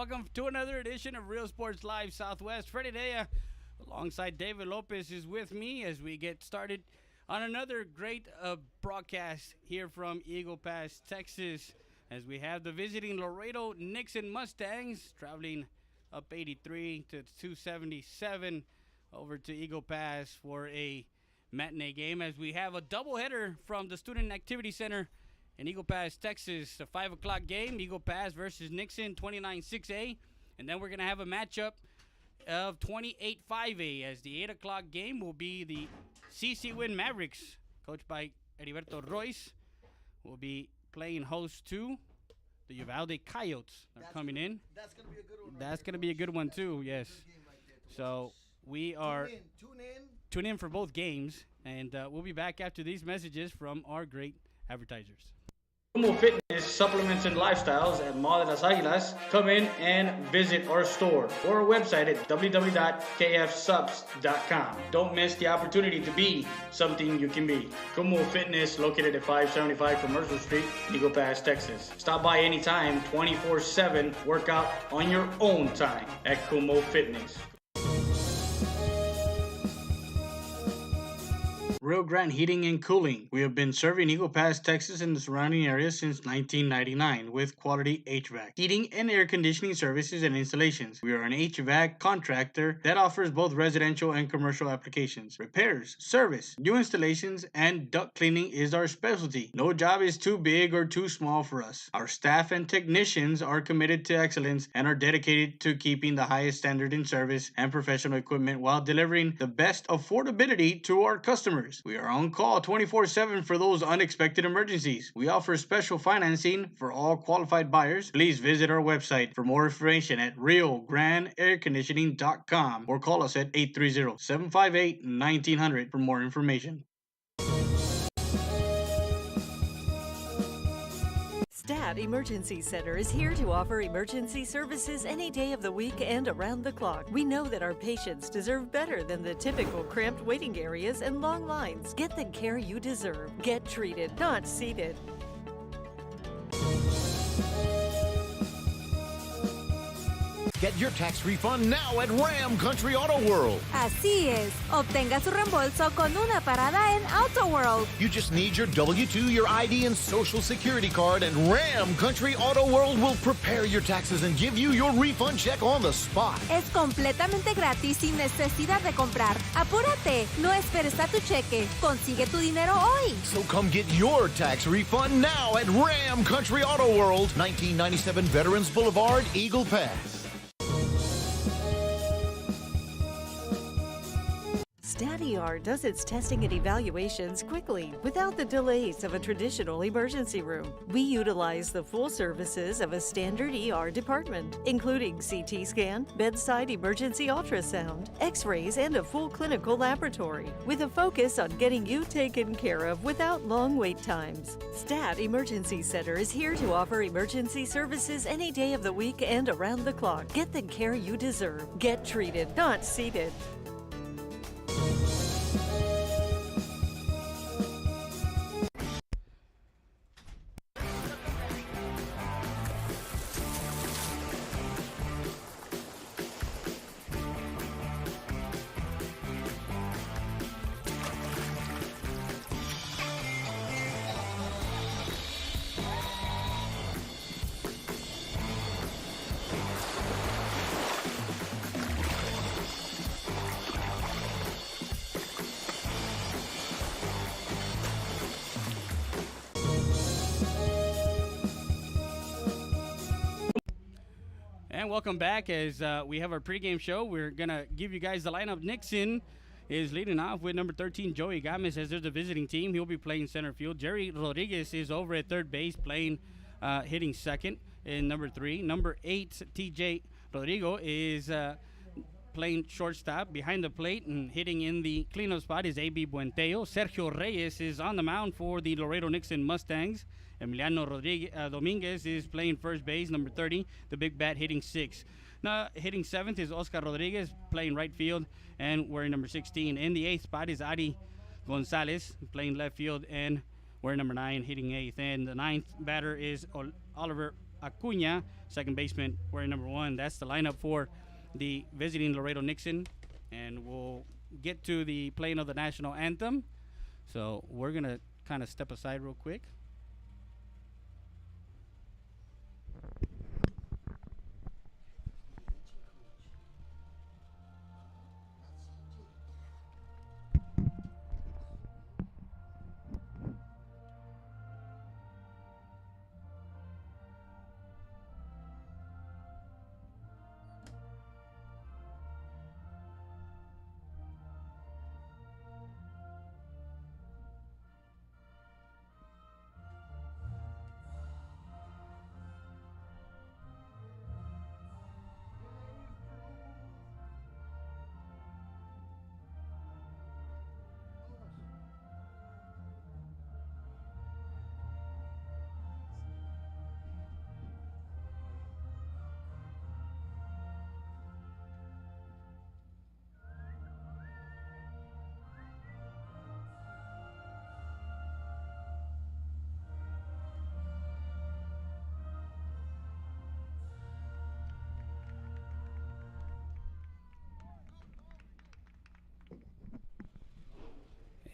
welcome to another edition of Real Sports Live Southwest. Freddie Dea, alongside David Lopez, is with me as we get started on another great broadcast here from Eagle Pass, Texas, as we have the visiting Laredo Nixon Mustangs traveling up 83 to 277 over to Eagle Pass for a matinee game, as we have a doubleheader from the Student Activity Center in Eagle Pass, Texas. A 5 o'clock game, Eagle Pass versus Nixon, 29-6A. And then we're going to have a matchup of 28-5A, as the 8 o'clock game will be the CC Win Mavericks, coached by Heriberto Royce, will be playing host to the Uvalde Coyotes. They're coming in. That's going to be a good one. That's going to be a good one, too, yes. So we are... Tune in for both games, and we'll be back after these messages from our great advertisers. Fitness, supplements, and lifestyles at Mall de las Águilas. Come in and visit our store or our website at www.kfsubs.com. Don't miss the opportunity to be something you can be. Kumo Fitness, located at 575 Commercial Street, Eagle Pass, Texas. Stop by anytime, 24/7. Work out on your own time at Kumo Fitness. Rio Grande Heating and Cooling. We have been serving Eagle Pass, Texas and the surrounding area since 1999 with quality HVAC, heating and air conditioning services and installations. We are an HVAC contractor that offers both residential and commercial applications. Repairs, service, new installations, and duct cleaning is our specialty. No job is too big or too small for us. Our staff and technicians are committed to excellence and are dedicated to keeping the highest standard in service and professional equipment while delivering the best affordability to our customers. We are on call 24/7 for those unexpected emergencies. We offer special financing for all qualified buyers. Please visit our website for more information at RioGrandeAirConditioning.com or call us at 830-758-1900 for more information. Stat Emergency Center is here to offer emergency services any day of the week and around the clock. We know that our patients deserve better than the typical cramped waiting areas and long lines. Get the care you deserve. Get treated, not seated. Get your tax refund now at Ram Country Auto World. Así es. Obtenga su reembolso con una parada en Auto World. You just need your W-2, your ID, and Social Security card, and Ram Country Auto World will prepare your taxes and give you your refund check on the spot. Es completamente gratis sin necesidad de comprar. Apúrate. No esperes a tu cheque. Consigue tu dinero hoy. So come get your tax refund now at Ram Country Auto World, 1997 Veterans Boulevard, Eagle Pass. StatER does its testing and evaluations quickly, without the delays of a traditional emergency room. We utilize the full services of a standard ER department, including CT scan, bedside emergency ultrasound, x-rays, and a full clinical laboratory, with a focus on getting you taken care of without long wait times. Stat Emergency Center is here to offer emergency services any day of the week and around the clock. Get the care you deserve. Get treated, not seated. And welcome back as we have our pregame show. We're going to give you guys the lineup. Nixon is leading off with number 13, Joey Gomez, as there's a visiting team. He'll be playing center field. Jerry Rodriguez is over at third base playing, hitting second in number 3. Number 8, TJ Rodrigo is playing shortstop behind the plate, and hitting in the cleanup spot is A.B. Buenteo. Sergio Reyes is on the mound for the Laredo Nixon Mustangs. Emiliano Dominguez is playing first base, number 30, the big bat, hitting 6. Now, hitting 7th is Oscar Rodriguez, playing right field and wearing number 16. In the 8th spot is Adi Gonzalez, playing left field and wearing number 9, hitting 8th. And the 9th batter is Oliver Acuna, second baseman wearing number 1. That's the lineup for the visiting Laredo Nixon. And we'll get to the playing of the national anthem. So we're going to kind of step aside real quick.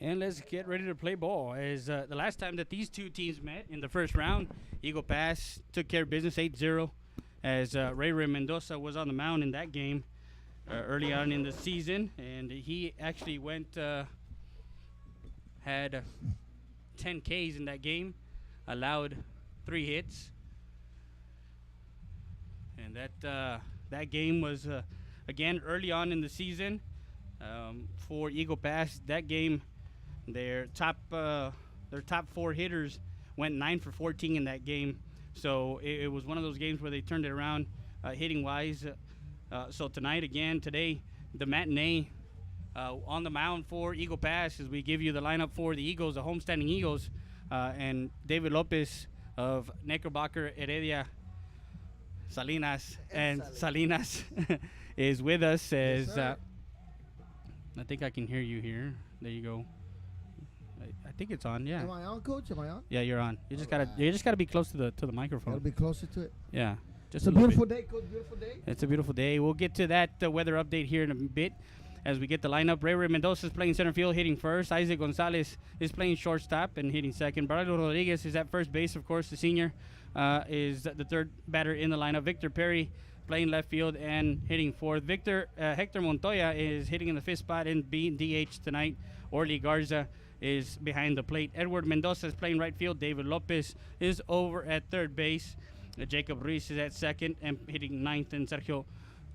And let's get ready to play ball. As the last time that these two teams met in the first round, Eagle Pass took care of business 8-0 as Ray Mendoza was on the mound in that game early on in the season. And he actually had 10 Ks in that game, allowed 3 hits. And that game was, again, early on in the season for Eagle Pass. That game, their top 4 hitters went 9 for 14 in that game. So it was one of those games where they turned it around hitting wise. So today, the matinee on the mound for Eagle Pass as we give you the lineup for the Eagles, the homestanding Eagles, and David Lopez of Knickerbocker, Heredia, Salinas is with us. As I think I can hear you here. There you go. I think it's on. Yeah. Am I on, Coach? Am I on? Yeah, you're on. You just gotta be close to the microphone. Gotta be closer to it. Yeah. Just It's a beautiful day, Coach. Beautiful day. It's a beautiful day. We'll get to that weather update here in a bit as we get the lineup. Ray Mendoza is playing center field, hitting first. Isaac Gonzalez is playing shortstop and hitting second. Barrio Rodriguez is at first base, of course. The senior is the third batter in the lineup. Victor Perry playing left field and hitting fourth. Hector Montoya is hitting in the fifth spot and being DH tonight. Orly Garza is behind the plate. Edward Mendoza is playing right field. David Lopez is over at third base. Jacob Ruiz is at second and hitting ninth. And Sergio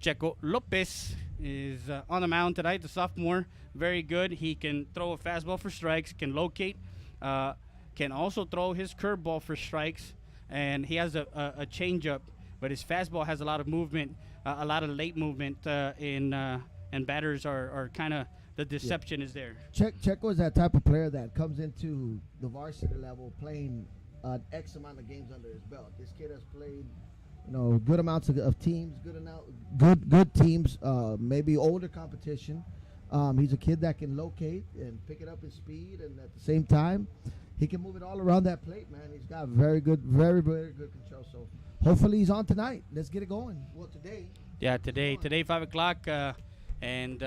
Checo Lopez is on the mound tonight. The sophomore, very good. He can throw a fastball for strikes, can locate, can also throw his curveball for strikes, and he has a changeup. But his fastball has a lot of movement, a lot of late movement, and batters are kind of, the deception is there. Checo is that type of player that comes into the varsity level playing an X amount of games under his belt. This kid has played, good amounts of teams, good teams, maybe older competition. He's a kid that can locate and pick it up his speed, and at the same time, he can move it all around that plate, man. He's got very, very good control. So hopefully he's on tonight. Let's get it going. Well, today. Yeah, today 5 o'clock, and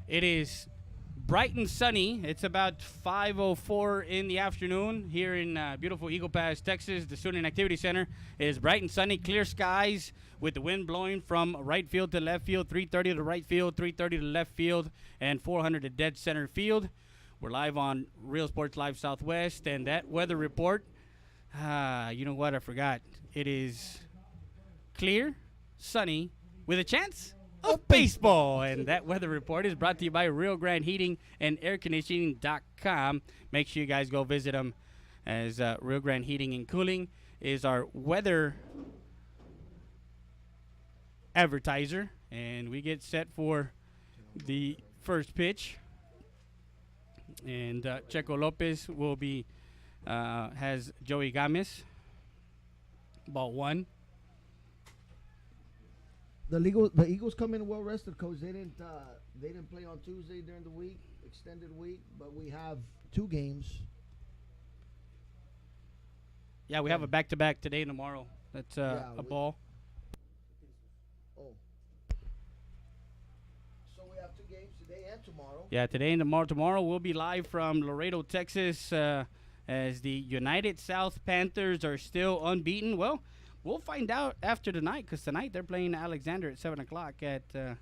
it is bright and sunny. It's about 5:04 in the afternoon here in beautiful Eagle Pass, Texas. The Student Activity Center is bright and sunny, clear skies with the wind blowing from right field to left field, 330 to right field, 330 to left field, and 400 to dead center field. We're live on Real Sports Live Southwest, and that weather report, you know what, I forgot. It is clear, sunny, with a chance of baseball. And that weather report is brought to you by Rio Grande Heating and Airconditioning.com. Make sure you guys go visit them, as Rio Grande Heating and Cooling is our weather advertiser. And we get set for the first pitch. And Checo Lopez will be has Joey Gomez. Ball one. The Eagles come in well rested, Coach. They didn't play on Tuesday during the week, extended week, but we have 2 games. Yeah, we have a back-to-back today and tomorrow. That's Yeah, a ball. Oh. So we have 2 games today and tomorrow. Yeah, today and tomorrow. Tomorrow we'll be live from Laredo, Texas, as the United South Panthers are still unbeaten. Well, we'll find out after tonight, because tonight they're playing Alexander at 7 o'clock at the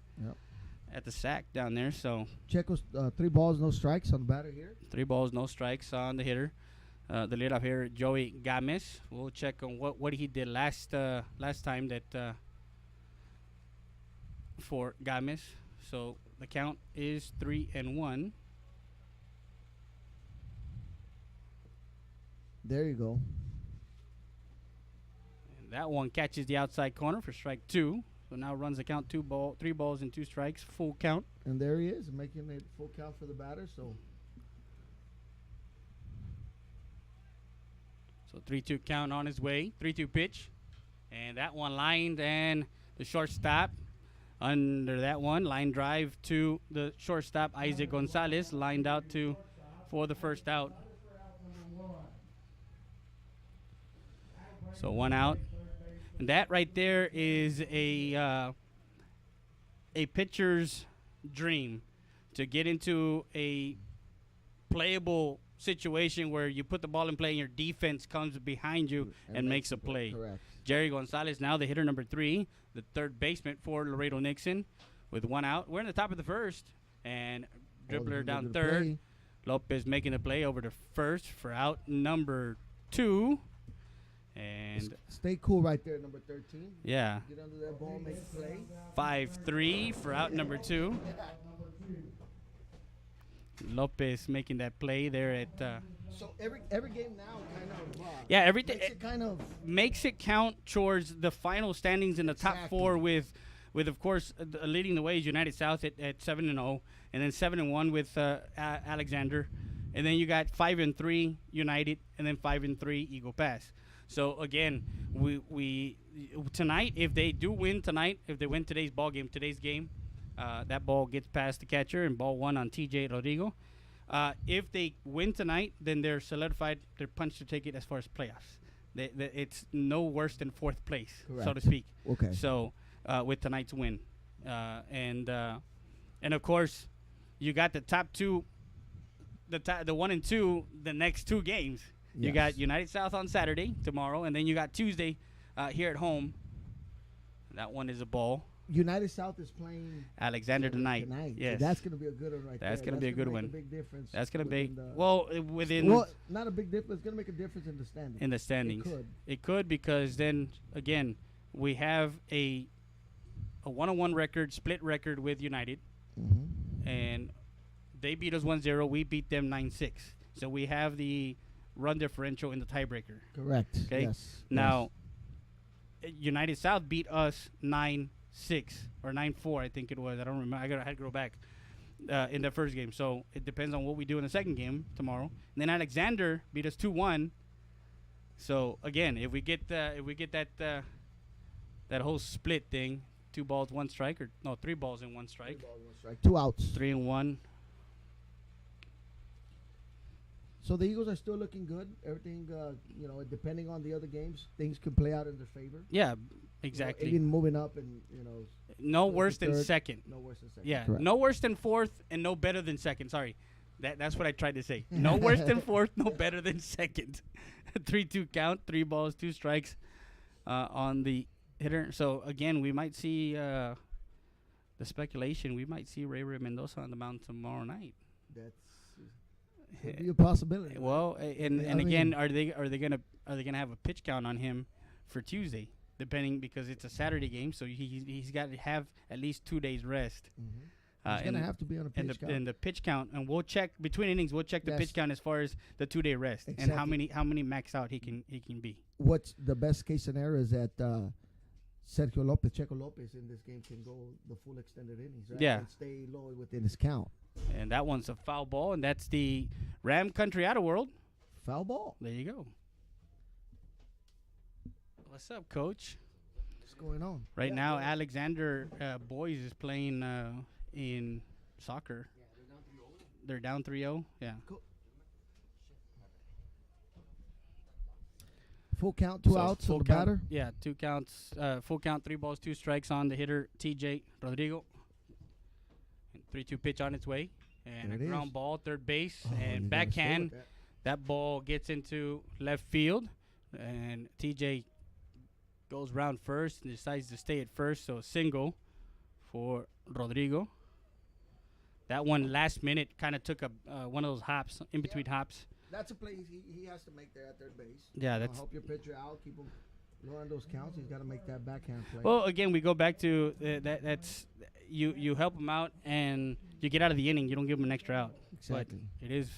SAC down there. So Checo's 3 balls, no strikes on the batter here. 3 balls, no strikes on the hitter. The leadoff hitter, Joey Gomez. We'll check on what he did last time that for Gomez. So the count is 3-1. There you go. And that one catches the outside corner for strike 2. So now runs the count 3 balls and 2 strikes, full count. And there he is, making it full count for the batter. So 3-2 count on his way. 3-2 pitch. And that one lined, and the shortstop under that one. Line drive to the shortstop, Isaac Gonzalez, lined out for the first out. So 1 out. And that right there is a pitcher's dream, to get into a playable situation where you put the ball in play and your defense comes behind you and makes a play. Correct. Jerry Gonzalez, now the hitter number 3, the third baseman for Laredo Nixon, with 1 out. We're in the top of the first, and dribbler down third. Play. Lopez making the play over to first for out number 2. And Stay cool right there, number 13. yeah, Get under that ball, make a play. 5-3 for out number 2. Lopez making that play there at So every game now kind of yeah, everything makes it kind of makes it count towards the final standings in the top 4 with of course leading the way is United South at 7-0, and then 7-1 with Alexander, and then you got 5-3 United, and then 5-3 Eagle Pass. So again, we tonight, if they do win tonight, if they win today's game, that ball gets past the catcher, and ball 1 on TJ Rodrigo. If they win tonight, then they're solidified their punch to take it as far as playoffs. It's no worse than 4th place, so to speak. Okay. So with tonight's win, and of course, you got the top 2, the 1 and 2, the next 2 games. You got United South on Saturday tomorrow, and then you got Tuesday here at home. That one is a ball. United South is playing Alexander tonight. Yes. That's going to be a good one right there. That's going to be a good one. A big difference. That's going to be within not a big difference. It's going to make a difference in the standings. In the standings. It could, because then again we have a 1-1 record, split record with United, and they beat us 1-0. We beat them 9-6. So we have the run differential in the tiebreaker. Correct. Okay. Yes. Now, United South beat us 9-6 or 9-4, I think it was. I don't remember. I had to go back in the first game. So it depends on what we do in the second game tomorrow. And then Alexander beat us 2-1. So again, if we get that whole split thing, 2 balls, 1 strike, or no, 3 balls and 1 strike. 3 balls, 1 strike. 2 outs. 3-1. So the Eagles are still looking good. Everything, depending on the other games, things could play out in their favor. Yeah, exactly. Even moving up and, no worse than second. No worse than second. Yeah, Correct. no worse than 4th and no better than 2nd. Sorry. That's what I tried to say. No worse than 4th, no better than 2nd. 3-2 count, 3 balls, 2 strikes on the hitter. So, again, we might see the speculation. We might see Ray Mendoza on the mound tomorrow night. Could be a possibility. Well, and again, are they gonna have a pitch count on him for Tuesday? Depending, because it's a Saturday game, so he's got to have at least 2 days rest. He's gonna have to be on a pitch count. And the pitch count, and we'll check between innings. We'll check the pitch count as far as the 2-day rest and how many max out he can be. What's the best case scenario is that Checo Lopez in this game can go the full extended innings, right? Yeah, and stay low within his count. And that one's a foul ball, and that's the Ram Country Auto World. Foul ball. There you go. What's up, Coach? What's going on? Right now, Alexander Boys is playing in soccer. Yeah, they're down 3-0. Yeah. Cool. Full count, two outs on the batter. Yeah, 2 counts. Full count, 3 balls, 2 strikes on the hitter, TJ Rodrigo. 3-2 pitch on its way. And There a it ground is. ball, third base, Oh, you and gotta stay backhand. with That ball gets into left field, and TJ goes round first and decides to stay at first, so a single for Rodrigo. That one last minute kind of took a one of those hops, in between hops. That's a play he has to make there at third base. Yeah, that's help your pitcher out, keep him low on those counts. He's got to make that backhand play. well. Again, we go back to that's you help him out and you get out of the inning. You don't give him an extra out. Exactly. But it is.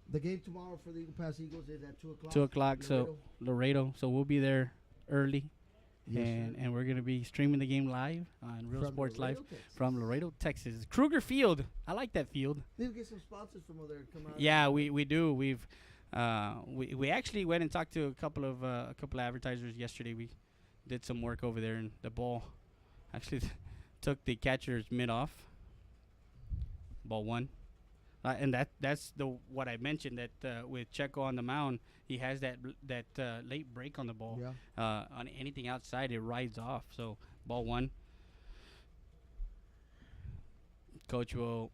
The game tomorrow for the Eagle Pass Eagles is at 2 o'clock. 2 o'clock, so Laredo. So we'll be there early, Yes, and we're gonna be streaming the game live on Real From Sports Laredo, Live Texas. from Laredo, Texas. Kruger Field. I like that field. Need to get some sponsors from over there to come out. Yeah, we do. We actually went and talked to a couple of advertisers yesterday. We did some work over there, and the ball actually took the catcher's mitt off. Ball 1. And that's what I mentioned, that with Checo on the mound, he has that late break on the ball. Yeah. On anything outside, it rides off. So ball 1. Coach will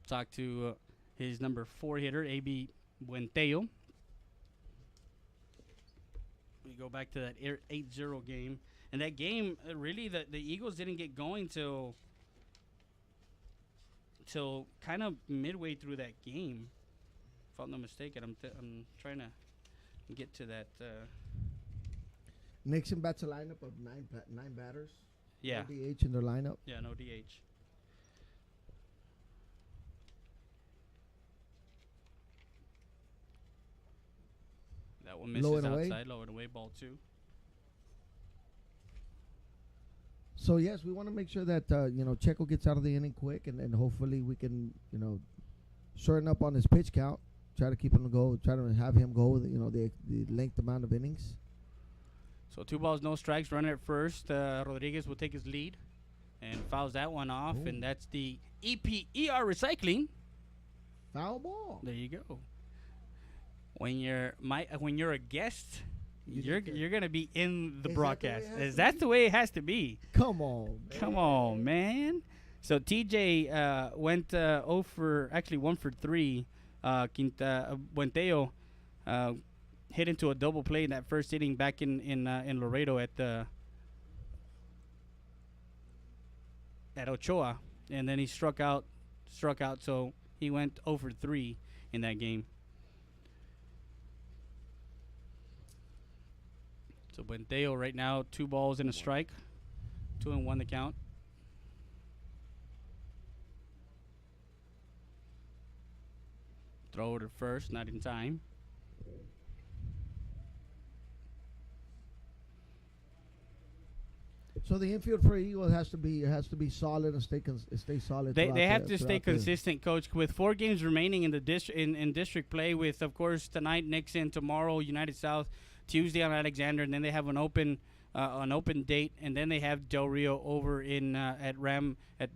talk to his number 4 hitter, A.B. Buenteo. We go back to that 8-0 game, and that game really the Eagles didn't get going till kind of midway through that game, if I'm not mistaken. I'm trying to get to that. Nixon bats a lineup of 9 batters. Yeah. No DH in their lineup. Yeah, no DH. That one misses Low and away. outside, low and away, ball 2. So yes, we want to make sure that Checo gets out of the inning quick, and hopefully we can shorten up on his pitch count. Try to keep him to go. Try to have him go. The length amount of innings. So 2 balls, no strikes. Runner at first. Rodriguez will take his lead and fouls that one off, Ooh. and that's the EPER Recycling. Foul ball. There you go. When you're a guest, you're gonna be in the Is that the way broadcast. it has to That's be? the way it has to be. Come on, man. Come on, man. So TJ went 1 for 3. Buenteo hit into a double play in that first inning back in Laredo at Ochoa, and then he struck out. So he went 0 for 3 in that game. So Buenteo right now 2 balls and a strike, 2-1 the count. Throw to first, not in time. So the infield for Eagles has to be solid and stay solid. They have to stay throughout the- consistent, Coach. With 4 games remaining in the in district play, with of course tonight Nixon, tomorrow United South, Tuesday on Alexander, and then they have an open date, and then they have Del Rio over in at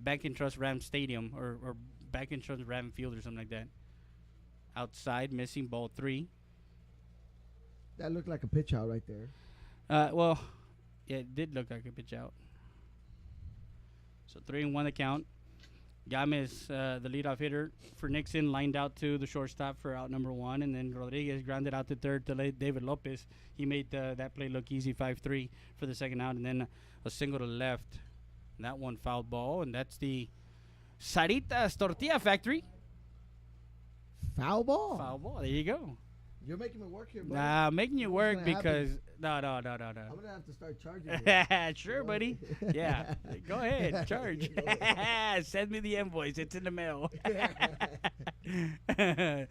Bank and Trust Ram Stadium or Bank and Trust Ram Field or something like that. Outside, missing ball 3. That looked like a pitch out right there. Well, yeah, it did look like a pitch out. So 3-1 the count. Gamez, the leadoff hitter for Nixon, lined out to the shortstop for out number 1, and then Rodriguez grounded out to third to David Lopez. He made that play look easy, 5-3 for the second out, and then a single to left. And that one fouled ball, and that's the Sarita's Tortilla Factory. Foul ball. Foul ball. There you go. You're making me work here, buddy. Nah, making you What's work gonna happen? because no. I'm gonna have to start charging. Sure, buddy. Yeah, go ahead, charge. Send me the invoice. It's in the mail. I'm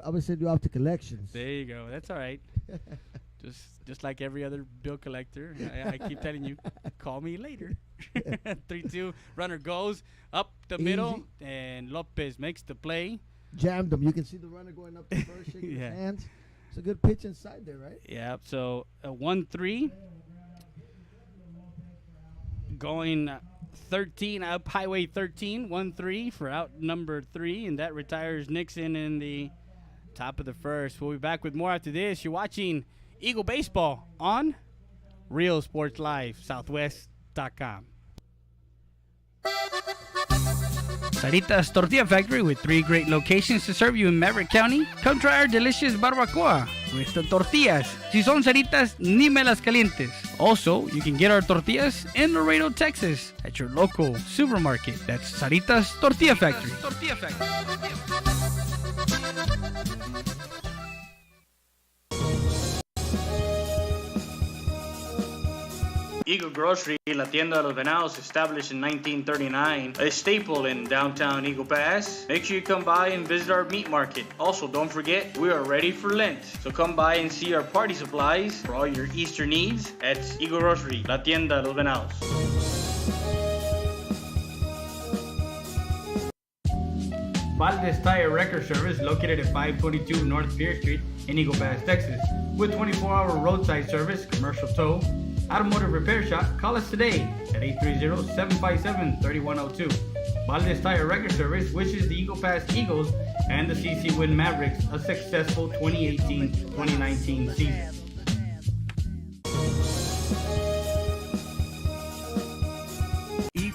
gonna send you off to collections. There you go. That's all right. Just like every other bill collector, I keep telling you, call me later. 3-2. Runner goes up the middle, and Lopez makes the play. Jammed him. You can see the runner going up the first, shaking Yeah. his hands. It's a good pitch inside there, right? Yeah. So 1-3. going 13 up Highway 13, 1-3 for out number 3, and that retires Nixon in the top of the first. We'll be back with more after this. You're watching Eagle Baseball on Real Sports Live, Southwest.com. Sarita's Tortilla Factory with 3 great locations to serve you in Maverick County. Come try our delicious barbacoa with the tortillas. Si son Saritas, ni me las calientes. Also, you can get our tortillas in Laredo, Texas at your local supermarket. That's Sarita's Tortilla Factory. Eagle Grocery, La Tienda de los Venados, established in 1939, a staple in downtown Eagle Pass. Make sure you come by and visit our meat market. Also, don't forget, we are ready for Lent. So come by and see our party supplies for all your Easter needs at Eagle Grocery, La Tienda de los Venados. Valdez Tire Record Service, located at 522 North Pierce Street in Eagle Pass, Texas. With 24-hour roadside service, commercial tow, automotive repair shop, call us today at 830-757-3102. Valdez Tire Record Service wishes the Eagle Pass Eagles and the CC Win Mavericks a successful 2018-2019 season.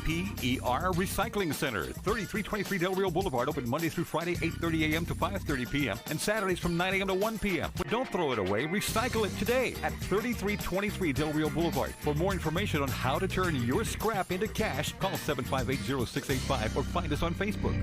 EPER Recycling Center, 3323 Del Rio Boulevard, open Monday through Friday, 8:30 a.m. to 5:30 p.m. and Saturdays from 9 a.m. to 1 p.m. But don't throw it away. Recycle it today at 3323 Del Rio Boulevard. For more information on how to turn your scrap into cash, call 758-0685 or find us on Facebook.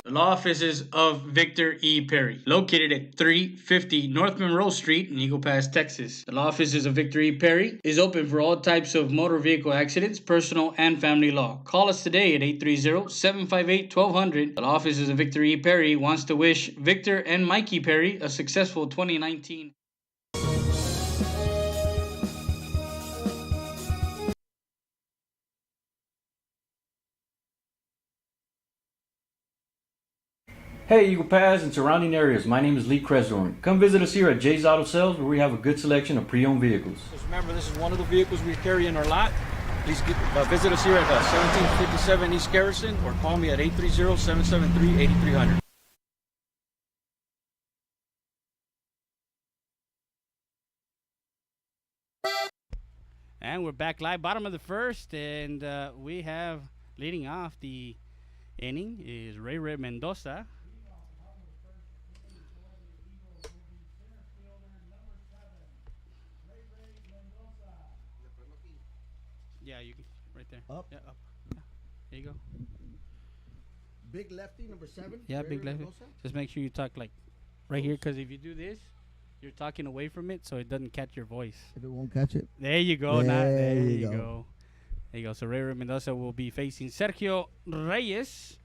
The law offices of Victor E. Perry, located at 350 North Monroe Street in Eagle Pass, Texas. The law offices of Victor E. Perry is open for all types of motor vehicle accidents, personal and family law. Call us today at 830-758-1200. The law offices of Victor E. Perry wants to wish Victor and Mikey Perry a successful 2019. Hey Eagle Pass and surrounding areas, my name is Lee Cresdorn. Come visit us here at Jay's Auto Sales, where we have a good selection of pre-owned vehicles. Just remember, this is one of the vehicles we carry in our lot. Please visit us here at 1757 East Garrison or call me at 830-773-8300. And we're back live, bottom of the first, and we have leading off the inning is Ray Mendoza. Yeah, you can right there. Up. Yeah, up. Yeah. There you go. Big lefty, number 7. Yeah, big lefty. Just make sure you talk like right here, because if you do this, you're talking away from it, so it doesn't catch your voice. If it won't catch it. There you go. There you go. go. There you go. So Ray Mendoza will be facing Sergio Reyes,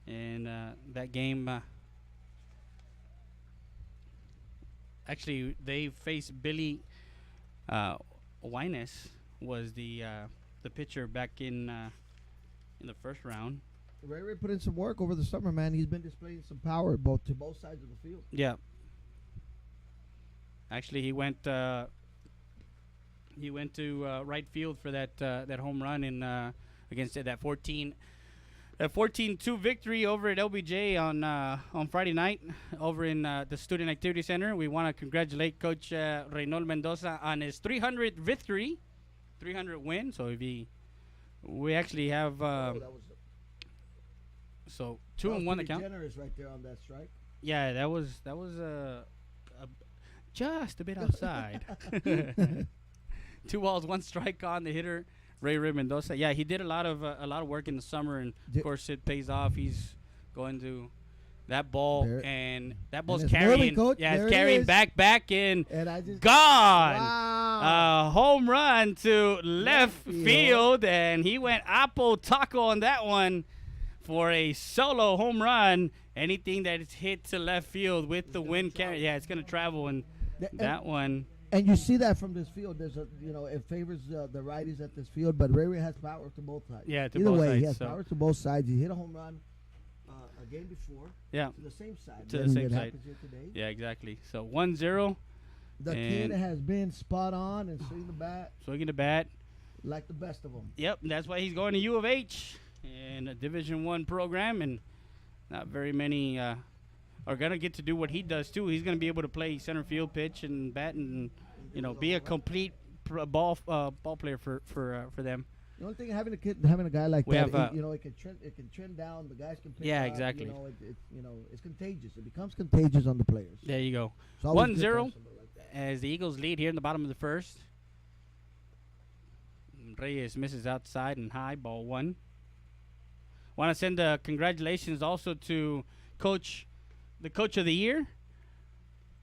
and that game. Actually, they faced Billy Wines. Was the pitcher back in the first round. Ray put in some work over the summer, man. He's been displaying some power to both sides of the field. Yeah. Actually, he went to right field for that home run in against that 14-2 victory over at LBJ on Friday night over in the Student Activity Center. We want to congratulate Coach Reynol Mendoza on his 300th victory. 300 win. So we actually have so 2-1 account. Generous right there on that strike. Yeah, that was just a bit outside. 2 balls, 1 strike on the hitter, Ray Mendoza. Yeah, he did a lot of work in the summer, and of course it pays off. He's going to that ball, and that ball's carrying. It's carrying back, and I just gone. Wow. Home run to left field, and he went apple taco on that one for a solo home run. Anything that is hit to left field with the wind carry, it's going to travel, and that one. And you see that from this field. There's it favors the righties at this field, but Ray has power to both sides. Yeah, to Either both way, sides. He has power to both sides. He hit a home run a game before. Yeah. To the same side. To the same side. Happens here today. Yeah, exactly. So 1-0 The kid has been spot on and swinging the bat. Swinging the bat. Like the best of them. Yep, that's why he's going to U of H in a Division I program, and not very many are going to get to do what he does, too. He's going to be able to play center field, pitch, and bat, and, be a complete ball player for them. The only thing having a guy like that, it can trend down. The guys can pick up, exactly. It's contagious. It becomes contagious on the players. There you go. 1-0 as the Eagles lead here in the bottom of the first. Reyes misses outside and high, ball one. Want to send congratulations also to the coach of the year,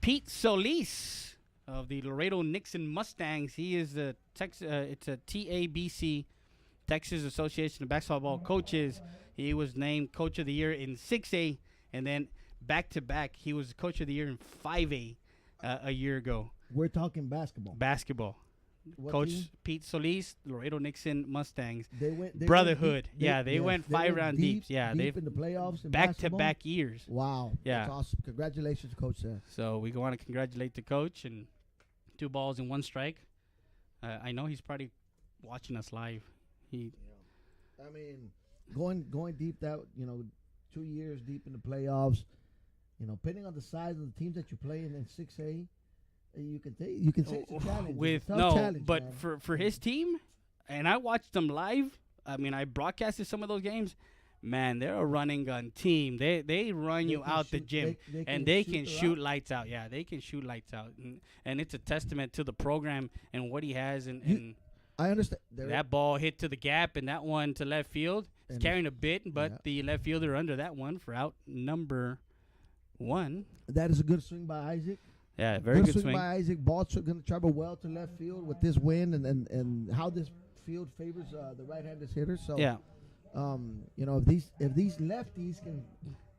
Pete Solis of the Laredo Nixon Mustangs. He is the it's a TABC, Texas Association of Basketball Coaches. He was named coach of the year in 6A, and then back-to-back, he was coach of the year in 5A a year ago. We're talking basketball. Coach Pete Solis, Laredo Nixon Mustangs. They Brotherhood. They went 5-round deep. Yeah, deep in the playoffs. Back-to-back years. Wow. Yeah. That's awesome. Congratulations, Coach there. So we want to congratulate the coach, and 2 balls and 1 strike. I know he's probably watching us live. I mean, going deep 2 years deep in the playoffs, depending on the size of the teams that you play in 6A, you can say it's a challenge. But for his team, and I watched them live. I mean, I broadcasted some of those games. Man, they're a running gun team. They run you out the gym, and they can shoot lights out. Yeah, they can shoot lights out, and it's a testament to the program and what he has. And I understand that ball hit to the gap, and that one to left field. It's carrying a bit, but the left fielder under that one for out number 1. That is a good swing by Isaac. Yeah, very good swing by Isaac. Ball's going to travel well to left field with this wind and how this field favors the right-handed hitter. So, if these lefties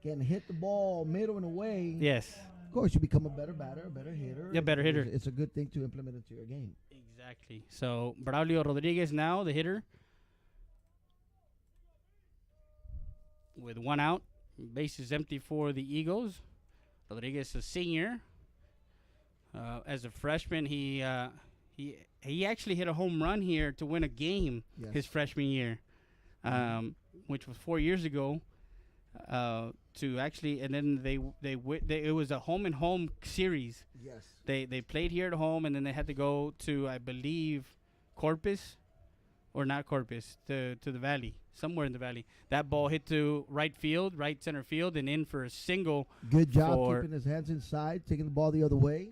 can hit the ball middle and away, yes, of course you become a better batter, a better hitter. Yeah, better hitter. It's a good thing to implement into your game. Exactly. So Braulio Rodriguez now the hitter with 1 out. Base is empty for the Eagles. Rodriguez, a senior. As a freshman, he actually hit a home run here to win a game his freshman year, which was 4 years ago. To actually, and then it was a home and home series. Yes. They played here at home, and then they had to go to, I believe, Corpus, or not Corpus, to the Valley, somewhere in the Valley. That ball hit to right center field, and in for a single. Good job keeping his hands inside, taking the ball the other way.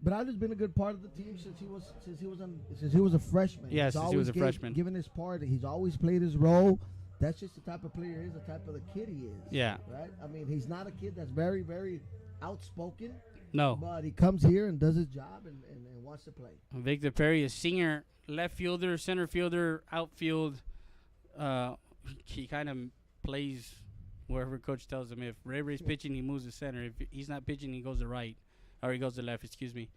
Braulio's been a good part of the team since he was a freshman. Yeah, since he was a freshman. Given his part, he's always played his role. That's just the type of player he is, the type of the kid he is. Yeah. Right? I mean, he's not a kid that's very, very outspoken. No. But he comes here and does his job and wants to play. Victor Perry, a senior left fielder, center fielder, outfield. He kind of plays wherever coach tells him. If Ray's pitching, he moves to center. If he's not pitching, he goes to right. Or he goes to left, excuse me.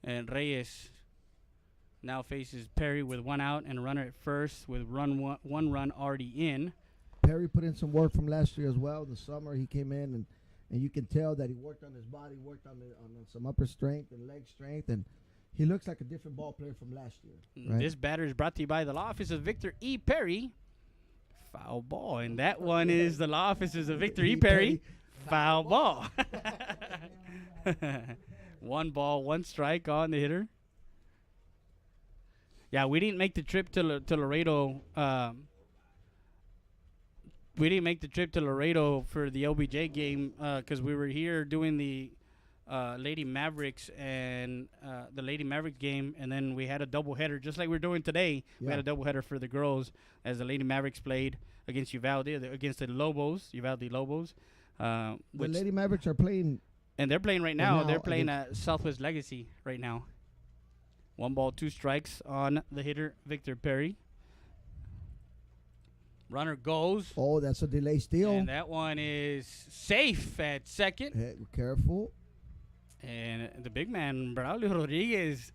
And Reyes now faces Perry with 1 out and a runner at first with one run already in. Perry put in some work from last year as well. The summer he came in and you can tell that he worked on his body, worked on some upper strength and leg strength, and he looks like a different ball player from last year. Right? This batter is brought to you by the law office of Victor E. Perry. Foul ball, and that one is the law offices of Victor E. Perry. Foul ball. 1 ball, 1 strike on the hitter. Yeah, we didn't make the trip to Laredo. We didn't make the trip to Laredo for the LBJ game because we were here doing the Lady Mavericks and the Lady Mavericks game, and then we had a doubleheader just like we're doing today. Yeah. We had a doubleheader for the girls as the Lady Mavericks played against Uvalde, against the Lobos, Uvalde Lobos. The Lady Mavericks are playing. And they're playing right now. They're playing at Southwest Legacy right now. 1 ball, 2 strikes on the hitter, Victor Perry. Runner goes. Oh, that's a delay steal. And that one is safe at second. Hey, careful. And the big man, Braulio Rodriguez,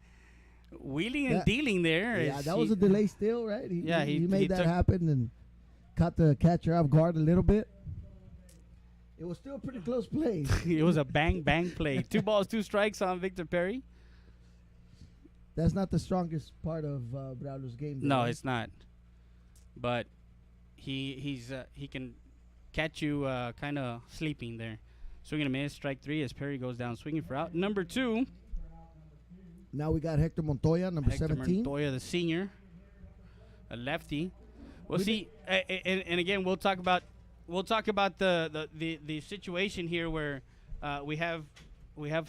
wheeling and dealing there. Yeah, that was a delay steal, right? He made that happen and caught the catcher off guard a little bit. It was still a pretty close play. It was a bang bang play. 2 balls, 2 strikes on Victor Perry. That's not the strongest part of Braulio's game. No, it's not. But he can catch you kind of sleeping there. Swinging a miss, strike 3 as Perry goes down swinging for out. Number 2. Now we got Hector Montoya, number Hector 17. Montoya, the senior, a lefty. We'll see, and again, we'll talk about the situation here where we have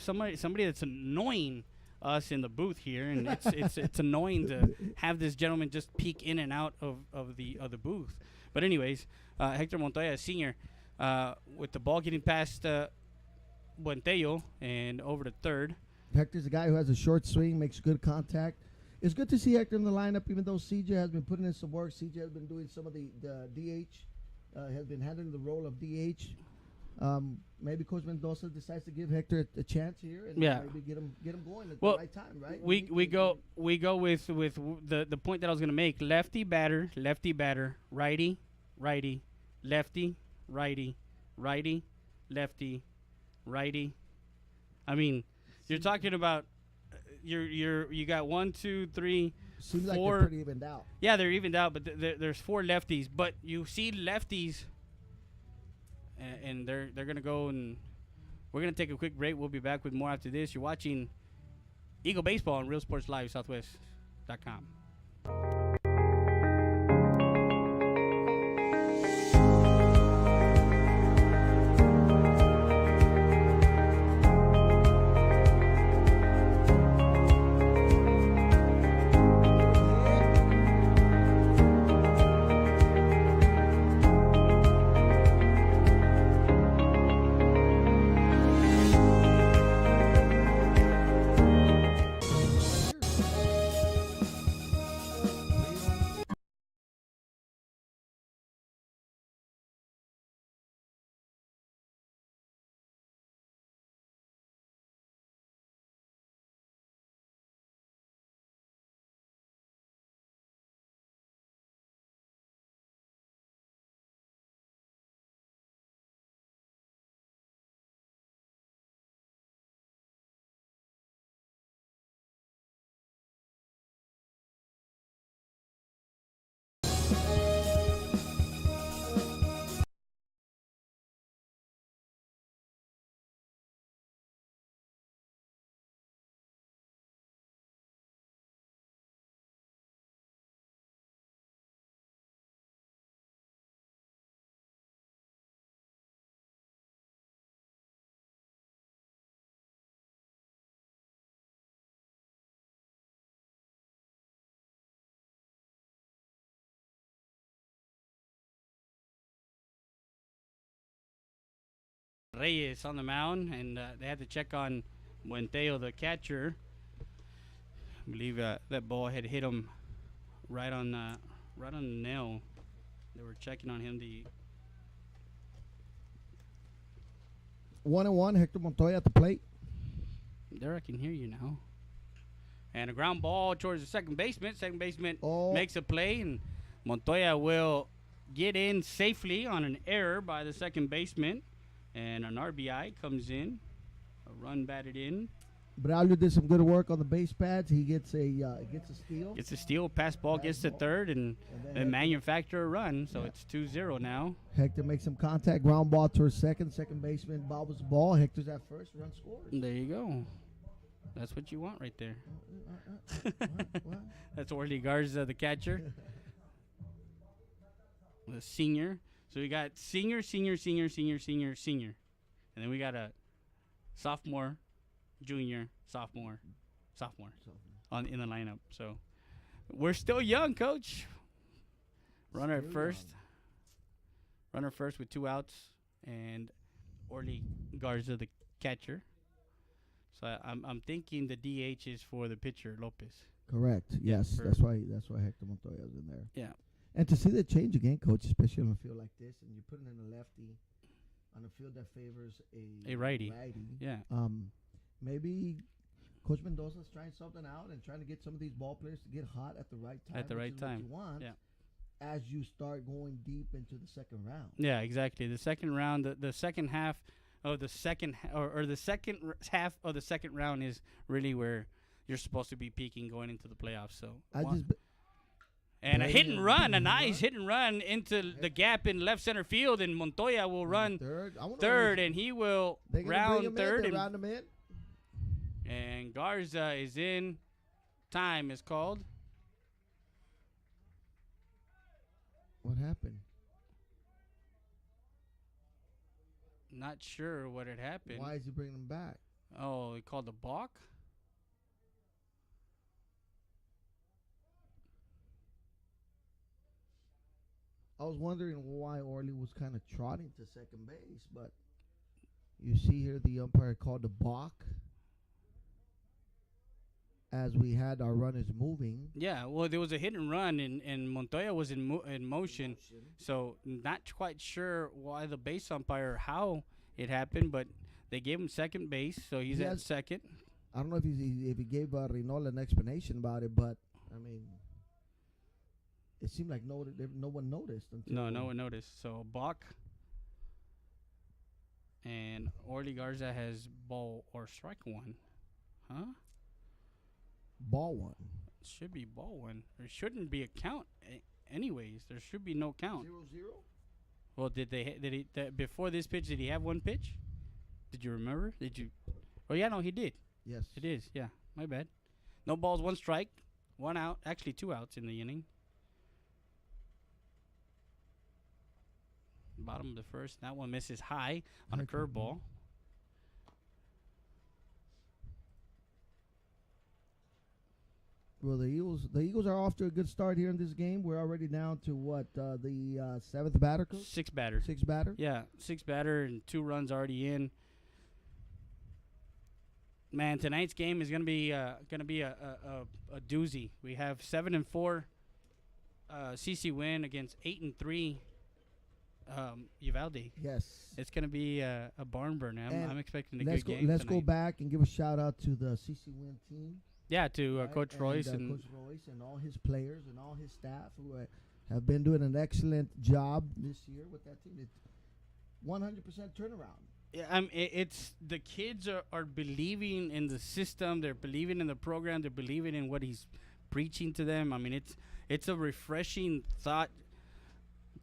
somebody that's annoying us in the booth here, and it's annoying to have this gentleman just peek in and out of the booth. But anyways, Hector Montoya, senior, with the ball getting past Buentello and over to third. Hector's a guy who has a short swing, makes good contact. It's good to see Hector in the lineup, even though CJ has been putting in some work. CJ has been doing some of the DH, has been handling the role of DH. Maybe Coach Mendoza decides to give Hector a chance here and maybe get him going at the right time, right? We go with the point that I was going to make. Lefty batter, righty, lefty, righty, lefty, righty. I mean, you're talking about you got 1, 2, 3, Seems 4. like they're pretty evened out. Yeah, they're evened out, but there's 4 lefties. But you see lefties, and they're gonna go, and we're gonna take a quick break. We'll be back with more after this. You're watching Eagle Baseball on Real Sports Live Southwest.com. Reyes on the mound, and they had to check on Buentello, the catcher. I believe that ball had hit him right on the nail. They were checking on him. The 1-1, Hector Montoya at the plate. There, I can hear you now. And a ground ball towards the second baseman. Second baseman makes a play, and Montoya will get in safely on an error by the second baseman. And an RBI comes in, a run batted in. Braulio did some good work on the base pads. He gets a steal. Gets a steal, pass ball, gets to third, and manufacture a run. So it's 2-0 now. Hector makes some contact, ground ball towards second. Second baseman bobbles the ball. Hector's at first, run scores. There you go. That's what you want right there. What? That's Orly Garza, the catcher. The senior. So we got senior. And then we got a sophomore, junior, sophomore in the lineup. So we're still young, Coach. Runner at first. Runner first with 2 outs. And Orly Garza, the catcher. So I'm thinking the DH is for the pitcher, Lopez. Correct. Yes, that's why Hector Montoya is in there. Yeah. And to see the change again, Coach, especially on a field like this, and you're putting in a lefty on a field that favors a righty. Yeah. Maybe Coach Mendoza's trying something out and trying to get some of these ball players to get hot at the right time. At the right time. What you want. Yeah. as you start going deep into the second round. Yeah, exactly. The second round, the second half of the second or the half of the second round is really where you're supposed to be peaking going into the playoffs. So and a hit and run, a nice hit and run into the gap in left center field, and Montoya will run third, and he will round third. Round him in. And Garza is in. Time is called. What happened? Not sure what had happened. Why is he bringing him back? Oh, he called a balk? I was wondering why Orly was kind of trotting to second base, but you see here the umpire called a balk as we had our runners moving. Yeah, well, there was a hit and run, and Montoya was in motion, so not quite sure why the base umpire, how it happened, but they gave him second base, so he's at second. I don't know if he gave Rinola an explanation about it, but, I mean, it seemed like no one noticed. No one noticed. So, balk. And Orly Garza has ball or strike one. Huh? Ball one. Should be ball one. There shouldn't be a count. Anyways, there should be no count. 0-0? Well, did he before this pitch? Did he have one pitch? Did you remember? Did you? Oh yeah, no, he did. Yes, it is. Yeah, my bad. No balls, one strike, one out. Actually, 2 outs in the inning. Bottom of the first. That one misses high on a curveball. Well, the Eagles are off to a good start here in this game. We're already down to what the seventh batter, coach? Sixth batter. Sixth batter. Yeah, sixth batter and 2 runs already in. Man, tonight's game is gonna be a doozy. We have 7-4 CC win against 8-3 Uvalde. Yes, it's gonna be a barn burn. I'm expecting a good game. Let's tonight. go back and give a shout out to the CC win team. Yeah, to Coach Royce and Coach Royce and all his players and all his staff who have been doing an excellent job this year with that team. It's 100% turnaround. Yeah, it's the kids are believing in the system. They're believing in the program. They're believing in what he's preaching to them. I mean, it's a refreshing thought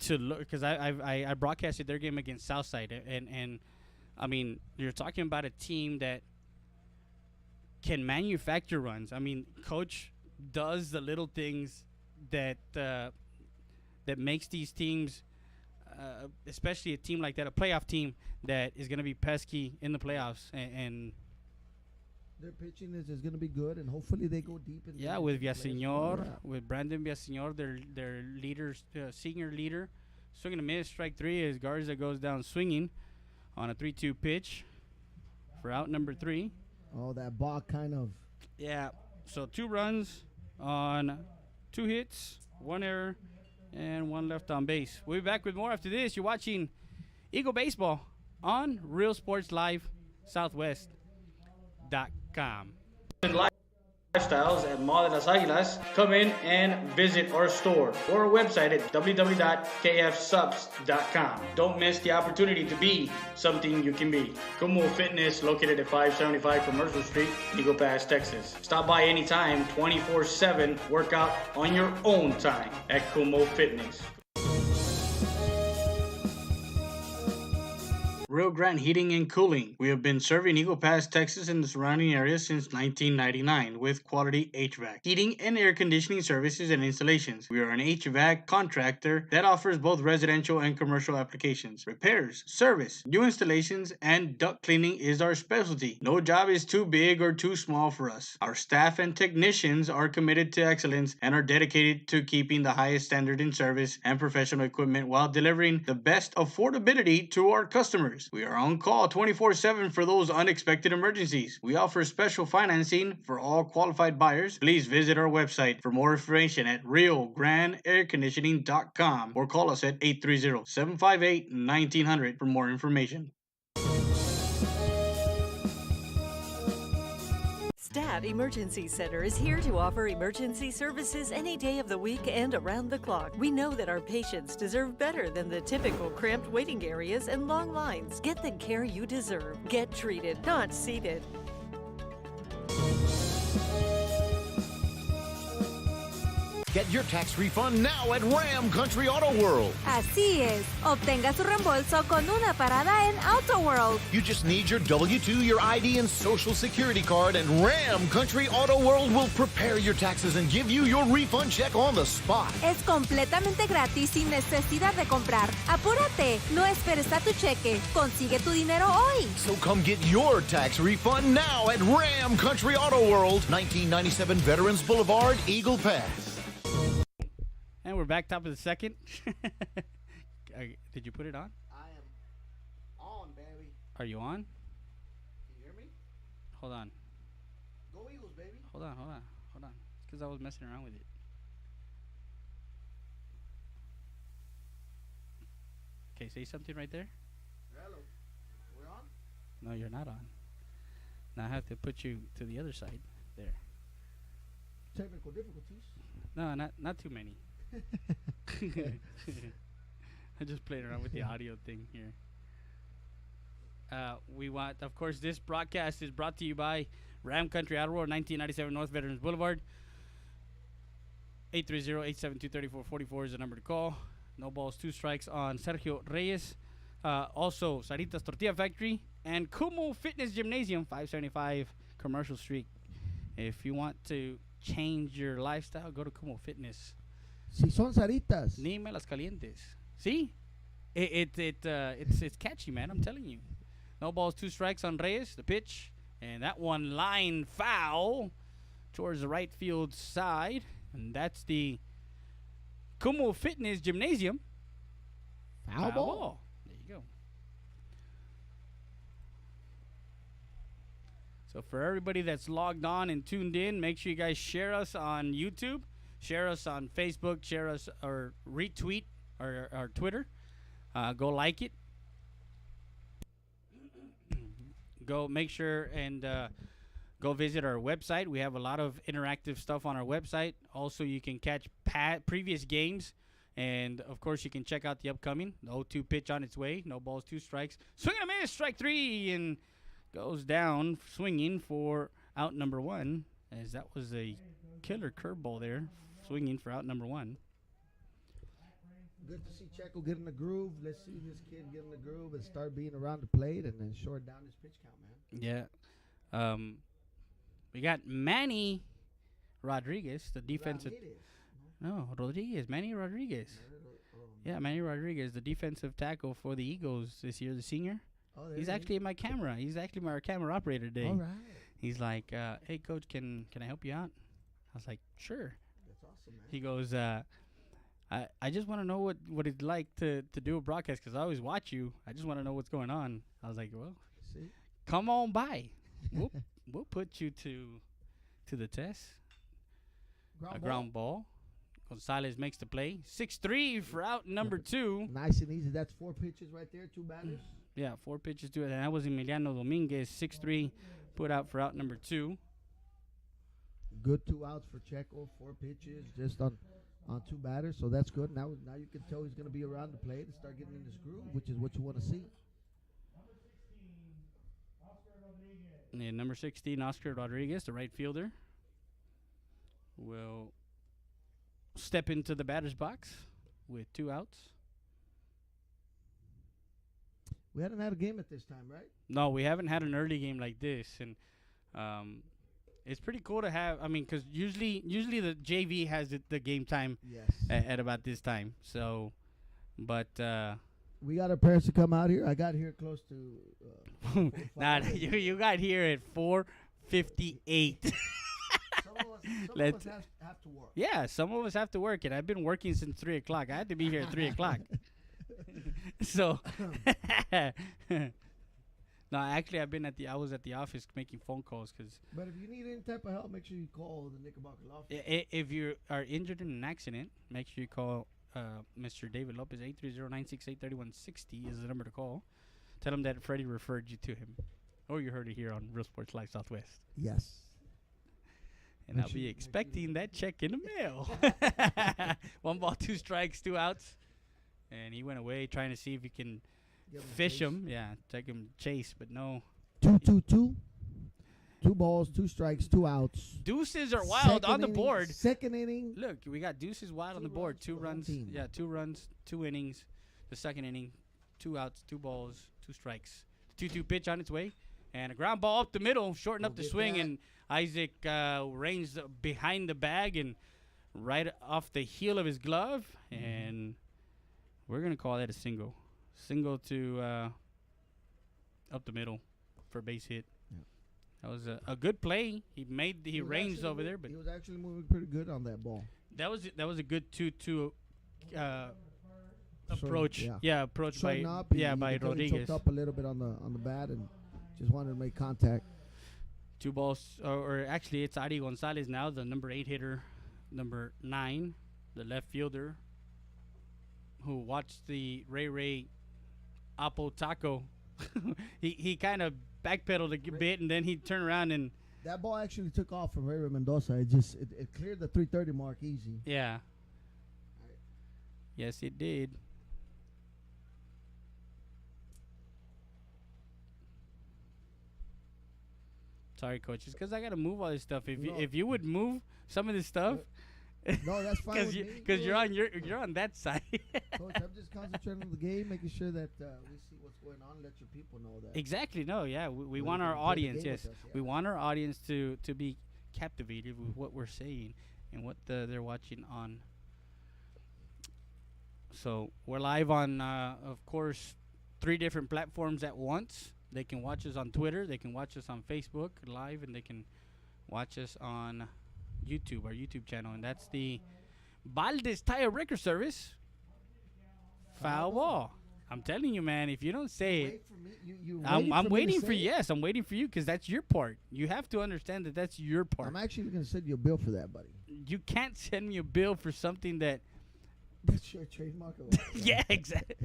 to look, because I broadcasted their game against Southside, and I mean, you're talking about a team that can manufacture runs. I mean, Coach does the little things that makes these teams, especially a team like that, a playoff team that is going to be pesky in the playoffs, and their pitching is going to be good, and hopefully they go deep. With Villaseñor, with Brandon Villaseñor, their leader, senior leader, swinging a miss, strike 3 as Garza goes down swinging on a 3-2 pitch for out number 3. Oh, that ball kind of. Yeah. So 2 runs on 2 hits, 1 error, and 1 left on base. We'll be back with more after this. You're watching Eagle Baseball on Real Sports Live Southwest.com. Lifestyles at Mall de las Águilas. Come in and visit our store or our website at www.kfsubs.com. Don't miss the opportunity to be something you can be. Como Fitness, located at 575 Commercial Street, Eagle Pass, Texas. Stop by anytime, 24/7. Work out on your own time at Como Fitness. Rio Grande Heating and Cooling. We have been serving Eagle Pass, Texas and the surrounding area since 1999 with quality HVAC, heating and air conditioning services and installations. We are an HVAC contractor that offers both residential and commercial applications, repairs, service, new installations, and duct cleaning is our specialty. No job is too big or too small for us. Our staff and technicians are committed to excellence and are dedicated to keeping the highest standard in service and professional equipment while delivering the best affordability to our customers. We are on call 24/7 for those unexpected emergencies. We offer special financing for all qualified buyers. Please visit our website for more information at RioGrandeAirConditioning.com or call us at 830-758-1900 for more information. Staff Combat Emergency Center is here to offer emergency services any day of the week and around the clock. We know that our patients deserve better than the typical cramped waiting areas and long lines. Get the care you deserve. Get treated, not seated. Get your tax refund now at Ram Country Auto World. Así es. Obtenga su reembolso con una parada en Auto World. You just need your W-2, your ID, and Social Security card, and Ram Country Auto World will prepare your taxes and give you your refund check on the spot. Es completamente gratis sin necesidad de comprar. Apúrate. No esperes a tu cheque. Consigue tu dinero hoy. So come get your tax refund now at Ram Country Auto World, 1997 Veterans Boulevard, Eagle Pass. And we're back top of the second. Did you put it on? I am on, baby. Are you on? Can you hear me? Hold on. Go Eagles, baby. Hold on. It's because I was messing around with it. Okay, say something right there. Hello. We're on? No, you're not on. Now I have to put you to the other side. There. Technical difficulties. No, not too many. I just played around with the audio thing here. Of course, this broadcast is brought to you by Ram Country Auto World, 1997 North Veterans Boulevard. 830-872-3444 is the number to call. No balls, 2 strikes on Sergio Reyes. Also, Sarita's Tortilla Factory and Kumu Fitness Gymnasium, 575 Commercial Street. If you want to change your lifestyle, go to Kumu Fitness. Si son Saritas. Ni me las calientes. See? It's catchy, man. I'm telling you. No balls, 2 strikes on Reyes, the pitch. And that one line foul towards the right field side. And that's the Kumu Fitness Gymnasium. Foul ball. There you go. So for everybody that's logged on and tuned in, make sure you guys share us on YouTube. Share us on Facebook, share us or retweet our Twitter. Go like it. Go make sure and go visit our website. We have a lot of interactive stuff on our website. Also, you can catch previous games. And, of course, you can check out the upcoming. The 0-2 pitch on its way. No balls, 2 strikes. Swing and a miss, strike 3. And goes down swinging for out number 1. As that was a killer curveball there. Swinging for out number 1. Good to see Checo get in the groove. Let's see this kid get in the groove and start being around the plate and then short down his pitch count, man. Yeah. We got Manny Rodriguez, the defensive. Manny Rodriguez. Yeah, Manny Rodriguez, the defensive tackle for the Eagles this year, the senior. Oh, he's actually in my camera. He's actually my camera operator today. All right. He's like, hey, coach, can I help you out? I was like, sure. That's awesome, man. He goes, I just want to know what it's like to do a broadcast because I always watch you. I just want to know what's going on. I was like, well, see? Come on by. We'll put you to the test. Ground ball. Gonzalez makes the play. 6-3 for out number 2. Nice and easy. That's 4 pitches right there, 2 batters. Yeah, 4 pitches to it. And that was Emiliano Dominguez. 6-3 put out for out number 2. Good 2 outs for Checo. 4 pitches just on 2 batters. So that's good. Now you can tell he's going to be around the plate and start getting in this groove, which is what you want to see. And number 16, Oscar Rodriguez, the right fielder, will step into the batter's box with 2 outs. We hadn't had a game at this time, right? No, we haven't had an early game like this, and it's pretty cool to have. I mean, because usually the JV has the game time at about this time. So, but we got our parents to come out here. I got here close to. Nah, you got here at 4:58. Some of us have to work. Yeah, some of us have to work, and I've been working since 3 o'clock. I had to be here at 3 o'clock. So, no, actually, I was at the office making phone calls because. But if you need any type of help, make sure you call the Knickerbocker office. If you are injured in an accident, make sure you call Mr. David Lopez. 830-968-3160 is the number to call. Tell him that Freddie referred you to him, or you heard it here on Real Sports Live Southwest. Yes. And I'll be expecting that check in the mail. 1 ball, 2 strikes, 2 outs. And he went away trying to see if he can fish him. Yeah, take him chase, but no. 2-2-2. 2 balls, 2 strikes, 2 outs. Deuces are wild on the board. Second inning. Look, we got deuces wild on the board. 2 runs. Yeah, 2 runs, 2 innings. The second inning, 2 outs, 2 balls, 2 strikes. 2-2 pitch on its way. And a ground ball up the middle, shorten up the swing. That. And Isaac reigns behind the bag and right off the heel of his glove. And we're going to call that a single. Single to up the middle for base hit. That was a good play. He ranged over there, but he was actually moving pretty good on that ball. That was a good 2-2 approach. Approach by Rodriguez. He choked up a little bit on the bat and just wanted to make contact. 2 balls, or actually it's Ari Gonzalez now, the number 8 hitter, number 9, the left fielder, who watched the Ray Apo Taco. he kind of backpedaled a bit, and then he turned around and that ball actually took off from Ray Mendoza. It cleared the 330 mark easy. Yeah. Yes, it did. Sorry, coach. It's because I got to move all this stuff. If you would move some of this stuff. No, that's fine with me. Because you're on that side. Coach, I'm just concentrating on the game, making sure that we see what's going on, let your people know that. Exactly. No, yeah. We want our audience, yes. We want our audience to be captivated with what we're saying and what they're watching on. So we're live on, of course, 3 different platforms at once. They can watch us on Twitter. They can watch us on Facebook live, and they can watch us on YouTube, our YouTube channel, and that's the Valdez Tire Record Service. Foul ball. I'm telling you, man, if you don't say it, I'm waiting for you. Yes, I'm waiting for you because that's your part. You have to understand that that's your part. I'm actually going to send you a bill for that, buddy. You can't send me a bill for something that. That's your trademark. Yeah, exactly.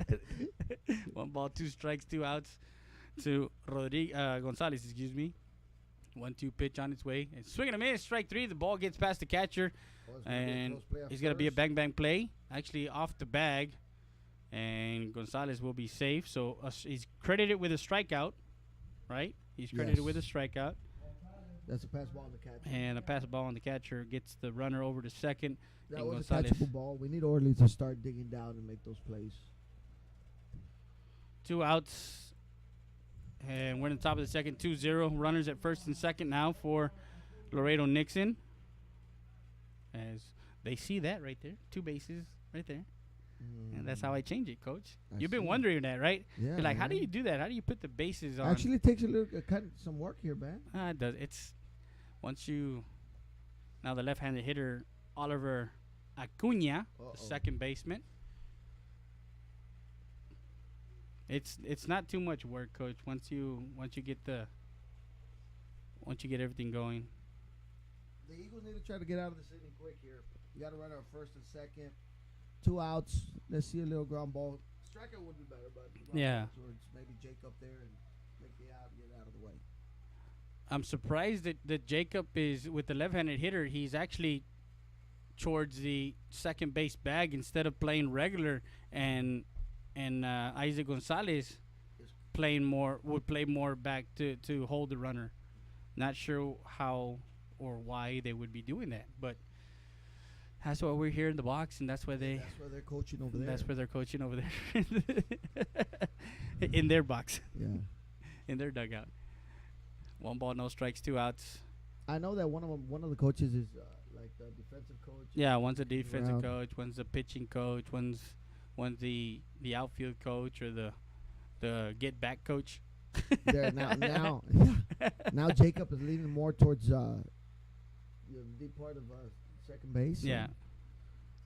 1 ball, 2 strikes, 2 outs to Gonzalez, excuse me. 1-2 pitch on its way. And swing and a miss, strike 3. The ball gets past the catcher. And he's going to be a bang-bang play. Actually, off the bag. And Gonzalez will be safe. So he's credited with a strikeout, right? He's credited with a strikeout. That's a pass ball on the catcher. And a pass ball on the catcher gets the runner over to second. That was a catchable ball. We need Orly to start digging down and make those plays. 2 outs. And we're in the top of the second, 2-0. Runners at first and second now for Laredo Nixon. As they see that right there. 2 bases right there. And that's how I change it, Coach. You've been wondering that, right? Yeah. You're like, how do you do that? How do you put the bases on? Actually, it takes a little some work here, man. It does. It's once you. Now the left-handed hitter, Oliver Acuna, the second baseman. It's not too much work, Coach. Once you get everything going. The Eagles need to try to get out of this inning quick here. You got to run our first and second, 2 outs. Let's see a little ground ball. Strikeout would be better, but maybe Jacob there and make the out, get out of the way. I'm surprised that Jacob is with the left-handed hitter. He's actually towards the second base bag instead of playing regular, and Isaac Gonzalez would play more back to hold the runner. Not sure how or why they would be doing that, but that's why we're here in the box, and that's why they're coaching over there. That's where they're coaching over there in their box. Yeah, in their dugout. 1 ball, no strikes, 2 outs. I know that one of the coaches is like the defensive coach. Yeah, one's a defensive coach, one's a pitching coach, one's the outfield coach or the get back coach. There now Jacob is leaning more towards the deep part of second base. Yeah,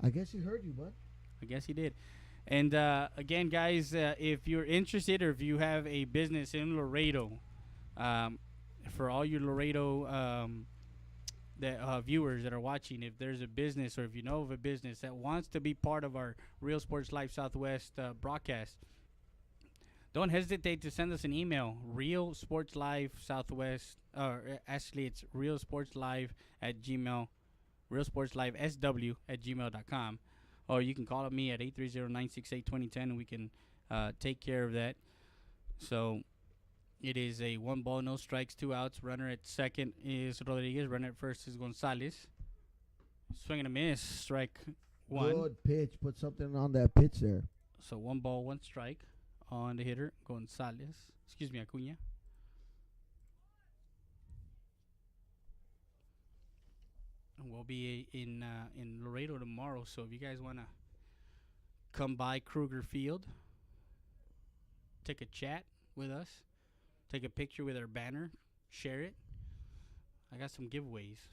I guess he heard you, bud. I guess he did. And again, guys, if you're interested or if you have a business in Laredo, for all your Laredo viewers that are watching, if there's a business or if you know of a business that wants to be part of our Real Sports Live Southwest broadcast, don't hesitate to send us an email. Real Sports Live Southwest, or actually it's Real Sports Live at Gmail, realsportslivesw@gmail.com. Or you can call me at 830-968-2010 and we can take care of that. So it is a 1 ball, no strikes, 2 outs. Runner at second is Rodriguez. Runner at first is Gonzalez. Swing and a miss. Strike 1. Good pitch. Put something on that pitch there. So 1 ball, 1 strike on the hitter, Gonzalez. Excuse me, Acuna. And we'll be in Laredo tomorrow. So if you guys want to come by Kruger Field, take a chat with us, take a picture with our banner, share it. I got some giveaways.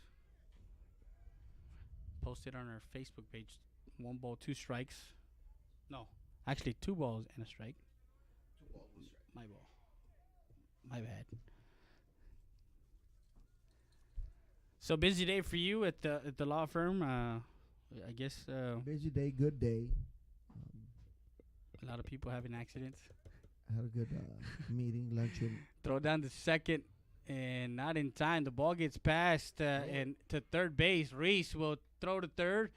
Post it on our Facebook page. 1 ball, 2 strikes. No, actually 2 balls and a strike. 2 balls, 1 strike. My ball. My bad. So busy day for you at the law firm. I guess busy day, good day. A lot of people having accidents. I had a good meeting, luncheon. Throw down the second, and not in time. The ball gets passed and to third base. Reese will throw to third,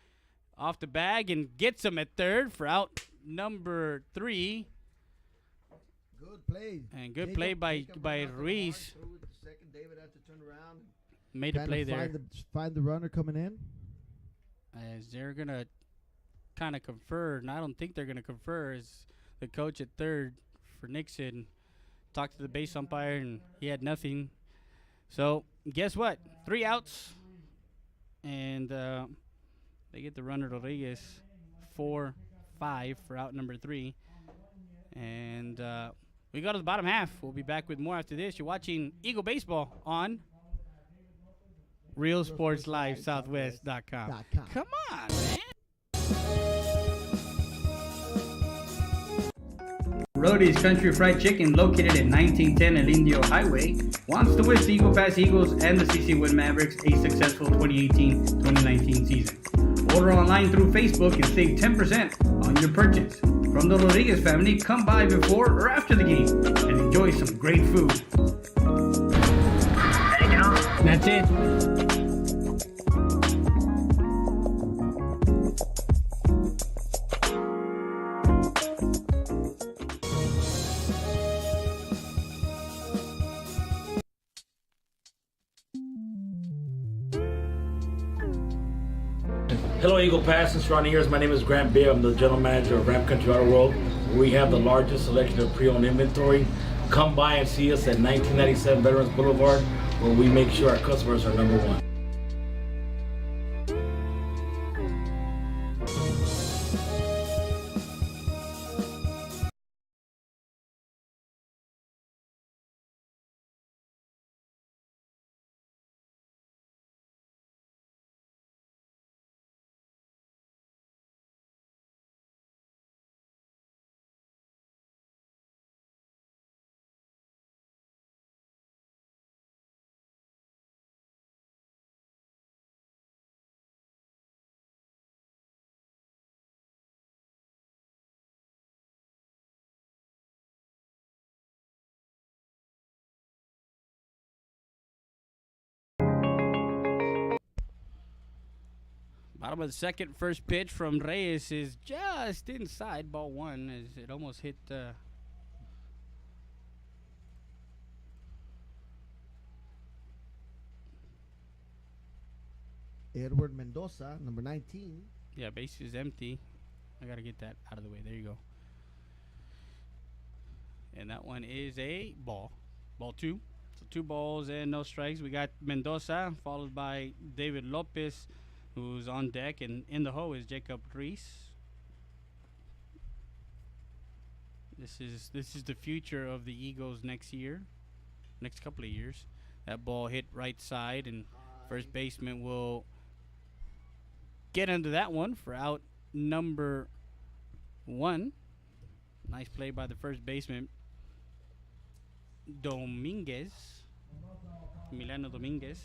off the bag, and gets him at third for out number 3. Good play. And good play by Reese. Second, David had to turn around. Made a play there. Find the runner coming in. As they're going to kind of confer, and I don't think they're going to confer, as the coach at third for Nixon talked to the base umpire, and he had nothing. So guess what? 3 outs, and they get the runner Rodriguez 4-5 for out number 3. And we go to the bottom half. We'll be back with more after this. You're watching Eagle Baseball on RealSportsLiveSouthwest.com. Come on, man. Rody's Country Fried Chicken, located at 1910 El Indio Highway, wants to wish the Eagle Pass Eagles and the CC Wood Mavericks a successful 2018-2019 season. Order online through Facebook and save 10% on your purchase. From the Rodriguez family, come by before or after the game and enjoy some great food. That's it. Hello, Eagle Pass and surrounding areas. My name is Grant Beer. I'm the general manager of Ram Country Auto World. We have the largest selection of pre-owned inventory. Come by and see us at 1997 Veterans Boulevard, where we make sure our customers are number one. Bottom of the second, first pitch from Reyes is just inside, ball 1, as it almost hit Edward Mendoza, number 19. Yeah, base is empty. I got to get that out of the way. There you go. And that one is a ball. Ball 2. So 2 balls and no strikes. We got Mendoza, followed by David Lopez, who's on deck, and in the hole is Jacob Reese. This is the future of the Eagles next couple of years. That ball hit right side, and first baseman will get into that one for out number 1. Nice play by the first baseman, Milano Dominguez.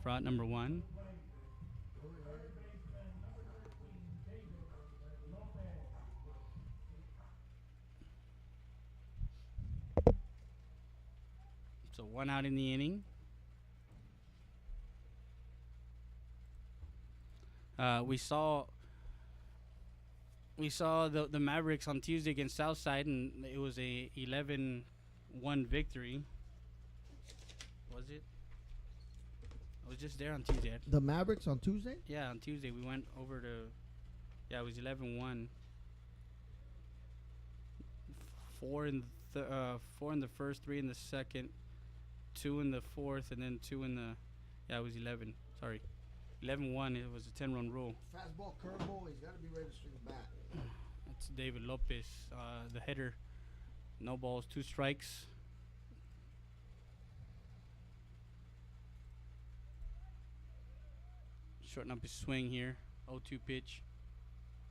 For out number 1. one out in the inning. We saw the Mavericks on Tuesday against Southside, and it was a 11-1 victory. Was it? I was just there on Tuesday. The Mavericks on Tuesday? Yeah, on Tuesday we went over to. Yeah, it was 11-1. Four in the first, 3 in the second, 2 in the fourth, and then 2 in the. Yeah, it was 11. Sorry, 11-1. It was a 10-run rule. Fastball, curveball. He's got to be ready to swing the bat. That's David Lopez, the hitter. No balls, 2 strikes. Shorten up his swing here. 0-2 pitch.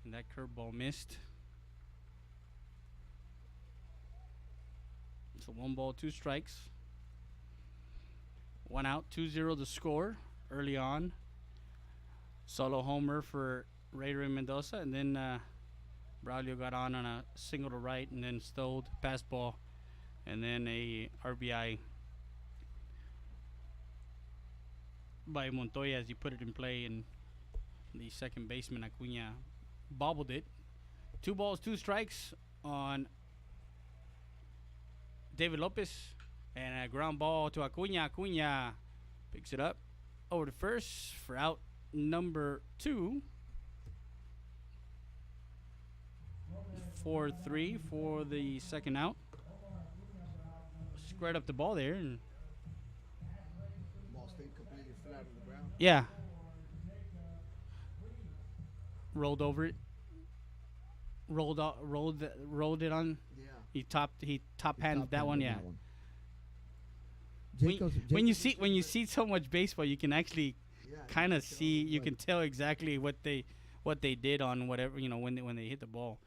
And that curveball missed. So 1 ball, 2 strikes. 1 out, 2-0 the score early on. Solo homer for Raider and Mendoza. And then Braulio got on a single to right and then stowed pass ball. And then a RBI by Montoya as he put it in play, and the second baseman Acuna bobbled it. 2 balls, 2 strikes on David Lopez, and a ground ball to Acuna. Acuna picks it up over to first for out number 2. 4-3 for the second out. Squared up the ball there, and Ball stayed completely flat on the ground. yeah, rolled over it. Rolled it on. Yeah. He top handed that one. Yeah. When you see so much baseball, you can actually kind of see. You can tell exactly what they did on whatever, when they hit the ball.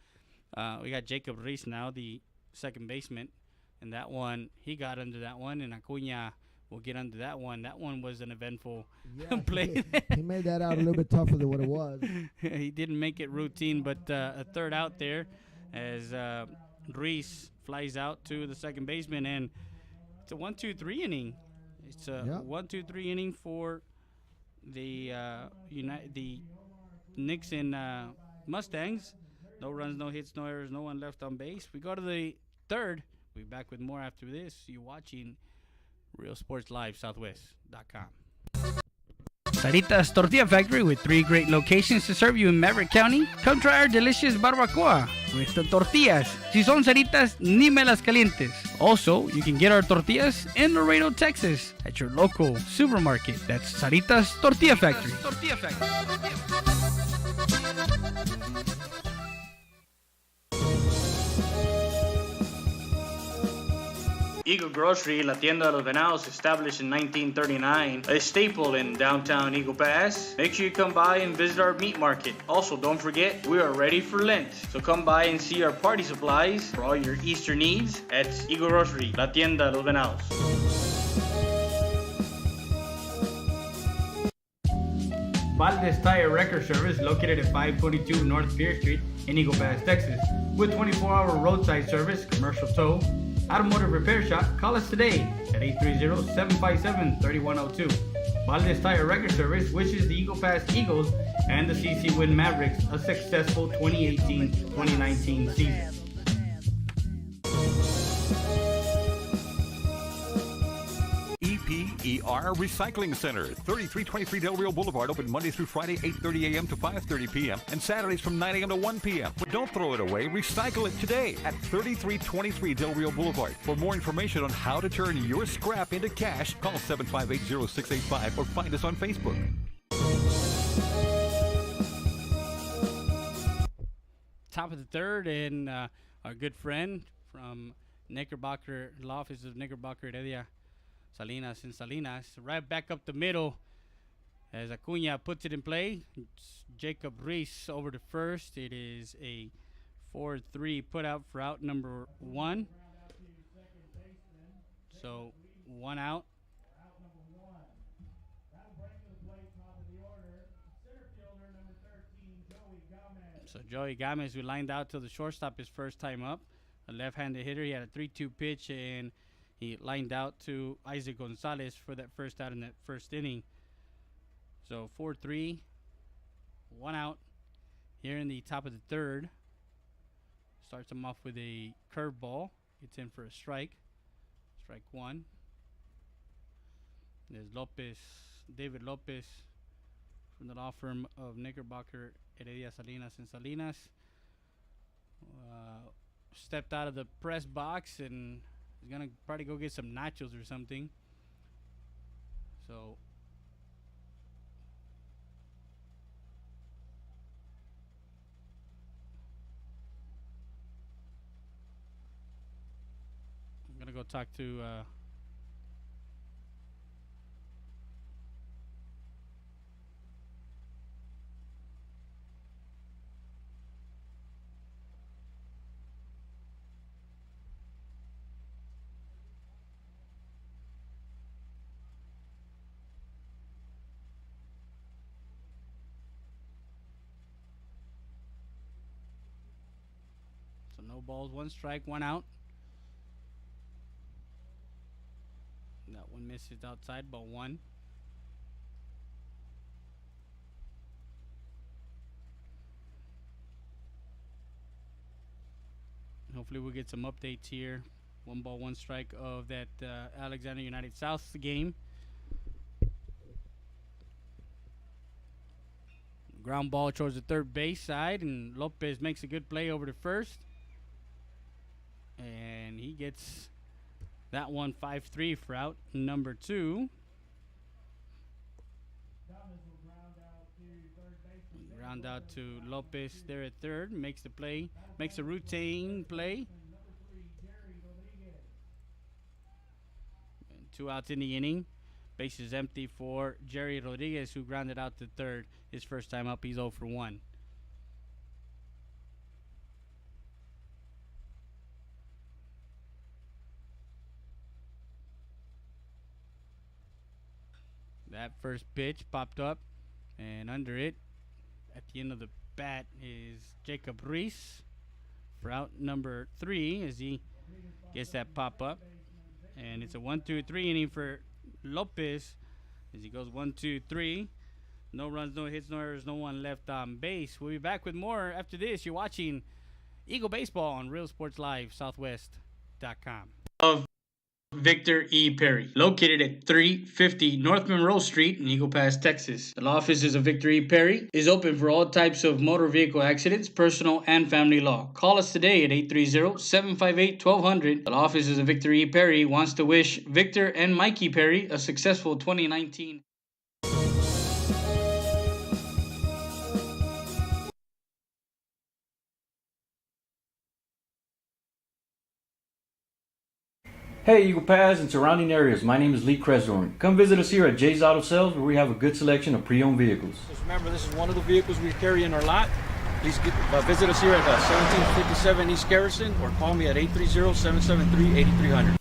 We got Jacob Reese now, the second baseman, and that one he got under that one, and Acuna will get under that one. That one was an eventful play. He made that out a little bit tougher than what it was. He didn't make it routine, but a third out there as Reese flies out to the second baseman, and it's a 1-2-3 inning. It's a 1-2-3 inning for the the Nixon Mustangs. No runs, no hits, no errors, no one left on base. We go to the third. We'll be back with more after this. You're watching Real Sports Live, Southwest.com. Sarita's Tortilla Factory with 3 great locations to serve you in Maverick County. Come try our delicious barbacoa with the tortillas. Si son Saritas, ni me las calientes. Also, you can get our tortillas in Laredo, Texas at your local supermarket. That's Sarita's Tortilla Factory. Eagle Grocery, La Tienda de los Venados, established in 1939, a staple in downtown Eagle Pass. Make sure you come by and visit our meat market. Also, don't forget, we are ready for Lent. So come by and see our party supplies for all your Easter needs at Eagle Grocery, La Tienda de los Venados. Valdez Tire Record Service, located at 522 North Pierce Street in Eagle Pass, Texas. With 24-hour roadside service, commercial tow, automotive repair shop, call us today at 830-757-3102. Valdez Tire Record Service wishes the Eagle Pass Eagles and the CC Win Mavericks a successful 2018-2019 season. EPER Recycling Center, 3323 Del Rio Boulevard, open Monday through Friday, 8:30 a.m. to 5:30 p.m. and Saturdays from 9 a.m. to 1 p.m. But don't throw it away, recycle it today at 3323 Del Rio Boulevard. For more information on how to turn your scrap into cash, call 758-0685 or find us on Facebook. Top of the third, and our good friend from Knickerbocker, law office of Knickerbocker, Heredia, Salinas and Salinas, right back up the middle as Acuna puts it in play. It's Jacob Reese over to first. It is a 4-3 put out for out number 1. So 1 out. So Joey Gomez, who lined out to the shortstop his first time up, a left-handed hitter. He had a 3-2 pitch, and He lined out to Isaac Gonzalez for that first out in that first inning. So 4-3, 1 out here in the top of the third. Starts him off with a curveball. Gets in for a strike. Strike one. There's Lopez, David Lopez from the law firm of Knickerbocker, Heredia, Salinas, and Salinas. Stepped out of the press box and is going to probably go get some nachos or something. So I'm going to go talk to no balls, 1 strike, 1 out. That one misses outside, ball 1. Hopefully we'll get some updates here. 1 ball, 1 strike of that Alexander United South game. Ground ball towards the third base side, and Lopez makes a good play over to first. And he gets that one 5-3 for out number 2. Ground out to Lopez there at third. Makes the play. Makes a routine play. And 2 outs in the inning. Base is empty for Jerry Rodriguez, who grounded out to third. His first time up, he's 0 for 1. That first pitch popped up, and under it, at the end of the bat, is Jacob Reese for out number 3 as he gets that pop up. And it's a 1-2-3 inning for Lopez as he goes 1-2-3. No runs, no hits, no errors, no one left on base. We'll be back with more after this. You're watching Eagle Baseball on Real Sports Live, Southwest.com. Of Victor E. Perry, located at 350 North Monroe Street in Eagle Pass, Texas. The law offices of Victor E. Perry is open for all types of motor vehicle accidents, personal and family law. Call us today at 830-758-1200. The law offices of Victor E. Perry wants to wish Victor and Mikey Perry a successful 2019. Hey Eagle Pass and surrounding areas, my name is Lee Cresdorn. Come visit us here at Jay's Auto Sales where we have a good selection of pre-owned vehicles. Just remember, this is one of the vehicles we carry in our lot. Please visit us here at 1757 East Garrison or call me at 830-773-8300.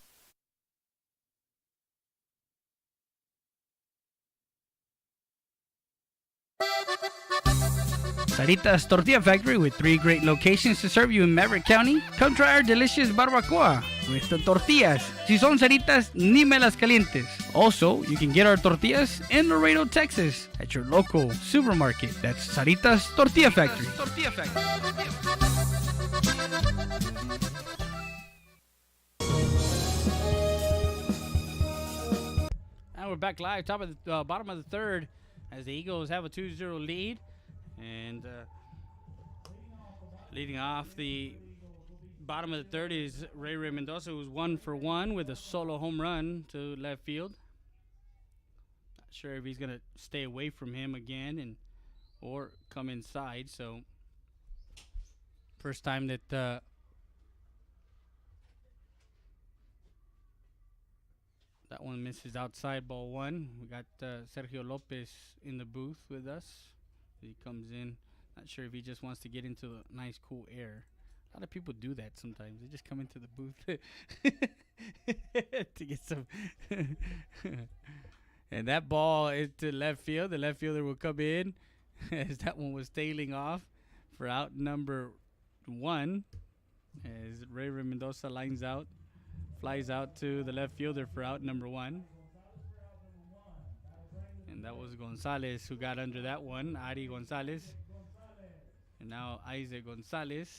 Sarita's Tortilla Factory with 3 great locations to serve you in Maverick County. Come try our delicious barbacoa with the tortillas. Si son Saritas, ni me las calientes. Also, you can get our tortillas in Laredo, Texas at your local supermarket. That's Sarita's Tortilla Factory. And we're back live, top of the bottom of the third, as the Eagles have a 2-0 lead. And leading off the bottom of the third is Ray Mendoza, who's 1 for 1 with a solo home run to left field. Not sure if he's going to stay away from him again or come inside. So first time that that one misses outside, ball 1. We got Sergio Lopez in the booth with us. He comes in. Not sure if he just wants to get into the nice, cool air. A lot of people do that sometimes. They just come into the booth to get some. And that ball is to left field. The left fielder will come in as that one was tailing off for out number 1 as Ray Mendoza lines out flies out to the left fielder for out number 1. And that was Gonzalez who got under that one, Ari Gonzalez. And now Isaac Gonzalez.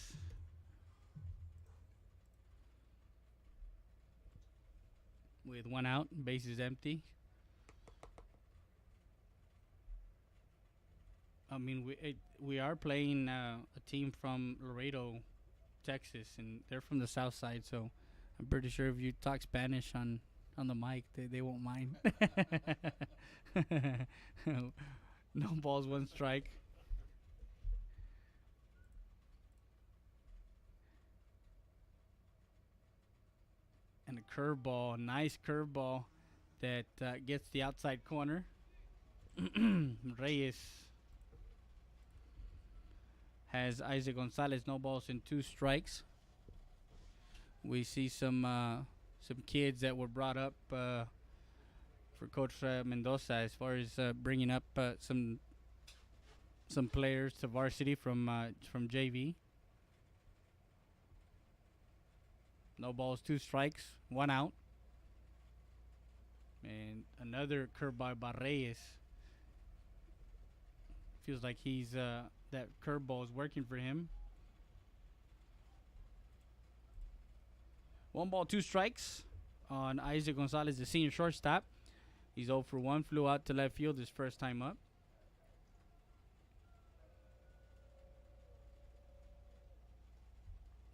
With 1 out, base is empty. I mean, we are playing a team from Laredo, Texas, and they're from the south side, so I'm pretty sure if you talk Spanish on the mic, they won't mind. No balls, 1 strike. And a curveball, nice curveball that gets the outside corner. Reyes has Isaac Gonzalez, no balls and 2 strikes. We see some kids that were brought up for Coach Mendoza as far as bringing up some players to varsity from JV. No balls, 2 strikes, 1 out. And another curveball by Reyes. Feels like he's that curveball is working for him. 1 ball, 2 strikes on Isaac Gonzalez, the senior shortstop. He's 0 for 1, flew out to left field his first time up.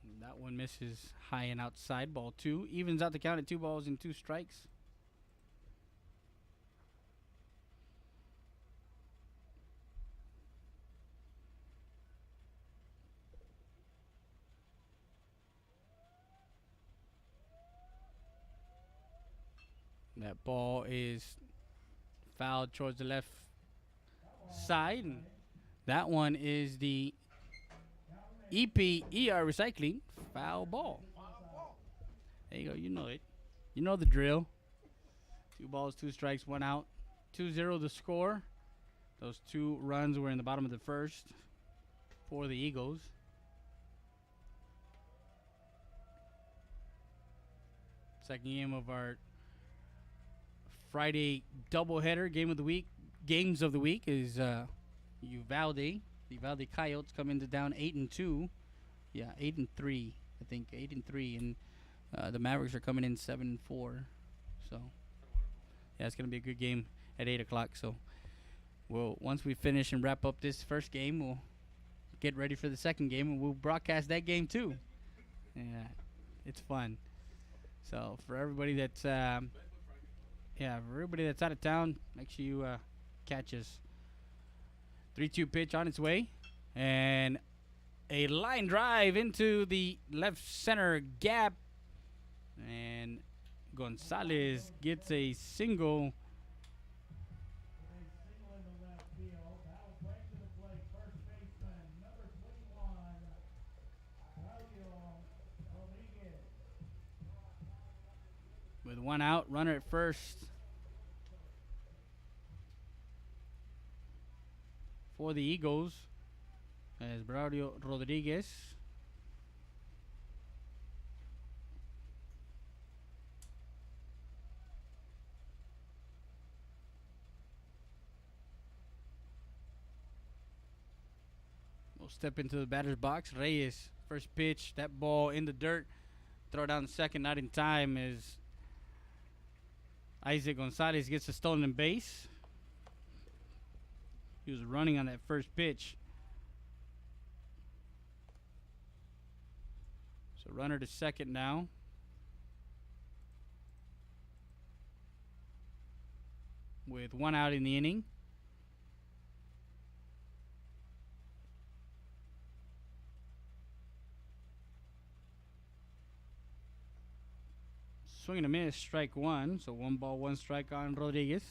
And that one misses high and outside, ball 2. Evens out the count at 2 balls and 2 strikes. That ball is fouled towards the left side. And that one is the EPER Recycling foul ball. There you go. You know it. You know the drill. 2 balls, 2 strikes, 1 out. 2-0 the score. Those 2 runs were in the bottom of the first for the Eagles. Second game of our Friday doubleheader games of the week is Uvalde. The Uvalde Coyotes come into down 8-2. Yeah, 8-3. I think 8-3, and the Mavericks are coming in 7-4. So yeah, it's gonna be a good game at 8 o'clock. So once we finish and wrap up this first game, we'll get ready for the second game, and we'll broadcast that game too. Yeah, it's fun. So for everybody that's for everybody that's out of town, make sure you catch us. 3-2 pitch on its way. And a line drive into the left center gap. And Gonzalez gets a single. With 1 out, runner at first for the Eagles as Braulio Rodriguez. Will step into the batter's box. Reyes, first pitch, that ball in the dirt. Throw down the second, not in time, as Isaac Gonzalez gets a stolen base. He was running on that first pitch. So runner to second now. With 1 out in the inning. Swing and a miss, strike 1. So 1 ball, 1 strike on Rodriguez.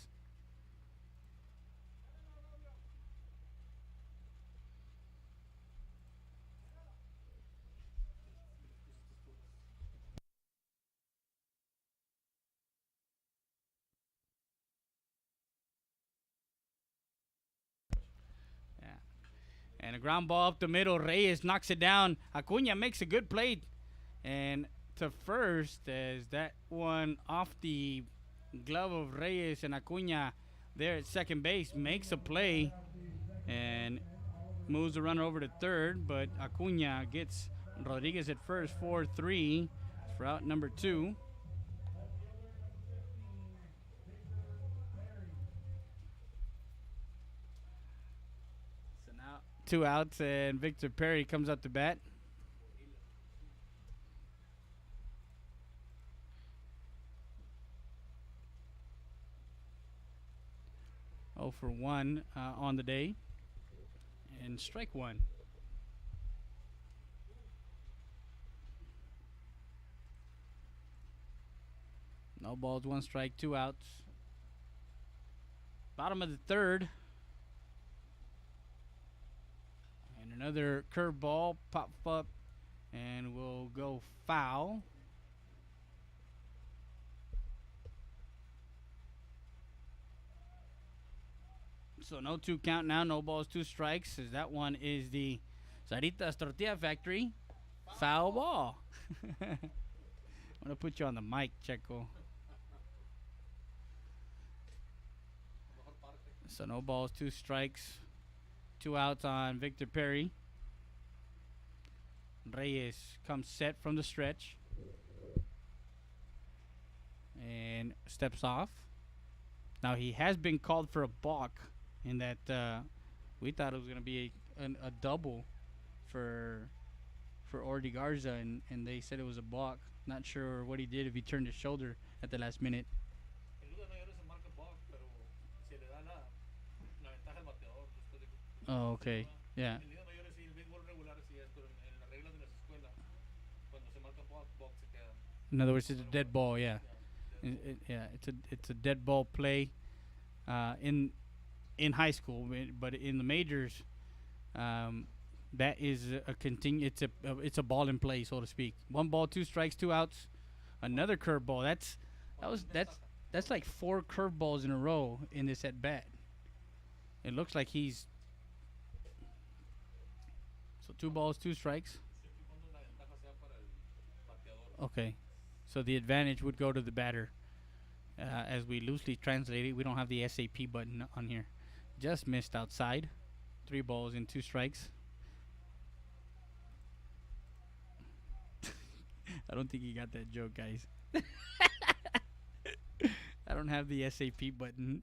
Yeah. And a ground ball up the middle. Reyes knocks it down. Acuna makes a good play. And to first as that one off the glove of Reyes, and Acuna there at second base makes a play and moves the runner over to third, but Acuna gets Rodriguez at first, 4-3 for out number 2. So now 2 outs, and Victor Perry comes up to bat. Oh for 1 on the day, and strike 1. No balls, 1 strike, 2 outs. Bottom of the third. And another curveball pop up and will go foul. So no 2 count now, no balls, 2 strikes, as that one is the Sarita's Tortilla Factory foul ball. I'm going to put you on the mic, Checo. So no balls, 2 strikes, 2 outs on Victor Perry. Reyes comes set from the stretch and steps off. Now he has been called for a balk in that we thought it was going to be a double for Ordi Garza, and they said it was a balk. Not sure what he did, if he turned his shoulder at the last minute. Oh, okay. Yeah. In other words, it's a dead ball. Yeah. Yeah. It's a dead ball play in high school, but in the majors, that is a continue. It's a ball in play, so to speak. 1 ball, 2 strikes, 2 outs. Another curveball. That's like 4 curveballs in a row in this at bat. It looks like he's. So 2 balls, 2 strikes. Okay. So the advantage would go to the batter. As we loosely translate it, we don't have the SAP button on here. Just missed outside. 3 balls and 2 strikes. I don't think you got that joke, guys. I don't have the SAP button.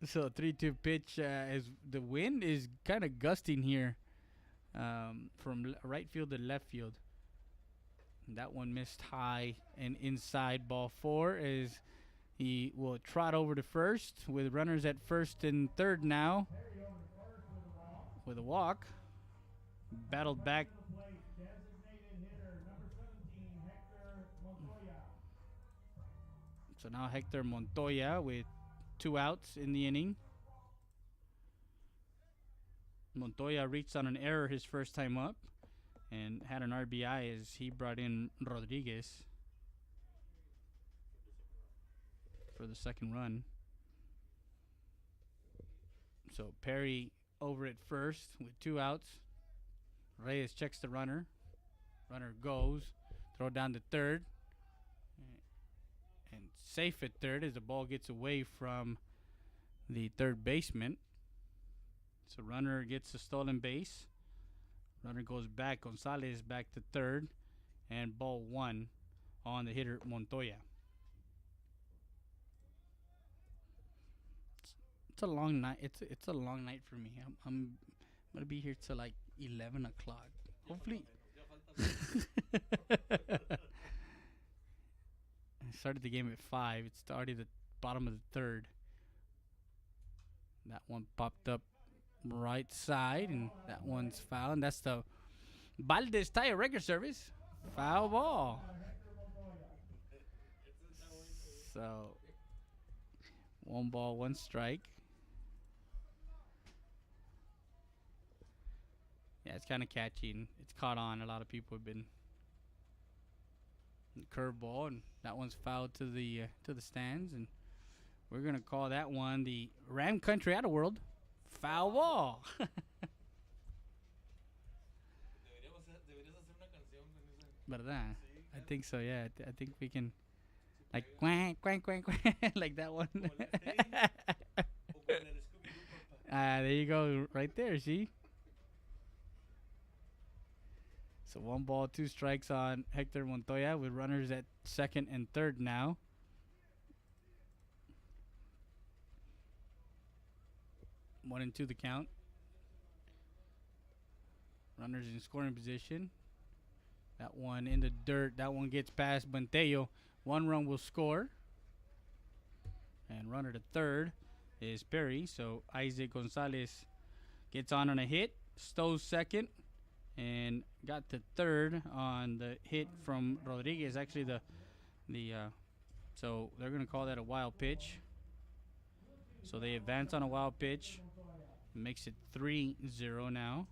So 3-2 pitch, as the wind is kind of gusting here from right field to left field. And that one missed high and inside. Ball 4 is he will trot over to first with runners at first and third now with a walk. Battled back. So now Hector Montoya with 2 outs in the inning. Montoya reached on an error his first time up and had an RBI as he brought in Rodriguez for the second run. So Perry over at first with 2 outs. Reyes checks the runner. Runner goes. Throw down to third. And safe at third as the ball gets away from the third baseman. So runner gets a stolen base. Runner goes back. Gonzalez back to third. And ball 1 on the hitter Montoya. It's a long night. It's a long night for me. I'm gonna be here till like 11 o'clock. Hopefully. I started the game at 5. It started at the bottom of the third. That one popped up right side, and that one's foul. And that's the Valdez Tire Record Service foul ball. So 1 ball, 1 strike. Yeah, it's kind of catchy and it's caught on. A lot of people have been curveball, and that one's fouled to the stands. And We're going to call that one the Ram Country Auto World foul ball. ¿Verdad? I think so, yeah. I think we can, like, quack, quack, quack, quack, like that one. There you go, right there, see? So 1 ball, 2 strikes on Hector Montoya with runners at second and third now. One and 2 the count. Runners in scoring position. That one in the dirt. That one gets past Benteo. 1 run will score. And runner to third is Perry. So Isaac Gonzalez gets on a hit. Stows second. And got to third on the hit from Rodriguez. Actually, so they're going to call that a wild pitch. So they advance on a wild pitch. Makes it 3-0 now.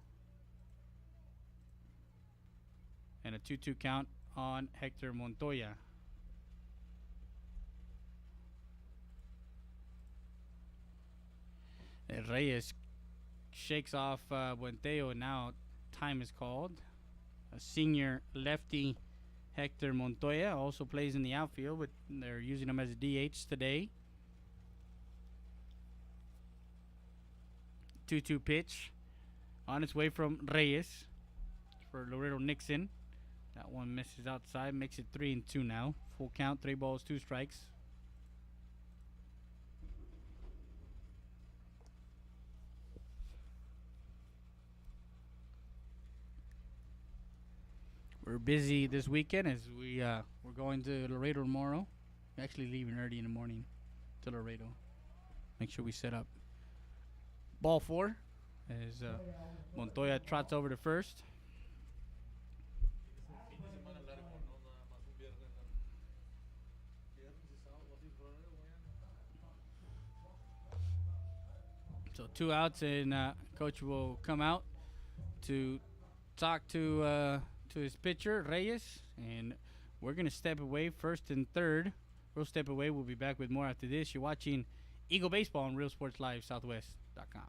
And a 2-2 count on Hector Montoya. And Reyes shakes off Buenteo, and now time is called. A senior lefty, Hector Montoya, also plays in the outfield, but they're using him as a DH today. 2-2 pitch on its way from Reyes for Laredo Nixon. That one misses outside, makes it 3-2 now. Full count, 3 balls, 2 strikes. We're busy this weekend as we're going to Laredo tomorrow. We're actually leaving early in the morning to Laredo. Make sure we set up. Ball 4 as Montoya trots over to first. So 2 outs, and coach will come out to talk to his pitcher, Reyes, and we're going to step away first and third. We'll step away. We'll be back with more after this. You're watching Eagle Baseball on Real Sports Live Southwest.com.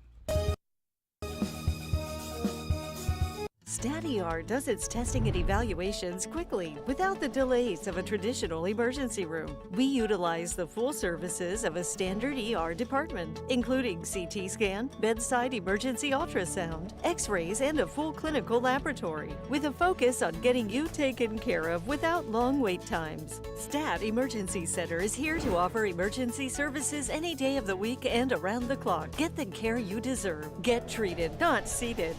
StatER does its testing and evaluations quickly without the delays of a traditional emergency room. We utilize the full services of a standard ER department, including CT scan, bedside emergency ultrasound, x-rays, and a full clinical laboratory, with a focus on getting you taken care of without long wait times. Stat Emergency Center is here to offer emergency services any day of the week and around the clock. Get the care you deserve. Get treated, not seated.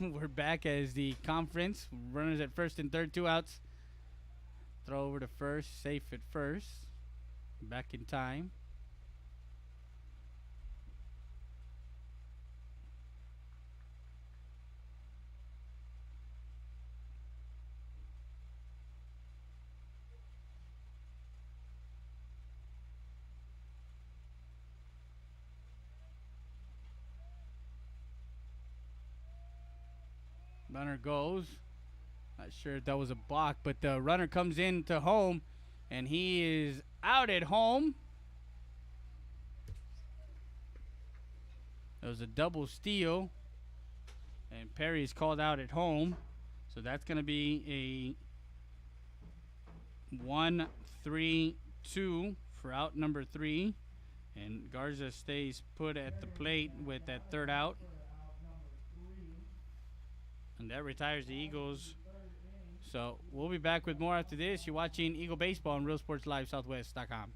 We're back as the conference. Runners at first and third, 2 outs. Throw over to first, safe at first. Back in time. Runner goes. Not sure if that was a block, but the runner comes into home, and he is out at home. There was a double steal, and Perry's called out at home. So that's going to be a 1-3-2 for out number 3. And Garza stays put at the plate with that third out. And that retires the Eagles. So we'll be back with more after this. You're watching Eagle Baseball on Real Sports Live Southwest.com.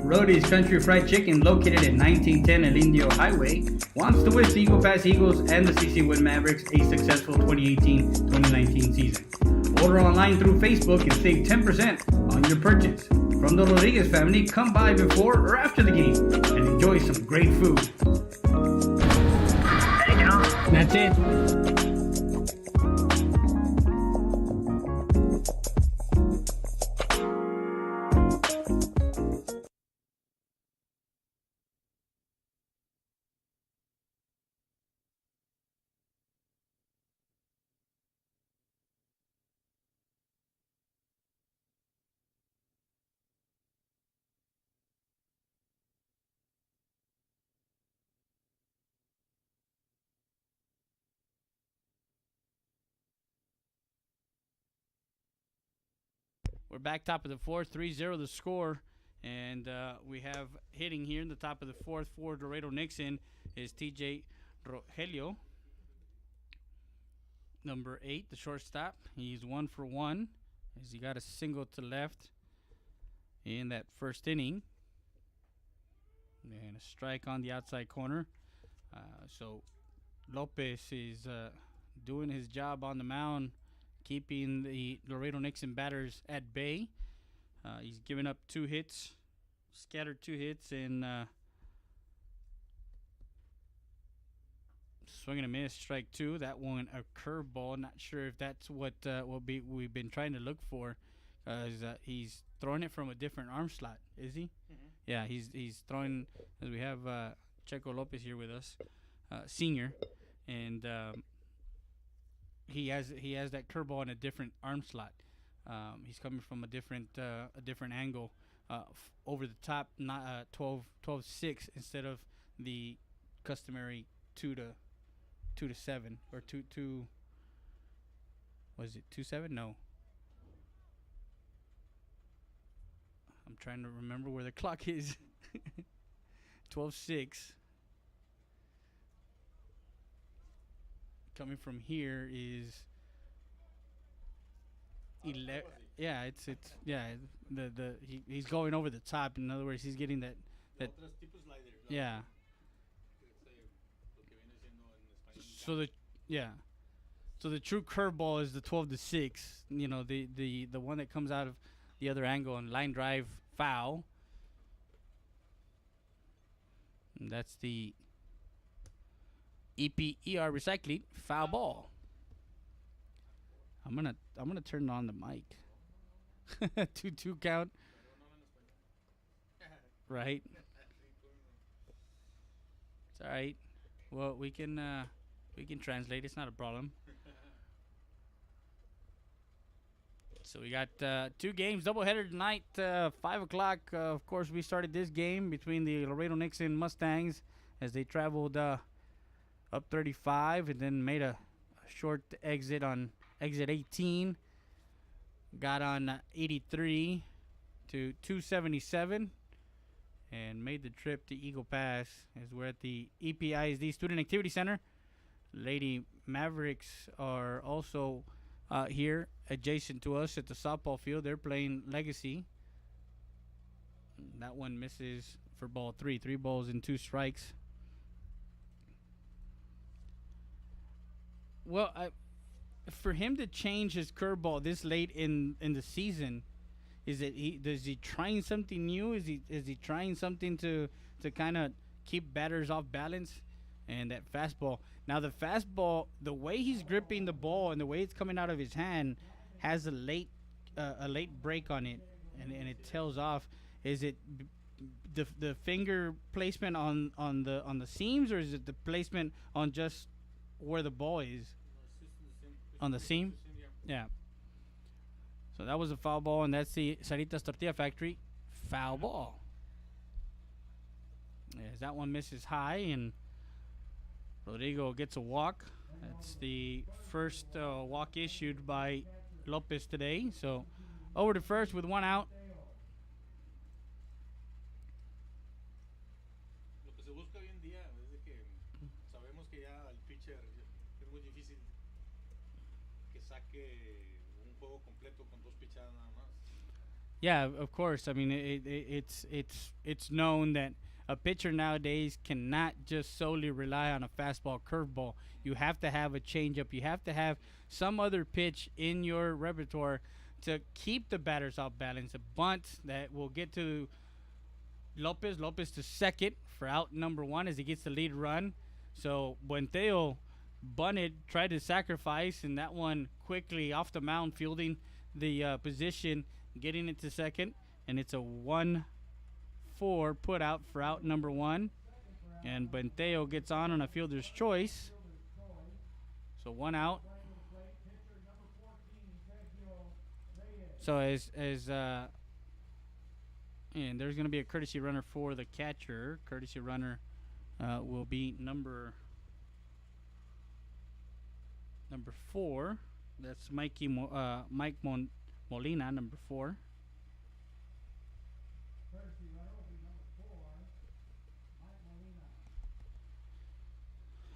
Rody's Country Fried Chicken, located at 1910 El Indio Highway, wants to wish the Eagle Pass Eagles and the CC Wood Mavericks a successful 2018-2019 season. Order online through Facebook and save 10% on your purchase. From the Rodriguez family, come by before or after the game and enjoy some great food. That's it. We're back top of the fourth, 3-0 the score. And we have hitting here in the top of the fourth for Laredo Nixon is TJ Rogelio. Number 8, the shortstop. He's 1 for 1 as he got a single to left in that first inning. And a strike on the outside corner. So Lopez is doing his job on the mound, keeping the Laredo Nixon batters at bay. He's given up 2 hits, scattered 2 hits, and swing and a miss, strike 2. That one a curveball. Not sure if that's what we've been trying to look for. He's throwing it from a different arm slot. Is he? Mm-hmm. Yeah, he's throwing. As we have Checo Lopez here with us, senior, and he has that curveball in a different arm slot. He's coming from a different angle, over the top, not 12-6 instead of the customary 2-7 or 2. Was it 2-7? No. I'm trying to remember where the clock is. 12-6. Coming from here is 11. Yeah, it's he's going over the top. In other words, he's getting that. Yeah. So the true curveball is the 12-6. You know, the one that comes out of the other angle and line drive foul. And that's the EPER recycling foul ball. I'm gonna turn on the mic. 2-2 count. Right. It's all right. Well, we can translate. It's not a problem. So we got 2 games, doubleheader tonight, 5 o'clock. Of course, we started this game between the Laredo Nixon Mustangs as they traveled up 35 and then made a short exit on exit 18. Got on 83 to 277 and made the trip to Eagle Pass as we're at the EPISD Student Activity Center. Lady Mavericks are also here adjacent to us at the softball field. They're playing Legacy. That one misses for ball 3. 3 balls and 2 strikes. Well, for him to change his curveball this late in the season, is he trying something new? Is he trying something to kind of keep batters off balance? And that fastball. Now the fastball, the way he's gripping the ball and the way it's coming out of his hand, has a late break on it, and it tails off. Is it the finger placement on the seams, or is it the placement on just where the ball is? On the seam? Yeah. So that was a foul ball, and that's the Saritas Tortilla Factory foul ball. Yes, that one misses high, and Rodrigo gets a walk. That's the first walk issued by Lopez today. So over to first with 1 out. Lo que se busca hoy en día es que sabemos que ya el pitcher es muy difícil que saque un juego completo con 2 pichadas nada más. Yeah, of course. I mean, it's known that a pitcher nowadays cannot just solely rely on a fastball, curveball. You have to have a changeup. You have to have some other pitch in your repertoire to keep the batters off balance. A bunt that will get to Lopez. Lopez to second for out number one as he gets the lead run. So Buenteo bunted, tried to sacrifice, and that one quickly off the mound, fielding the position, getting it to second, and it's a 1-4 put out for out number one. And Buenteo gets on a fielder's choice. So one out. So and there's going to be a courtesy runner for the catcher. Courtesy runner will be number 4. That's Mike Molina, number 4.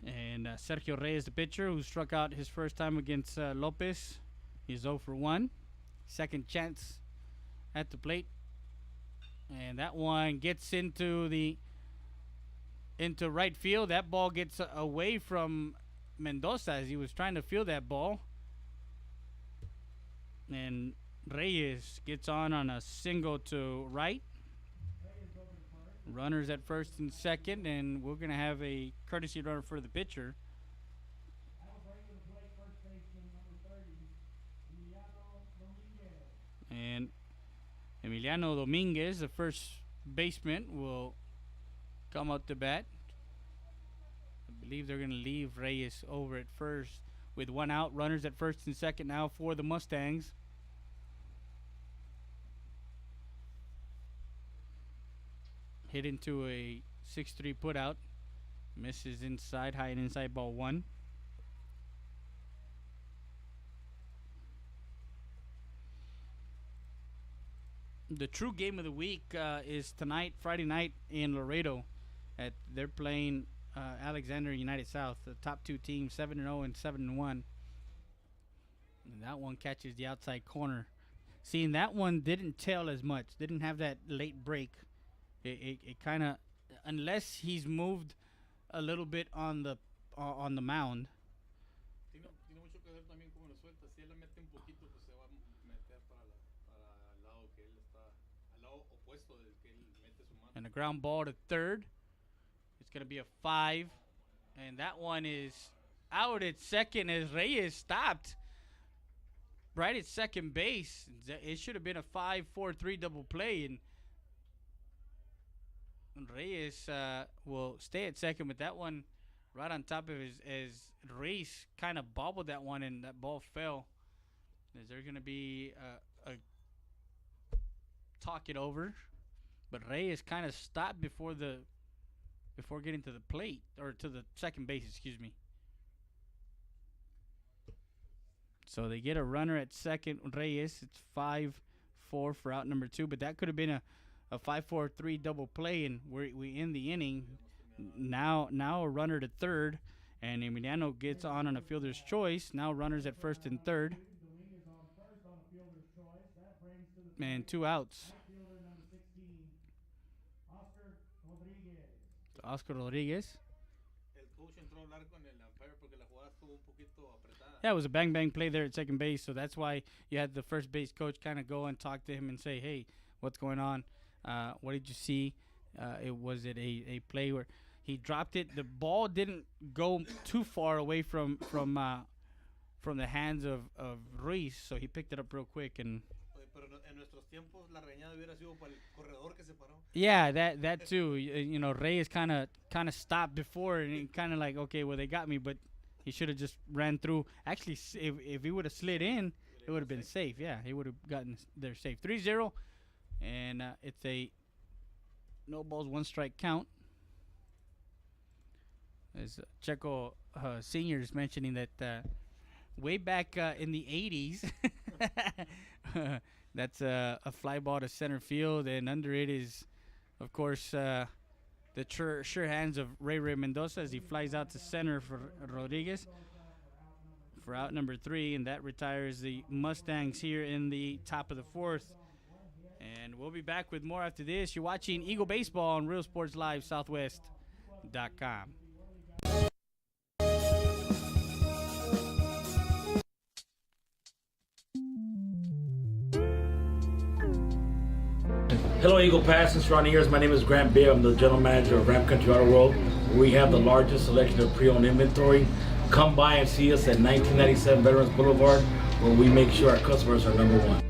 And Sergio Reyes, the pitcher, who struck out his first time against Lopez. He's 0 for 1. Second chance at the plate. And that one gets into right field. That ball gets away from Mendoza as he was trying to field that ball. And Reyes gets on a single to right. Runners at first and second, and we're going to have a courtesy runner for the pitcher. And Emiliano Dominguez, the first baseman, will come out to bat. I believe they're going to leave Reyes over at first with one out. Runners at first and second now for the Mustangs. Hit into a 6-3 put out. Misses inside, high and inside, ball 1. The true game of the week is tonight, Friday night in Laredo. They're playing Alexander United South, the top two teams, 7-0 and 7-1. And that one catches the outside corner. Seeing that one didn't tail as much, didn't have that late break. It kind of, unless he's moved a little bit on the mound. Tiene mucho que ver también cómo lo suelta. Si él le mete un poquito, pues se va a meter para el lado que él está, al lado opuesto del que él mete su mano. And a ground ball to third. It's going to be a 5. And that one is out at second as Reyes stopped right at second base. It should have been a 5-4-3 double play. And Reyes will stay at second, but that one right on top of as Reyes kind of bobbled that one and that ball fell. Is there going to be a talk it over? But Reyes kind of stopped before getting to the plate, or to the second base, excuse me. So they get a runner at second, Reyes. It's 5-4 for out number 2, but that could have been a 5-4-3 double play, and we end the inning. Now a runner to third, and Emiliano gets on a fielder's choice. Now runners at first and third, and 2 outs. Oscar Rodriguez. Yeah, it was a bang play there at second base, so that's why you had the first base coach kind of go and talk to him and say, "Hey, what's going on? What did you see?" Was it a play where he dropped it? The ball didn't go too far away from the hands of Ruiz, so he picked it up real quick. And yeah, that too. Reyes kind of stopped before, and kind of like, okay, well, they got me, but he should have just ran through. Actually, if he would have slid in, it would have been safe. Yeah, he would have gotten there safe. 3-0. And it's a no balls, 1 strike count. As Checo Sr. is mentioning that way back in the 80s, that's a fly ball to center field, and under it is, of course, the sure hands of Ray Mendoza as he flies out to center for Rodriguez for out number 3, and that retires the Mustangs here in the top of the 4th. And we'll be back with more after this. You're watching Eagle Baseball on Real Sports Live Southwest.com. Hello, Eagle Pass and surrounding areas. My name is Grant Bibb. I'm the general manager of Ram Country Auto World. We have the largest selection of pre-owned inventory. Come by and see us at 1997 Veterans Boulevard, where we make sure our customers are number one.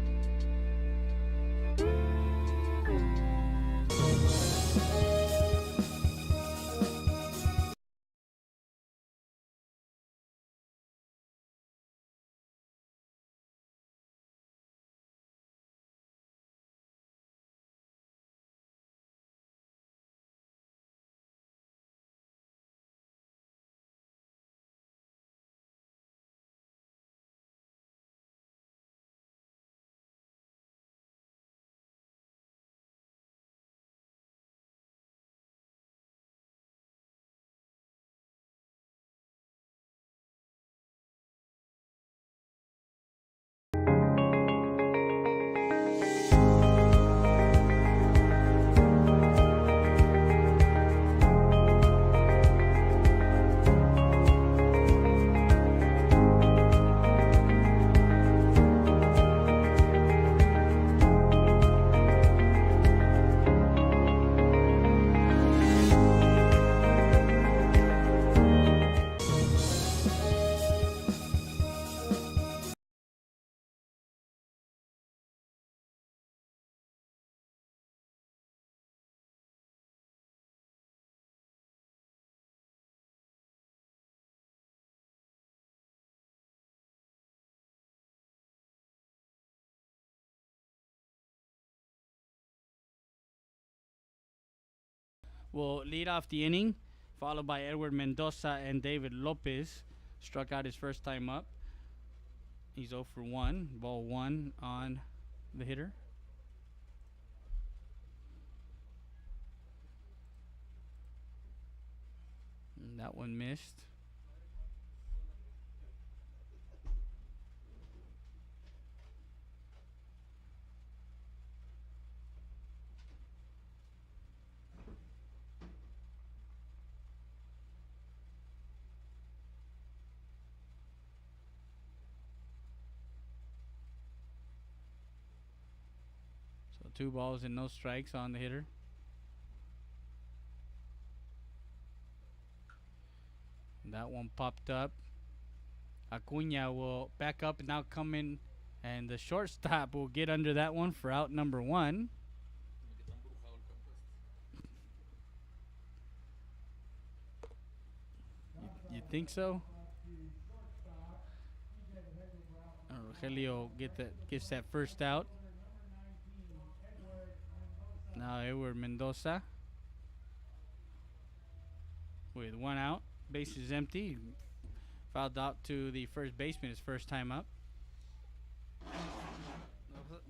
Will lead off the inning, followed by Edward Mendoza and David Lopez. Struck out his first time up. He's 0 for 1. Ball 1 on the hitter. And that one missed. So 2 balls and no strikes on the hitter. That one popped up. Acuna will back up and now come in, and the shortstop will get under that one for out number 1. You think so? Rogelio gets that first out. Now Edward Mendoza with 1 out. Base is empty. Fouled out to the first baseman his first time up.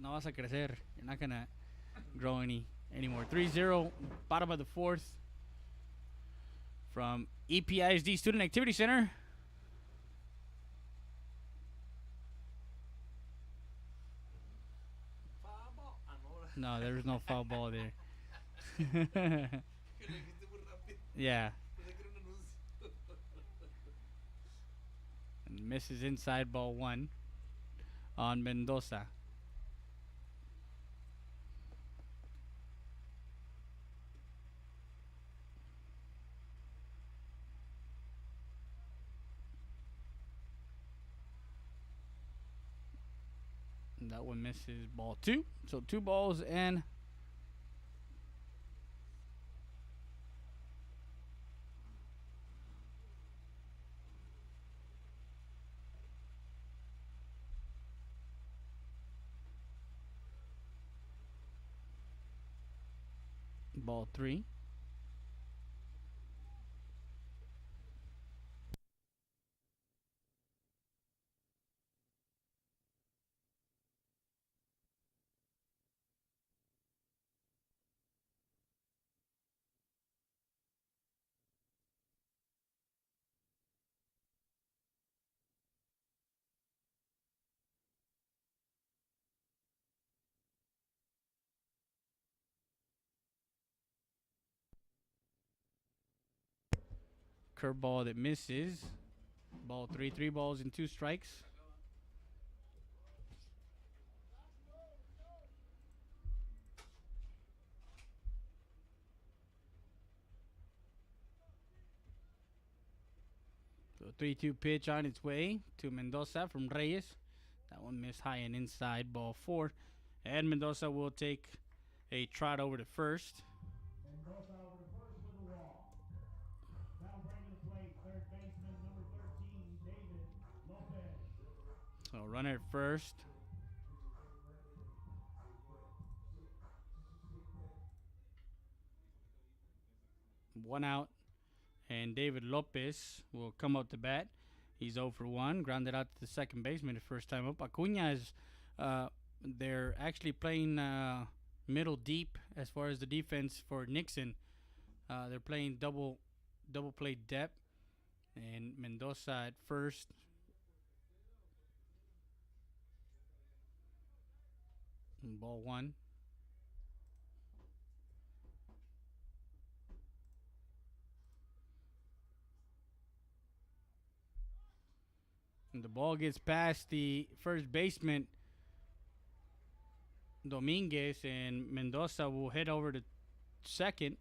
No vas a crecer. You're not going to grow anymore. 3-0, bottom of the 4th from EPISD Student Activity Center. No, there was no foul ball there. Yeah. And misses inside, ball 1 on Mendoza. And that one misses, ball 2. So 2 balls and ball 3. Curveball that misses. Ball 3, 3 balls and 2 strikes. So 3-2 pitch on its way to Mendoza from Reyes. That one missed high and inside, ball 4. And Mendoza will take a trot over to first. Mendoza over to first with a walk. Now bringing the plate, third baseman number 13, David Lopez. So runner at first. One out, and David Lopez will come up to bat. He's 0 for 1, grounded out to the second baseman the first time up. Acuna is, they're actually playing middle deep as far as the defense for Nixon. They're playing double play depth, and Mendoza at first. And ball 1. And the ball gets past the first baseman, Dominguez, and Mendoza will head over to second.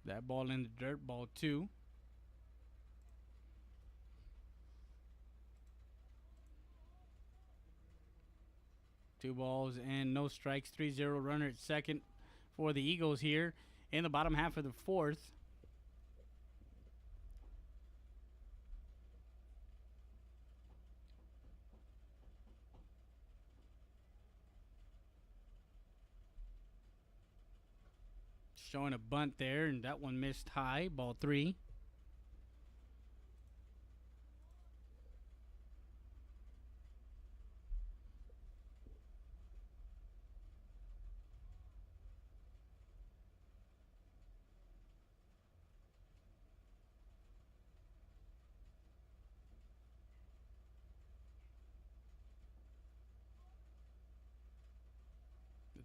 That ball in the dirt, ball 2. Two balls and no strikes. 3-0 runner at second for the Eagles here in the bottom half of the 4th. Showing a bunt there, and that one missed high, ball 3.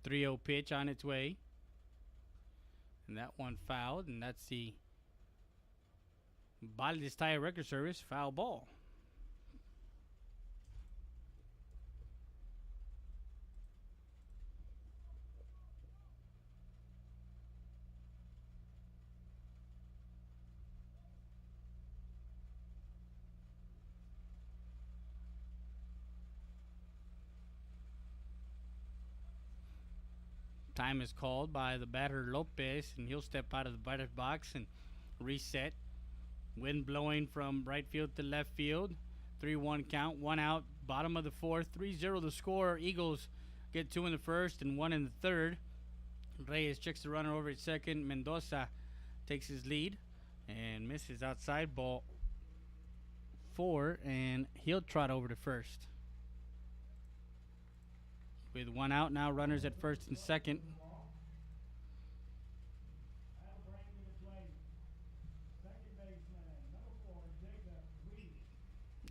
The 3-0 pitch on its way. And that one fouled, and that's the Baldes Tire Record Service foul ball. Time is called by the batter Lopez, and he'll step out of the batter's box and reset. Wind blowing from right field to left field. 3-1 count, 1 out, bottom of the 4th. 3-0 the score. Eagles get 2 in the first and 1 in the 3rd. Reyes checks the runner over at second. Mendoza takes his lead and misses outside, ball 4, and he'll trot over to first. With 1 out now, runners at first and second.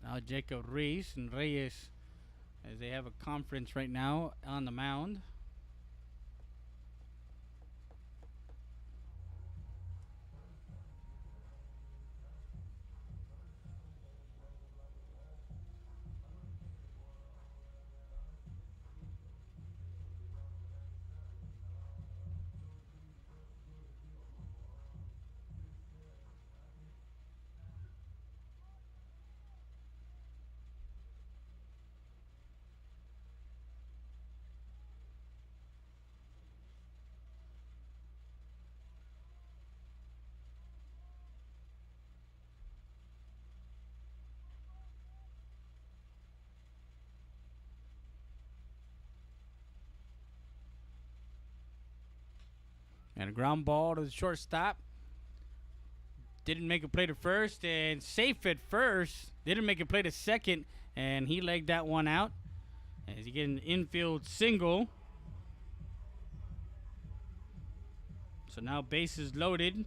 Now Jacob Reese and Reyes, as they have a conference right now on the mound. And a ground ball to the shortstop. didn't make a play to first, and safe at first. Didn't make a play to second, and he legged that one out as he get an infield single. So now bases loaded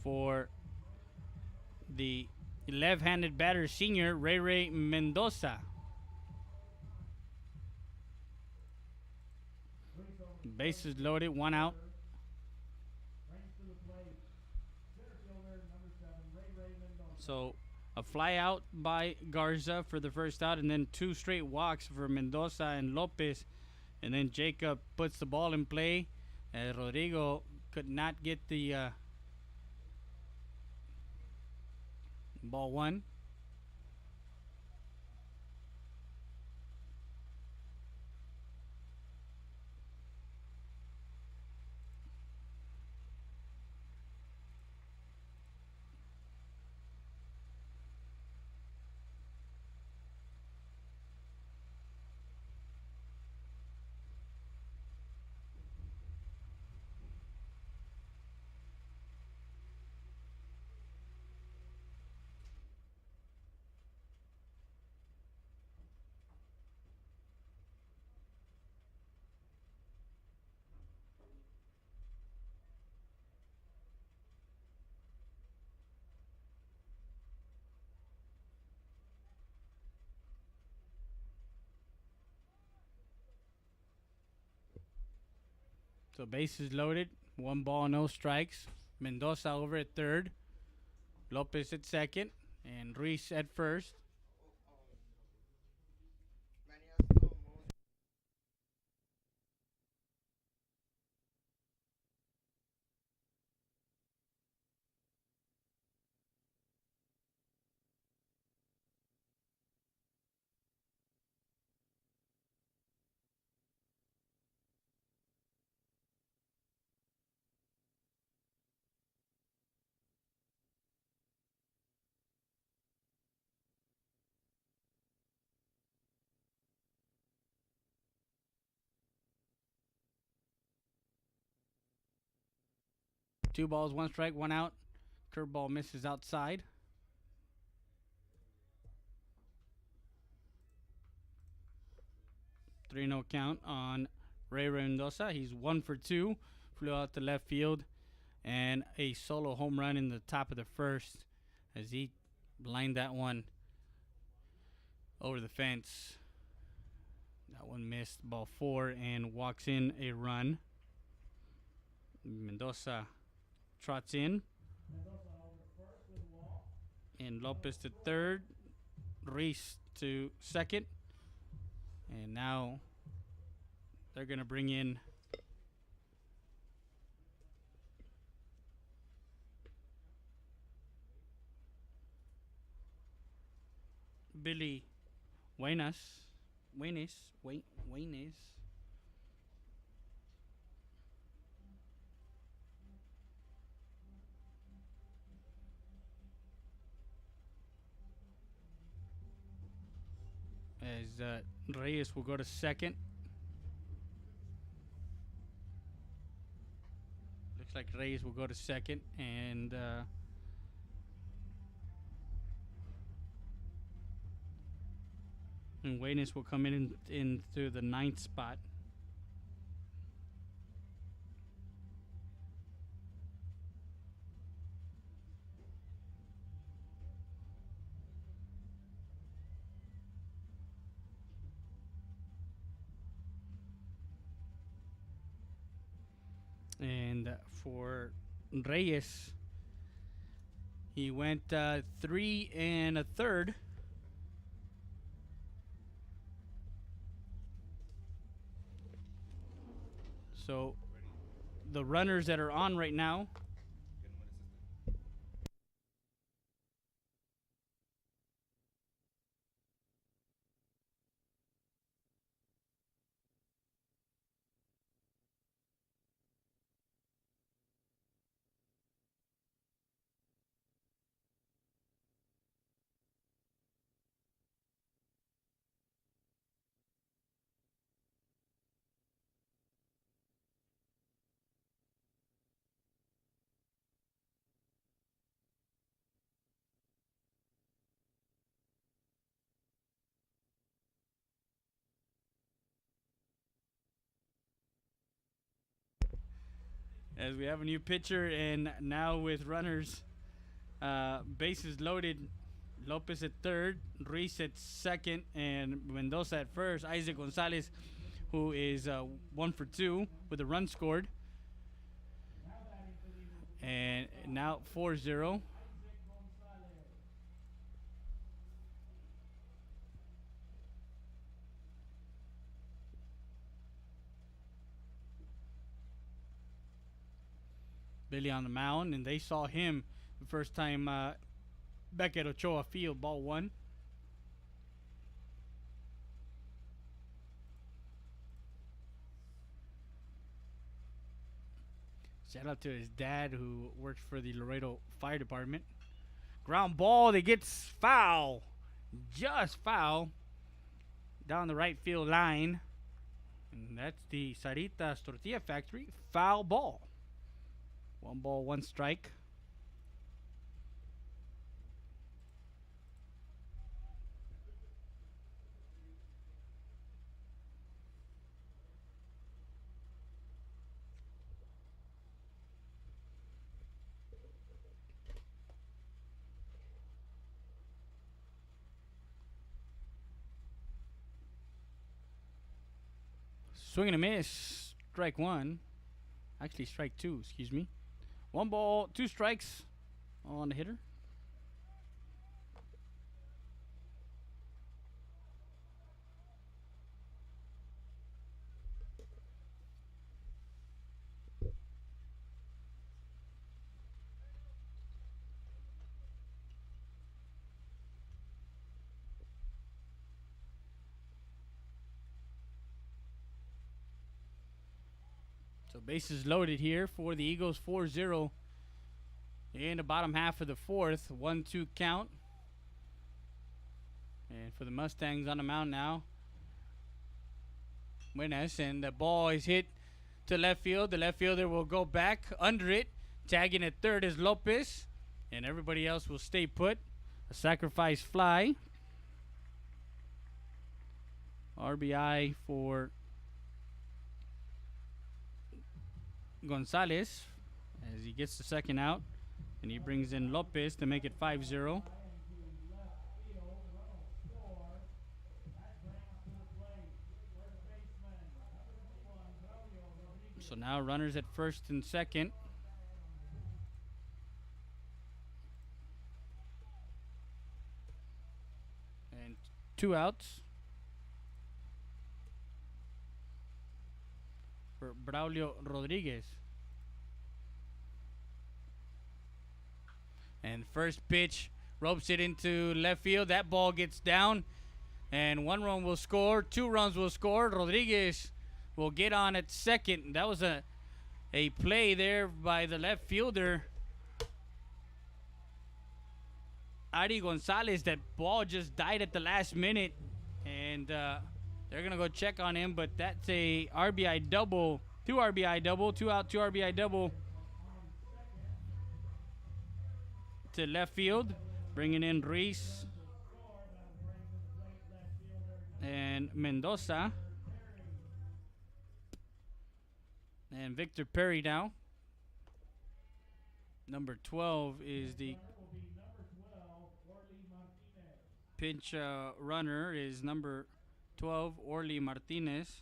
for the left-handed batter senior, Ray Mendoza. Bases loaded, one out. So a fly out by Garza for the first out, and then 2 straight walks for Mendoza and Lopez. And then Jacob puts the ball in play. Rodrigo could not get the ball one. So bases loaded, 1 ball, no strikes. Mendoza over at third, Lopez at second, and Ruiz at first. Two balls, 1 strike, 1 out. Curveball misses outside. Three no count on Ray Mendoza. He's 1 for 2. Flew out to left field, and a solo home run in the top of the first as he lined that one over the fence. That one missed, ball 4, and walks in a run. Mendoza trots in, and Lopez to third, Reese to second, and now they're going to bring in Billy Waynes. As Reyes will go to second. Looks like Reyes will go to second, and Waynes will come into the 9th spot. And for Reyes, he went 3 1/3. So the runners that are on right now As we have a new pitcher, and now with runners, bases loaded. Lopez at third, Ruiz at second, and Mendoza at first. Isaac Gonzalez, who is 1 for 2 with a run scored. And now 4-0. Billy on the mound, and they saw him the first time back at Ochoa Field, ball 1. Shout out to his dad who works for the Laredo Fire Department. Ground ball that gets foul. Just foul. Down the right field line. And that's the Saritas Tortilla Factory. Foul ball. 1 ball, 1 strike. Swing and a miss. Strike 1. Actually, strike 2, excuse me. 1 ball, 2 strikes on the hitter. So bases loaded here for the Eagles, 4-0 in the bottom half of the 4th. 1-2 count. And for the Mustangs on the mound now, Buenas, and the ball is hit to left field. The left fielder will go back under it. Tagging at third is Lopez, and everybody else will stay put. A sacrifice fly. RBI for Gonzalez as he gets the second out, and he brings in Lopez to make it 5-0. So now runners at first and second. And 2 outs for Braulio Rodriguez. And first pitch ropes it into left field. That ball gets down, and 1 run will score. 2 runs will score. Rodriguez will get on at second. That was a play there by the left fielder, Ari Gonzalez. That ball just died at the last minute, and they're going to go check on him, but that's a RBI double. 2 RBI double. 2 out, 2 RBI double to left field. Bringing in Ruiz and Mendoza. And Victor Perry now. Number 12 is the pinch runner, is number 12, Orly Martinez.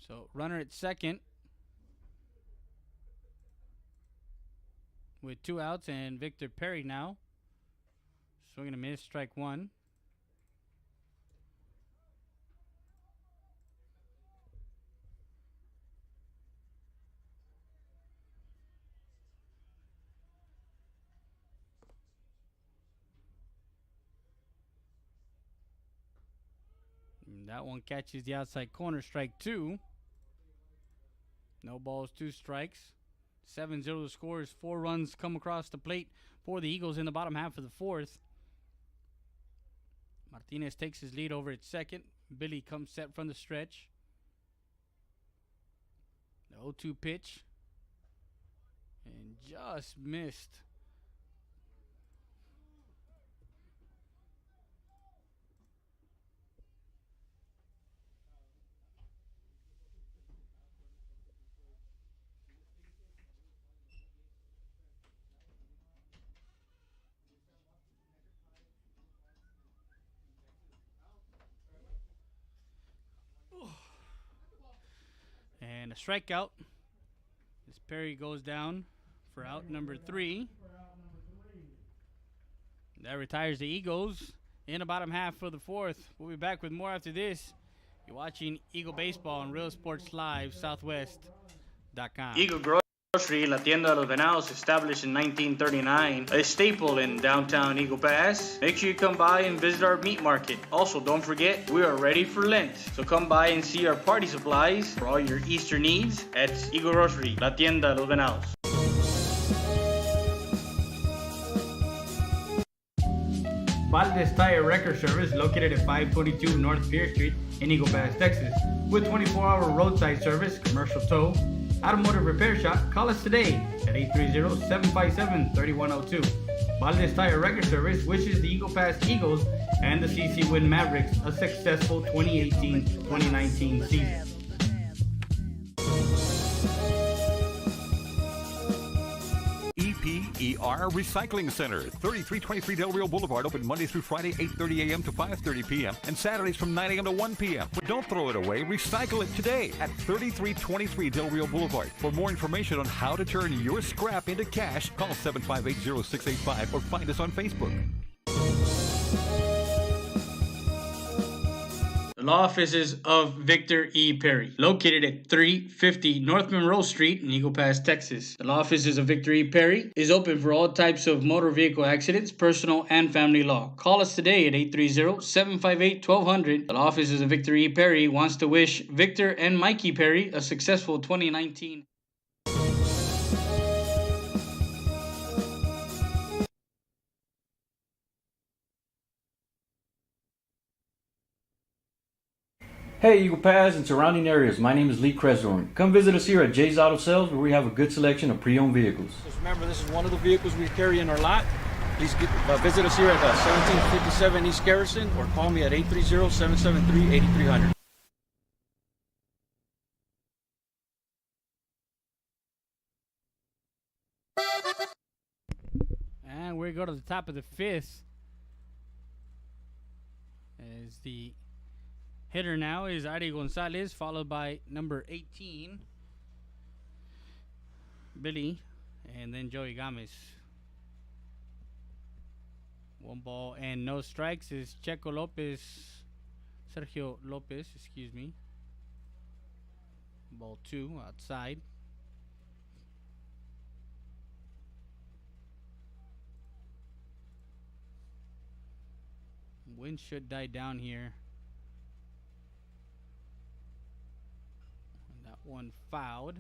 So runner at second with 2 outs, and Victor Perry now. Swing and a miss, strike 1. And that one catches the outside corner, strike 2. No balls, 2 strikes. 7-0 the score as 4 runs come across the plate for the Eagles in the bottom half of the 4th. Martinez takes his lead over at second. Billy comes set from the stretch. The 0-2 pitch. And Just missed. And a strikeout. As Perry goes down for out number 3. That retires the Eagles in the bottom half of the 4th. We'll be back with more after this. You're watching Eagle Baseball on Real Sports Live, Southwest.com. Eagle Grocery, La Tienda de los Venados, established in 1939, a staple in downtown Eagle Pass. Make sure you come by and visit our meat market. Also, don't forget, we are ready for Lent. So come by and see our party supplies for all your Easter needs at Eagle Grocery, La Tienda de los Venados. Valdez Tire Record Service, located at 522 North Pierce Street in Eagle Pass, Texas. With 24-hour roadside service, commercial tow, automotive repair shop, call us today at 830-757-3102. Valdez Tire Record Service wishes the Eagle Pass Eagles and the CC Win Mavericks a successful 2018-2019 season. EPER Recycling Center, 3323 Del Rio Boulevard, open Monday through Friday, 8:30 a.m. to 5:30 p.m. and Saturdays from 9 a.m. to 1 p.m. But don't throw it away, recycle it today at 3323 Del Rio Boulevard. For more information on how to turn your scrap into cash, call 758-0685 or find us on Facebook. The law offices of Victor E. Perry, located at 350 North Monroe Street in Eagle Pass, Texas. The law offices of Victor E. Perry is open for all types of motor vehicle accidents, personal and family law. Call us today at 830-758-1200. The law offices of Victor E. Perry wants to wish Victor and Mikey Perry a successful 2019. Hey Eagle Pass and surrounding areas, my name is Lee Cresdorn. Come visit us here at Jay's Auto Sales where we have a good selection of pre-owned vehicles. Just remember, this is one of the vehicles we carry in our lot. Please visit us here at 1757 East Garrison or call me at 830-773-8300. And we go to the top of the 5th. As the hitter now is Ari Gonzalez, followed by number 18, Billy, and then Joey Gomez. 1 ball and no strikes is Sergio Lopez, excuse me. Ball 2 outside. Wind should die down here. And that one fouled.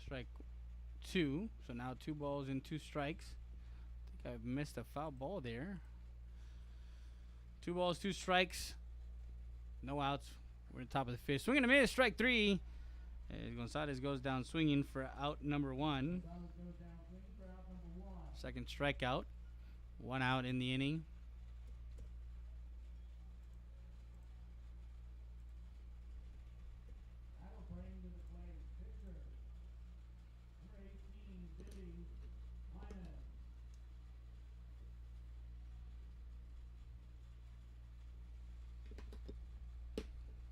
Strike 2. So now 2 balls and 2 strikes. I think I've missed a foul ball there. 2 balls, 2 strikes. No outs. We're on top of the 5th. Swing and a miss. Strike 3. Gonzalez goes down swinging for out number 1. Second strikeout. 1 out in the inning.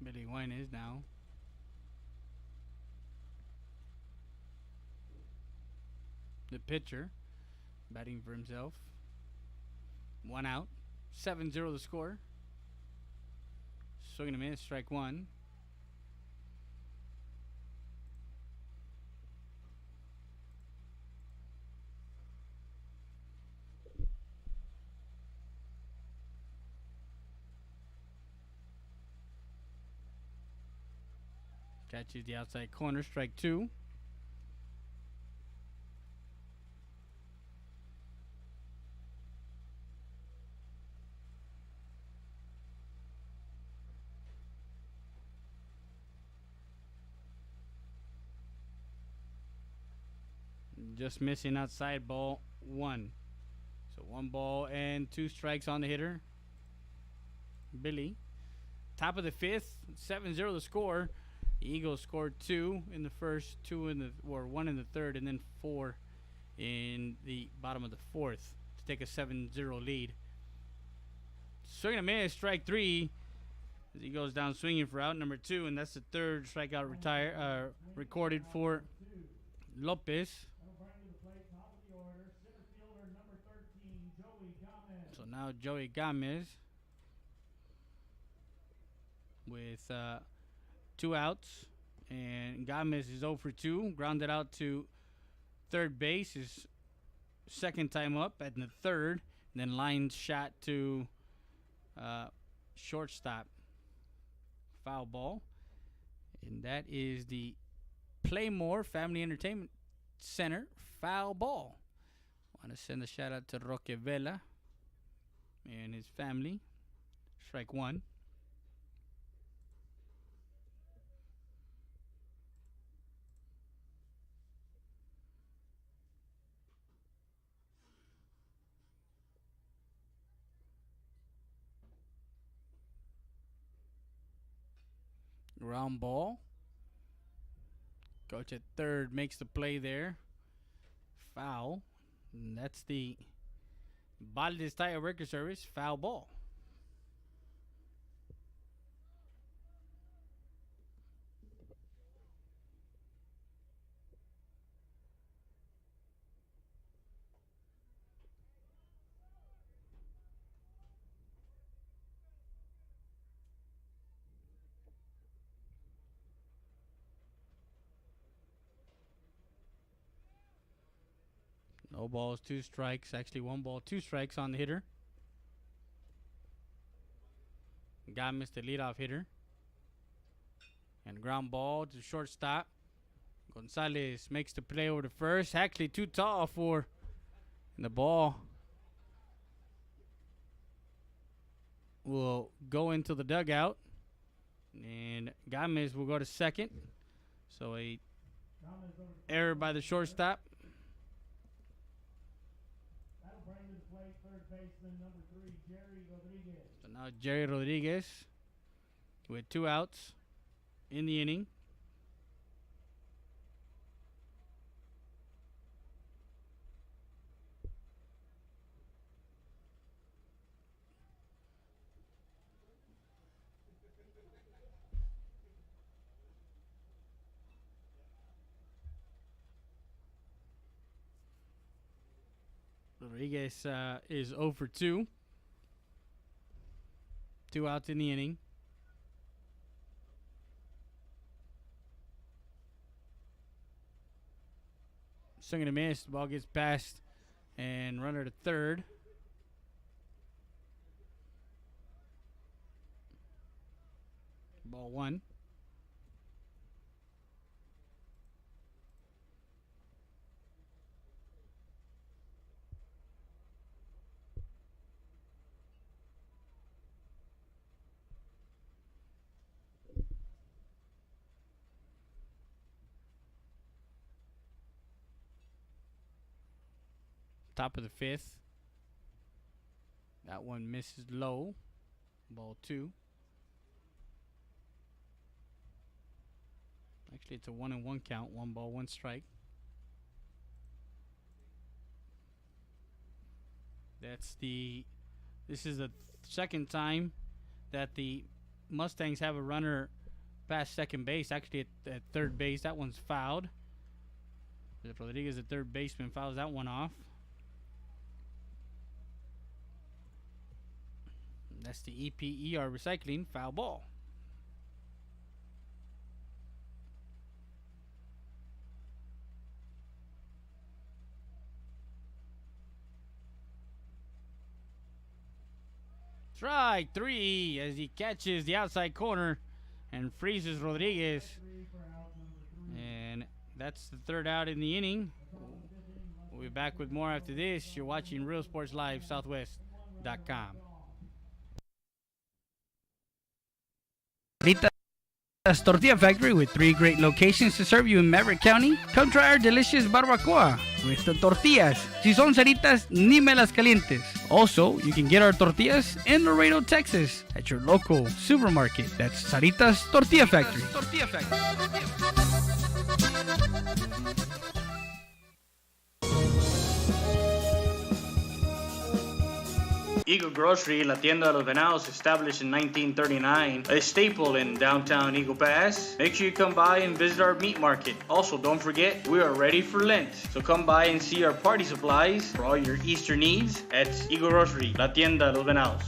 Billy Wine is now. The pitcher batting for himself. 1 out. 7-0 the score. Swing and a miss. Strike 1. Catches the outside corner. Strike two. Just missing outside, ball one. So 1 ball and 2 strikes on the hitter, Billy. Top of the fifth, 7-0 the score. The Eagles scored 2 in the first, 1 in the third, and then 4 in the bottom of the fourth to take a 7-0 lead. Swing and a miss, strike 3. As he goes down swinging for out number 2, and that's the third strikeout recorded for Lopez. So now Joey Gomez with 2 outs, and Gomez is 0 for 2, grounded out to third base, his second time up at the third, and then line shot to shortstop. Foul ball, and that is the Playmore Family Entertainment Center foul ball. Want to send a shout out to Roque Vela and his family. Strike 1. Ground ball. Coach at third makes the play there. Foul. And that's the Baldes Tire Worker Service foul ball. No balls, 2 strikes. Actually, 1 ball, 2 strikes on the hitter. Gomez, the leadoff hitter. And ground ball to shortstop. Gonzalez makes the play over to first. Actually, too tall for the ball. Will go into the dugout. And Gomez will go to second. So a error by the shortstop. So now Jerry Rodriguez with 2 outs in the inning. Rodriguez is 0 for 2. 2 outs in the inning. Swing and a miss. The ball gets past and runner to third. Ball 1. Top of the fifth. That one misses low. Ball 2. Actually, it's a 1-1 count. 1 ball, 1 strike. This is the second time that the Mustangs have a runner past second base. Actually, at third base, that one's fouled. Rodriguez, the third baseman, fouls that one off. That's the EPER Recycling foul ball. Strike 3 as he catches the outside corner and freezes Rodriguez. And that's the third out in the inning. We'll be back with more after this. You're watching Real Sports Live, Southwest.com. Rita's Tortilla Factory with 3 great locations to serve you in Maverick County. Come try our delicious barbacoa with the tortillas. Si son ceritas, ni me las calientes. Also, you can get our tortillas in Laredo, Texas at your local supermarket. That's Sarita's Tortilla Factory. Eagle Grocery, La Tienda de los Venados, established in 1939, a staple in downtown Eagle Pass. Make sure you come by and visit our meat market. Also, don't forget, we are ready for Lent. So come by and see our party supplies for all your Easter needs at Eagle Grocery, La Tienda de los Venados.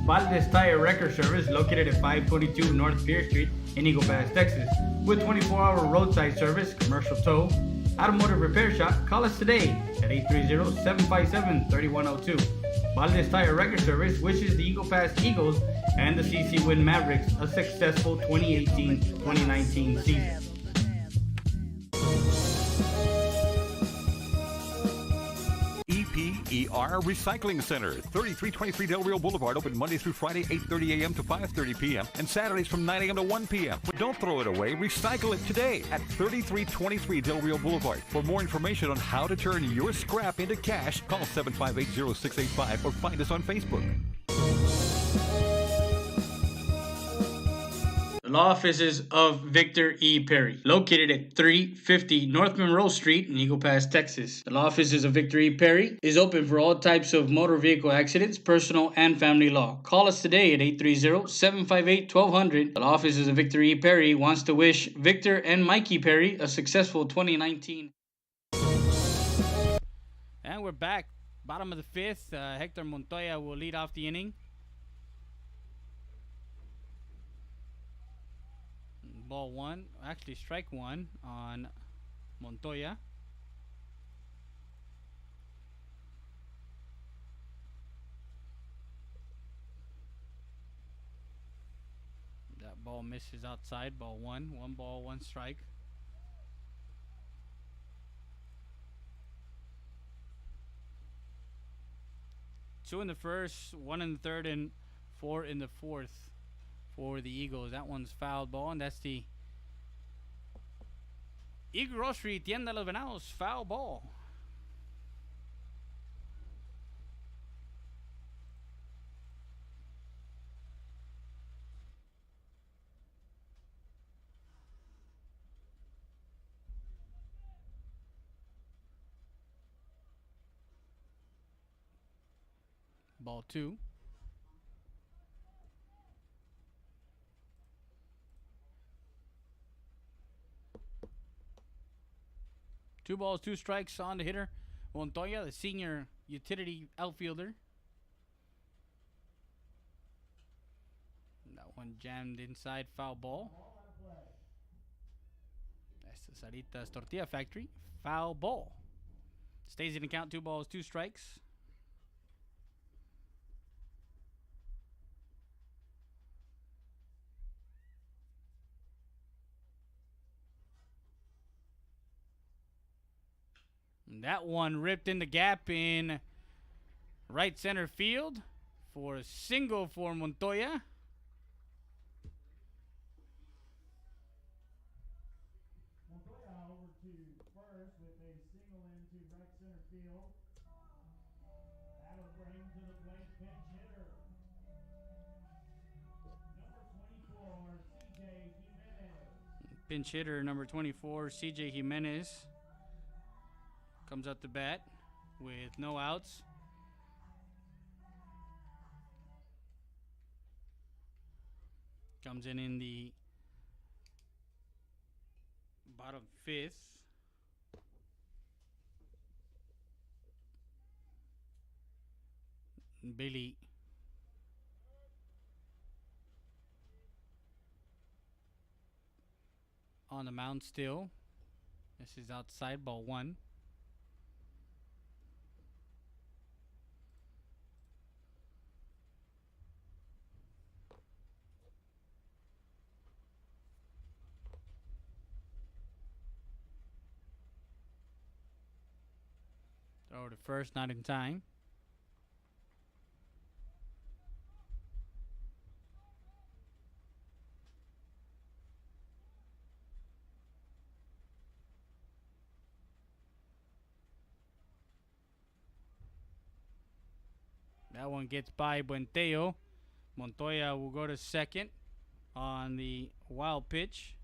Valdez Tire Record Service, located at 522 North Pierce Street in Eagle Pass, Texas. With 24-hour roadside service, commercial tow, automotive repair shop, call us today at 830-757-3102. Valdez Tire Record Service wishes the Eagle Pass Eagles and the CC Win Mavericks a successful 2018-2019 season. EPER Recycling Center, 3323 Del Rio Boulevard, open Monday through Friday, 8:30 a.m. to 5:30 p.m. and Saturdays from 9 a.m. to 1 p.m. But don't throw it away, recycle it today at 3323 Del Rio Boulevard. For more information on how to turn your scrap into cash, call 758-0685 or find us on Facebook. The law offices of Victor E. Perry, located at 350 North Monroe Street in Eagle Pass, Texas. The law offices of Victor E. Perry is open for all types of motor vehicle accidents, personal and family law. Call us today at 830-758-1200. The law offices of Victor E. Perry wants to wish Victor and Mikey Perry a successful 2019. And we're back. Bottom of the 5th. Hector Montoya will lead off the inning. Ball 1, actually strike 1 on Montoya. That ball misses outside. Ball 1. 1 ball, 1 strike. Two in the first, 1 in the third, and 4 in the fourth for the Eagles. That one's fouled ball, and that's the Eagle Grocery Tienda de los Venados foul ball. Ball 2. Two balls, 2 strikes on the hitter. Montoya, the senior utility outfielder. That one jammed inside, foul ball. That's the Sarita's Tortilla Factory, foul ball. Stays in the count, 2 balls, 2 strikes. And that one ripped in the gap in right center field for a single for Montoya. Montoya over to first with a single into right center field. That'll bring to the plate pinch hitter. Number 24, CJ Jimenez. Pinch hitter number 24, CJ Jimenez. Comes up to bat with no outs. Comes in the bottom 5th. Billy on the mound still. This is outside, ball 1. Over to first, not in time. That one gets by Buenteo. Montoya will go to second on the wild pitch.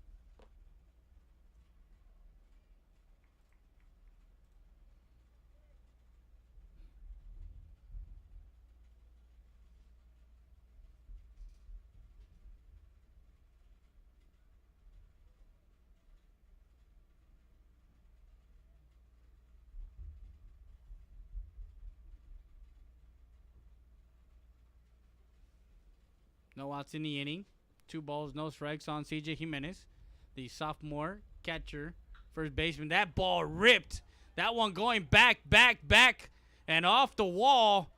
No outs in the inning. 2 balls, no strikes on CJ Jimenez, the sophomore catcher, first baseman. That ball ripped. That one going back, and off the wall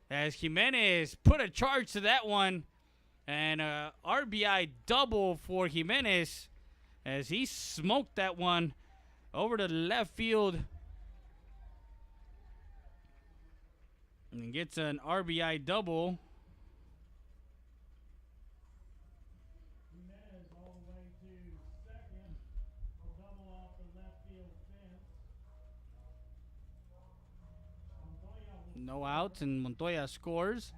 as Jimenez put a charge to that one. And RBI double for Jimenez as he smoked that one over to left field. And gets an RBI double. No outs, and Montoya scores.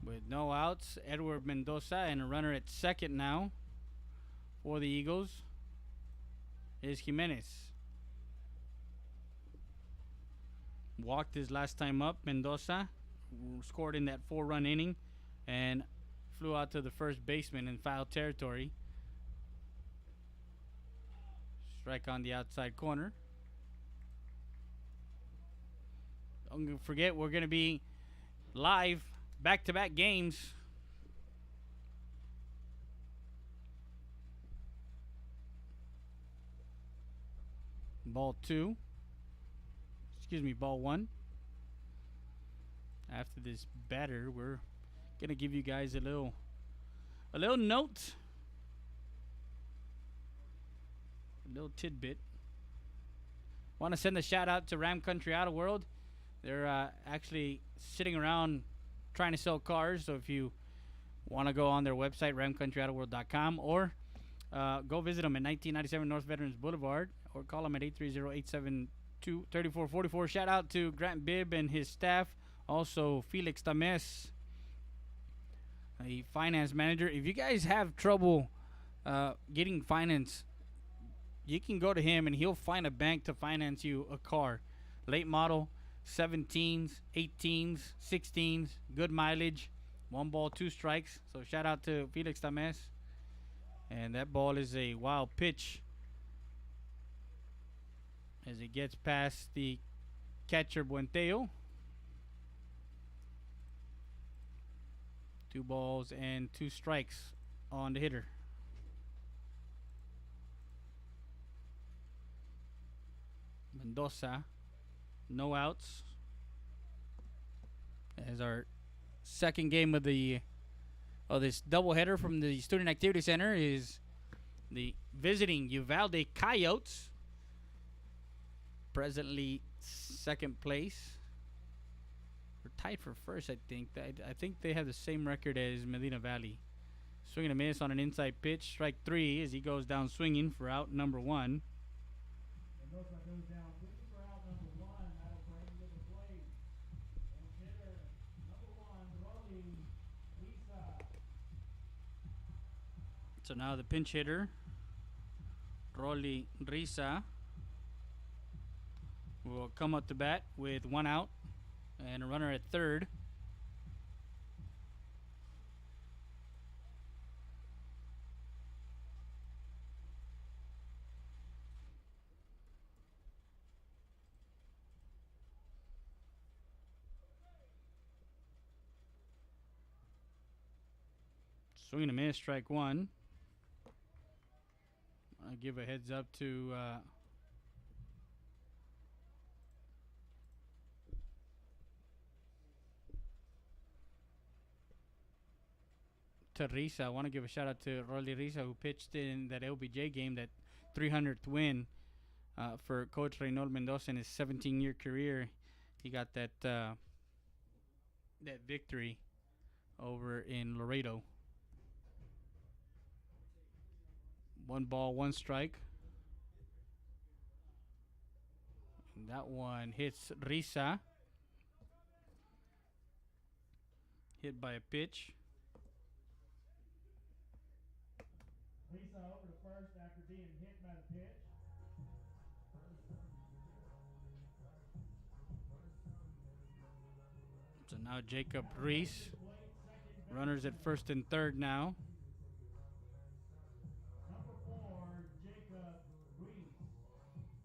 With no outs, Edward Mendoza and a runner at second now for the Eagles is Jimenez. Walked his last time up, Mendoza scored in that 4-run inning and flew out to the first baseman in foul territory. Strike on the outside corner. Don't forget, we're going to be live, back-to-back games. Ball 1. After this batter, we're going to give you guys a little note. Little tidbit. Want to send a shout out to Ram Country Auto World. They're actually sitting around trying to sell cars. So if you want to go on their website, ramcountryautoworld.com, or go visit them at 1997 North Veterans Boulevard, or call them at 830-872-3444. Shout out to Grant Bibb and his staff. Also Felix Tames, a finance manager. If you guys have trouble getting finance, you can go to him and he'll find a bank to finance you a car. Late model, 17s, 18s, 16s, good mileage, 1 ball, 2 strikes. So shout out to Felix Tames. And that ball is a wild pitch as it gets past the catcher Buenteo. 2 balls and 2 strikes on the hitter. Mendoza, no outs. As our second game of this doubleheader from the Student Activity Center is the visiting Uvalde Coyotes, presently second place. We're tied for first, I think. I think they have the same record as Medina Valley. Swinging a miss on an inside pitch, strike 3 as he goes down swinging for out number 1. Mendoza goes down swinging for out number 1. That'll bring to the plate. And hitter number 1, Rolly Lisa. So now the pinch hitter, Rolly Risa, will come up to bat with 1 out and a runner at third. Swing and a miss, strike 1. I'll give a heads up to Risa. I want to give a shout out to Rolly Risa, who pitched in that LBJ game that 300th win for Coach Reynolds Mendoza in his 17-year career. He got that victory over in Laredo. 1 ball, 1 strike. And that one hits Risa. Hit by a pitch. Lisa over to first after being hit by the pitch. So now Jacob Reese. Runners at first and third now. Number 4, Jacob Reese.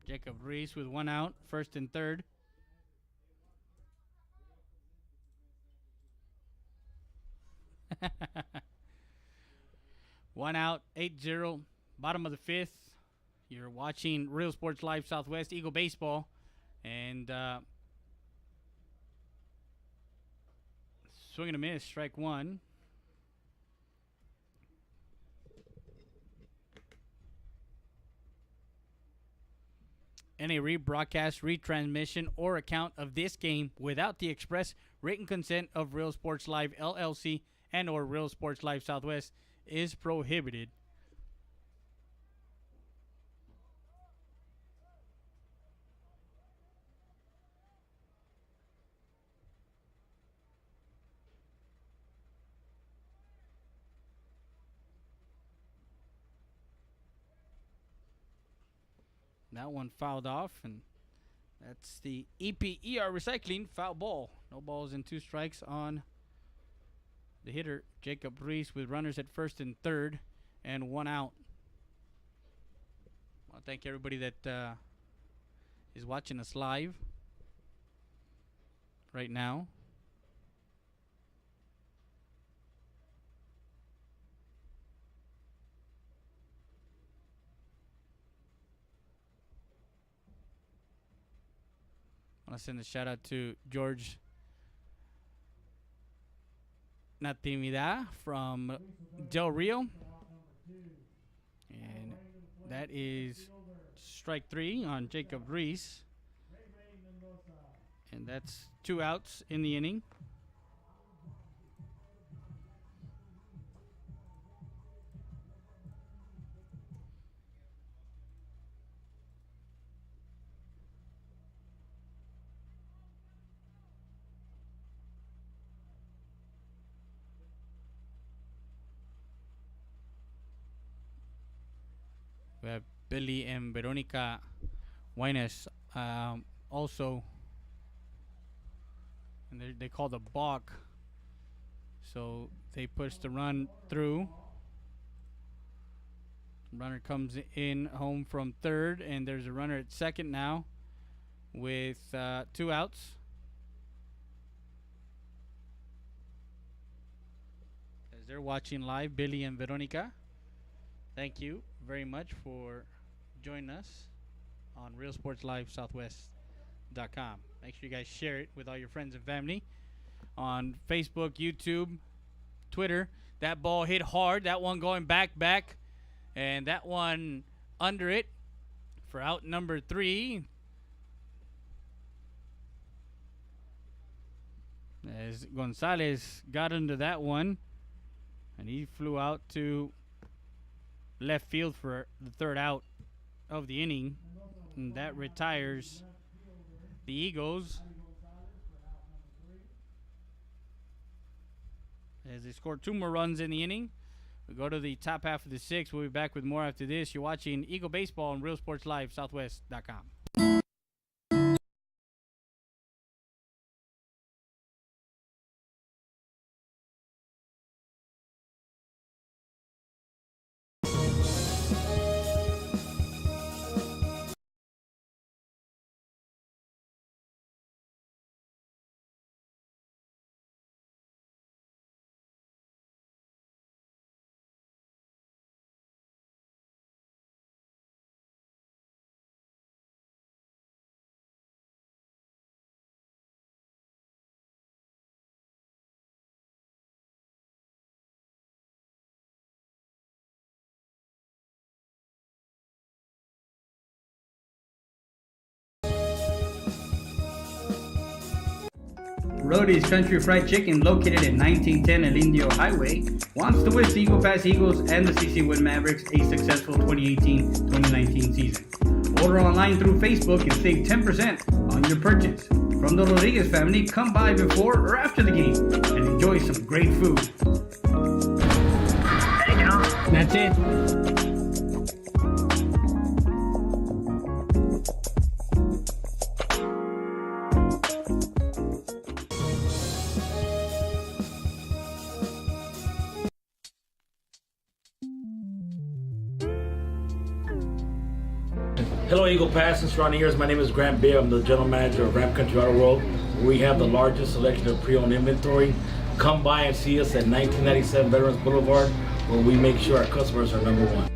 Jacob Reese with 1 out, first and third. One out, 8-0, bottom of the 5th. You're watching Real Sports Live Southwest Eagle Baseball. And swing and a miss, strike 1. Any rebroadcast, retransmission, or account of this game without the express written consent of Real Sports Live LLC and or Real Sports Live Southwest is prohibited. That one fouled off, and that's the EPER Recycling foul ball. No balls and 2 strikes on the hitter, Jacob Reese, with runners at first and third and 1 out. I want to thank everybody that is watching us live right now. I want to send a shout out to George Natividad from Del Rio. And that is strike 3 on Jacob Reese. And that's 2 outs in the inning. We have Billy and Veronica Wines also. And they call the balk. So they push the run through. Runner comes in home from third, and there's a runner at second now with 2 outs. As they're watching live, Billy and Veronica, thank you very much for joining us on RealSportsLiveSouthwest.com. Make sure you guys share it with all your friends and family on Facebook, YouTube, Twitter. That ball hit hard. That one going back. And that one under it for out number 3. As Gonzalez got into that one, and he flew out to left field for the 3rd out of the inning, and that retires the Eagles as they score 2 more runs in the inning. We go to the top half of the 6th. We'll be back with more after this. You're watching Eagle Baseball on RealSportsLiveSouthwest.com. Rody's Country Fried Chicken, located at 1910 El Indio Highway, wants to wish the Eagle Pass Eagles and the CC Wood Mavericks a successful 2018-2019 season. Order online through Facebook and save 10% on your purchase. From the Rodriguez family, come by before or after the game and enjoy some great food. That's it. Hello, Eagle Pass and surrounding areas. My name is Grant Bibb. I'm the general manager of Ram Country Auto World. We have the largest selection of pre-owned inventory. Come by and see us at 1997 Veterans Boulevard, where we make sure our customers are number one.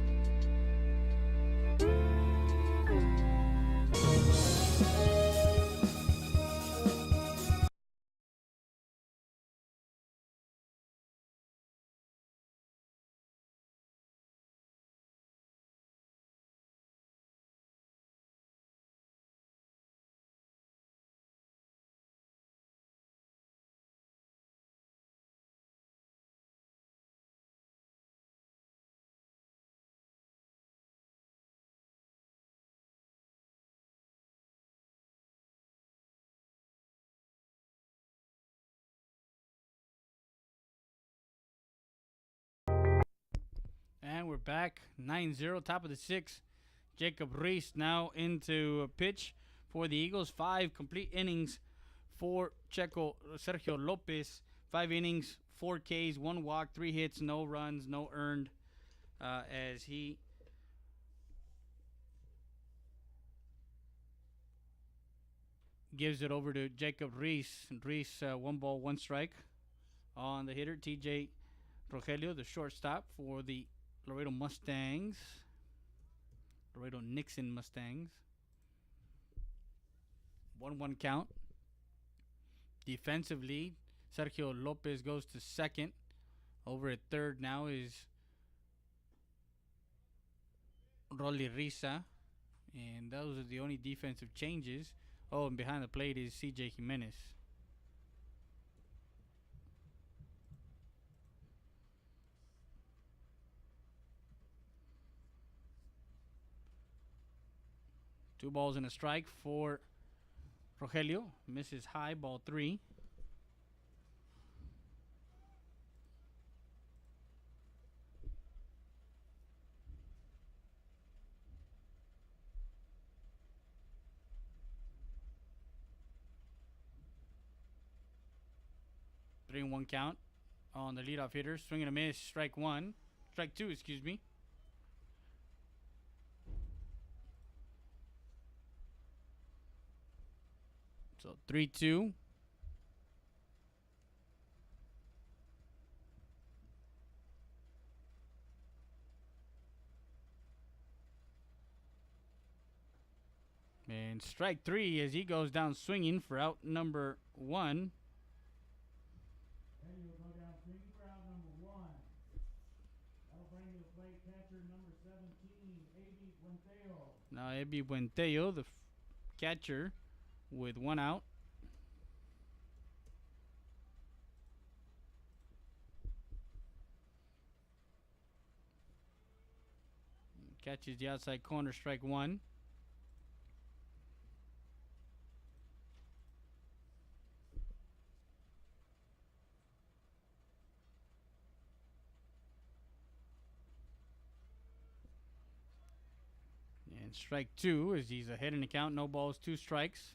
And we're back, 9-0, top of the sixth. Jacob Reese now into a pitch for the Eagles. 5 complete innings for Sergio Lopez. 5 innings, 4 Ks, 1 walk, 3 hits, no runs, no earned, as he gives it over to Jacob Reese. Reese, 1 ball, 1 strike on the hitter. TJ Rogelio, the shortstop for the Laredo Mustangs. Laredo Nixon Mustangs. 1-1 count. Defensively, Sergio Lopez goes to second. Over at third now is Rolly Risa. And those are the only defensive changes. Oh, and behind the plate is CJ Jimenez. Two balls and a strike for Rogelio. Misses high, ball 3. Three and 1 count on the leadoff hitter. Swing and a miss, strike 2, excuse me. So 3-2. And strike 3 as he goes down swinging for out number 1. And you'll go down swinging for out number 1. That'll bring to the plate catcher number 17, A.B. Puenteo. Now A.B. Puenteo, the catcher, with 1 out. Catches the outside corner, strike 1. And strike 2 as he's ahead in the count. No balls, 2 strikes.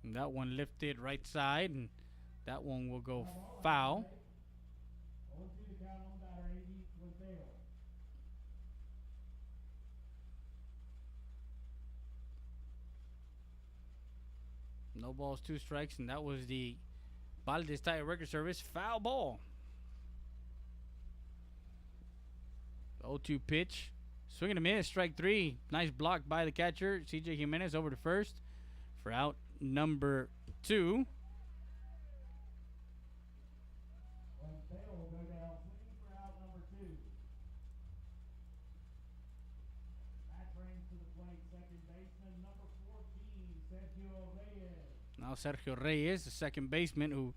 And that one lifted right side, and that one will go foul. 0-2 to count on batter, A.B. Puenteo. No balls, 2 strikes, and that was the Valdez Tire Record Service foul ball. 0-2 pitch. Swing and a miss, strike 3. Nice block by the catcher, CJ Jimenez, over to first for out number 2. Puenteo will go down swinging for out Now Sergio Reyes, the second baseman, who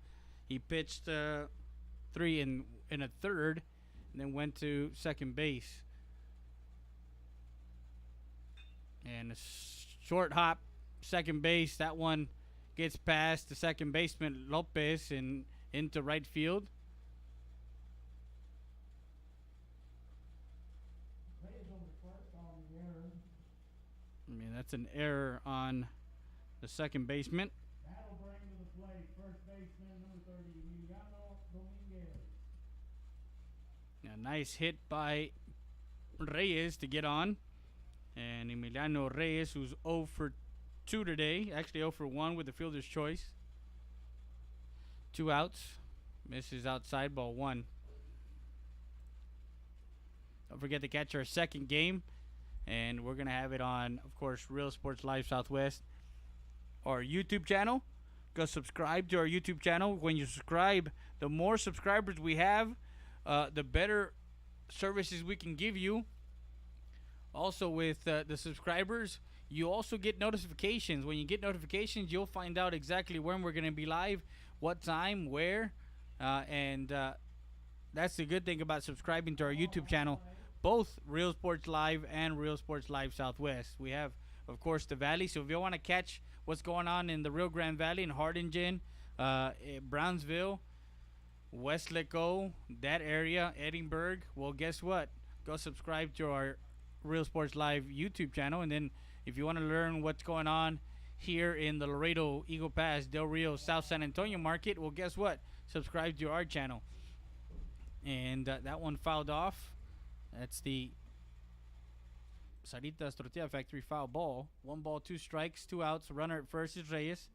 he pitched 3 in a third, and then went to second base. And a short hop, second base. That one gets past the second baseman Lopez and into right field. I mean, that's an error on the second baseman. That'll bring to the plate first baseman number 30, Emiliano Dominguez. A nice hit by Reyes to get on. And Emiliano Reyes, who's 0 for 2 today, actually 0 for 1 with the fielder's choice. 2 outs. Misses outside, ball 1. Don't forget to catch our second game. And we're going to have it on, of course, Real Sports Live Southwest, our YouTube channel. Go subscribe to our YouTube channel. When you subscribe, the more subscribers we have, the better services we can give you. Also, with the subscribers, you also get notifications. When you get notifications, you'll find out exactly when we're going to be live, what time, where, and that's the good thing about subscribing to our YouTube channel. Both Real Sports Live and Real Sports Live Southwest. We have, of course, the Valley. So if you want to catch what's going on in the Rio Grande Valley, in Hardingen, Brownsville, Westlaco, that area, Edinburgh, well, guess what? Go subscribe to our Real Sports Live YouTube channel. And then if you want to learn what's going on here in the Laredo, Eagle Pass, Del Rio, South San Antonio market, well, guess what? Subscribe to our channel. And that one fouled off. That's the Saritas Tortilla Factory foul ball. 1 ball, 2 strikes, 2 outs. Runner at first is Reyes.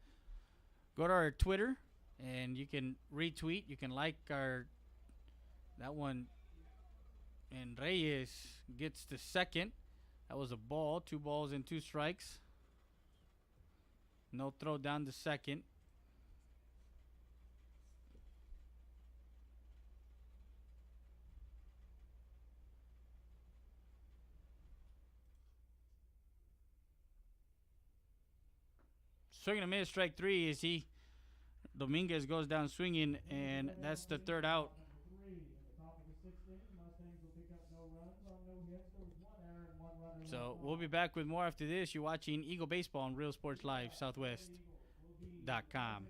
Go to our Twitter, and you can retweet. You can like that one. And Reyes gets the second. That was a ball. 2 balls and 2 strikes. No throw down the second. Swing and a miss, strike 3 as Dominguez goes down swinging, and that's the 3rd out. So we'll be back with more after this. You're watching Eagle Baseball on Real Sports Live Southwest.com.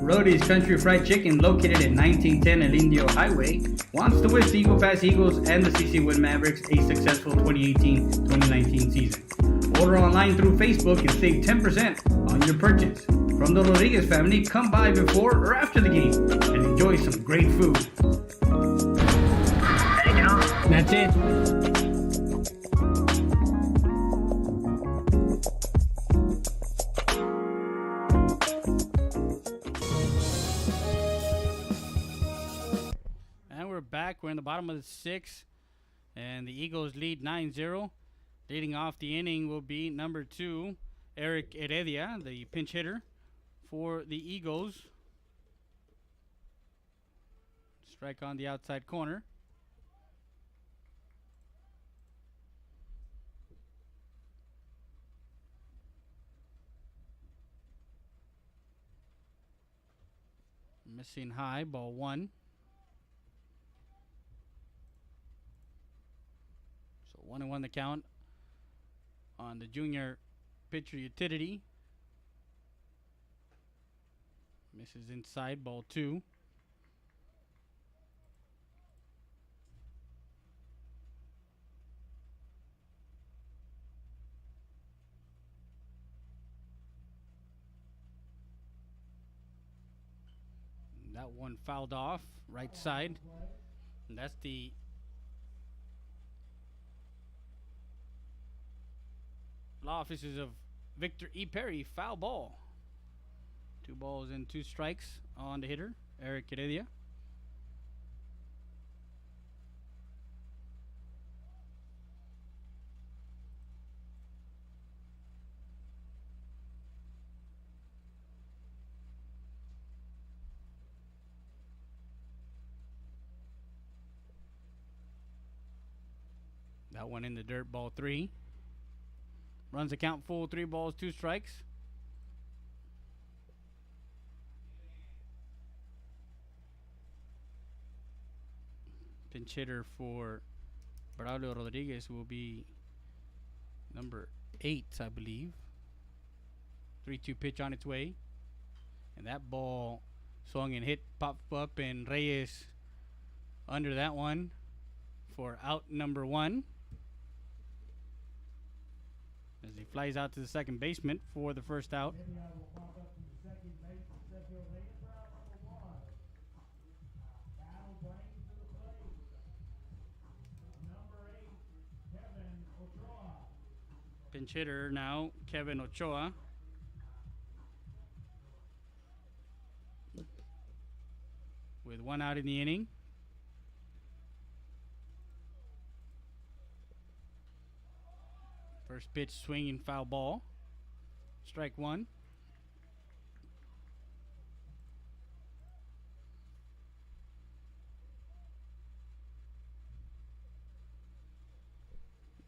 Rody's Country Fried Chicken, located at 1910 El Indio Highway, wants to wish the Eagle Pass Eagles and the CC Wind Mavericks a successful 2018-2019 season. Order online through Facebook and save 10% on your purchase. From the Rodriguez family, come by before or after the game and enjoy some great food. That's it. bottom of the sixth, and the Eagles lead 9-0. Leading off the inning will be number 2, Eric Heredia, the pinch hitter for the Eagles. Strike on the outside corner. Missing high, ball 1. So 1-1 the count on the junior pitcher utility. Misses inside, ball 2. That one fouled off, right side. And that's the law offices of Victor E. Perry. Foul ball. 2 balls and 2 strikes on the hitter, Eric Heredia. That one in the dirt, ball 3. Runs the count full, 3 balls, 2 strikes. Pinch hitter for Braulio Rodriguez will be number 8, I believe. 3-2 pitch on its way. And that ball swung and hit, popped up, and Reyes under that one for out number 1. As he flies out to the second baseman for the first out. Pinch hitter now, Kevin Ochoa. With 1 out in the inning. First pitch, swinging, foul ball. Strike 1.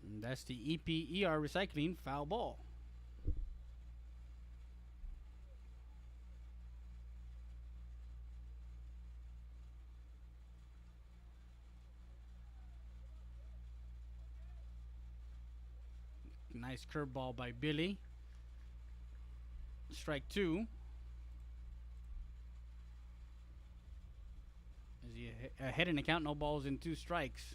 And that's the EPER Recycling foul ball. Nice curveball by Billy. Strike 2. As he ahead in the count, no balls and 2 strikes.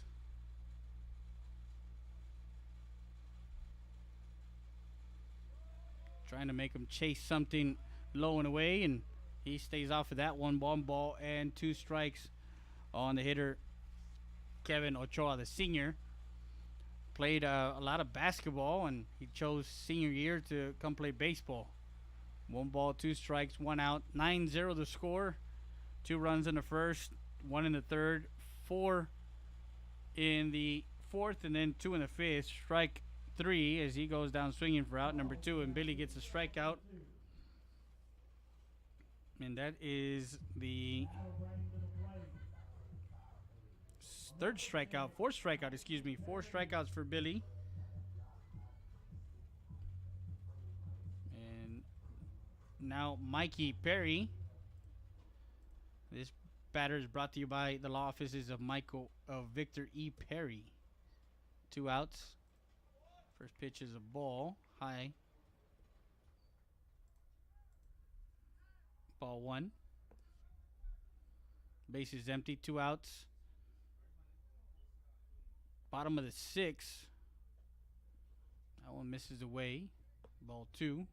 Trying to make him chase something low and away, and he stays off of that. 1 ball and 2 strikes on the hitter, Kevin Ochoa, the senior. Played a lot of basketball, and he chose senior year to come play baseball. 1 ball, 2 strikes, 1 out. 9-0 the score. 2 runs in the first, 1 in the third, 4 in the fourth, and then 2 in the fifth. Strike 3 as he goes down swinging for out number 2, and Billy gets a strikeout. And that is the fourth strikeout, excuse me. 4 strikeouts for Billy. And now Mikey Perry. This batter is brought to you by the law offices of Victor E. Perry. 2 outs. First pitch is a ball, high. Ball 1. Base is empty, 2 outs. Bottom of the 6th. That one misses away. Ball 2.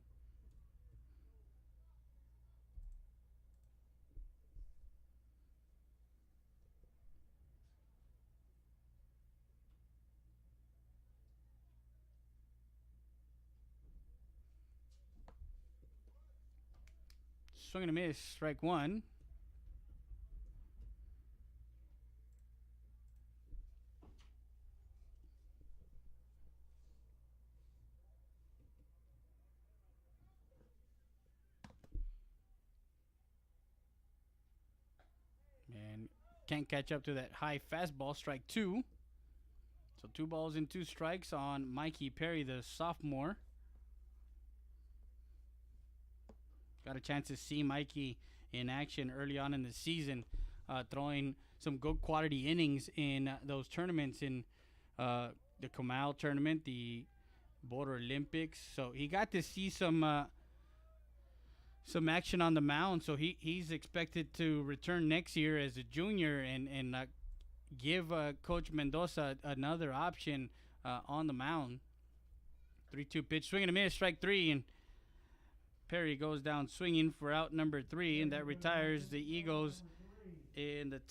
Swing and a miss, strike 1. can't catch up to that high fastball. Strike two. So 2 balls and 2 strikes on Mikey Perry, the sophomore. Got a chance to see Mikey in action early on in the season, throwing some good quality innings in those tournaments, in the Comal tournament, the Border Olympics. So he got to see some action on the mound. So he's expected to return next year as a junior and give Coach Mendoza another option on the mound. 3-2 pitch, swing and a miss, strike 3, and Perry goes down swinging for out number 3, and that retires the Eagles in the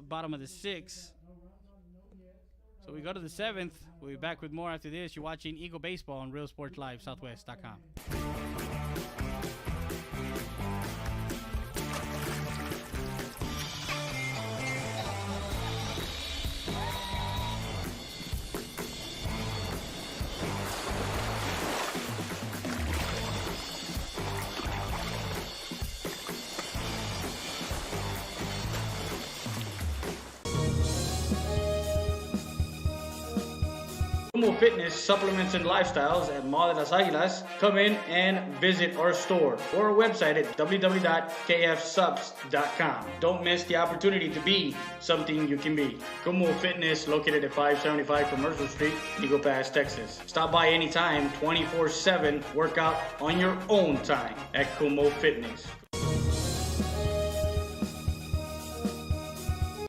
bottom of the 6th. So we go to the 7th. We'll be back with more after this. You're watching Eagle Baseball on RealSportsLiveSouthwest.com. Kumo Fitness Supplements and Lifestyles at Mall de las Águilas. Come in and visit our store or our website at www.kfsubs.com. Don't miss the opportunity to be something you can be. Kumo Fitness, located at 575 Commercial Street, Eagle Pass, Texas. Stop by anytime, 24/7. Work out on your own time at Kumo Fitness.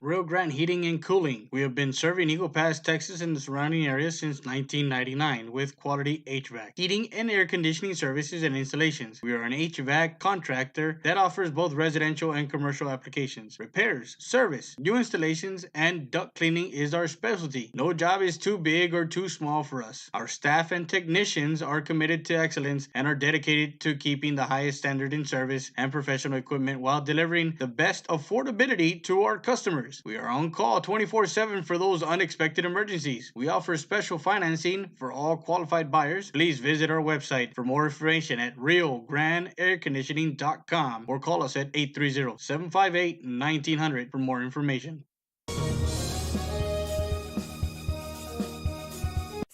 Rio Grande Heating and Cooling. We have been serving Eagle Pass, Texas and the surrounding areas since 1999 with quality HVAC, heating and air conditioning services and installations. We are an HVAC contractor that offers both residential and commercial applications. Repairs, service, new installations, and duct cleaning is our specialty. No job is too big or too small for us. Our staff and technicians are committed to excellence and are dedicated to keeping the highest standard in service and professional equipment while delivering the best affordability to our customers. We are on call 24/7 for those unexpected emergencies. We offer special financing for all qualified buyers. Please visit our website for more information at RioGrandeAirConditioning.com or call us at 830-758-1900 for more information.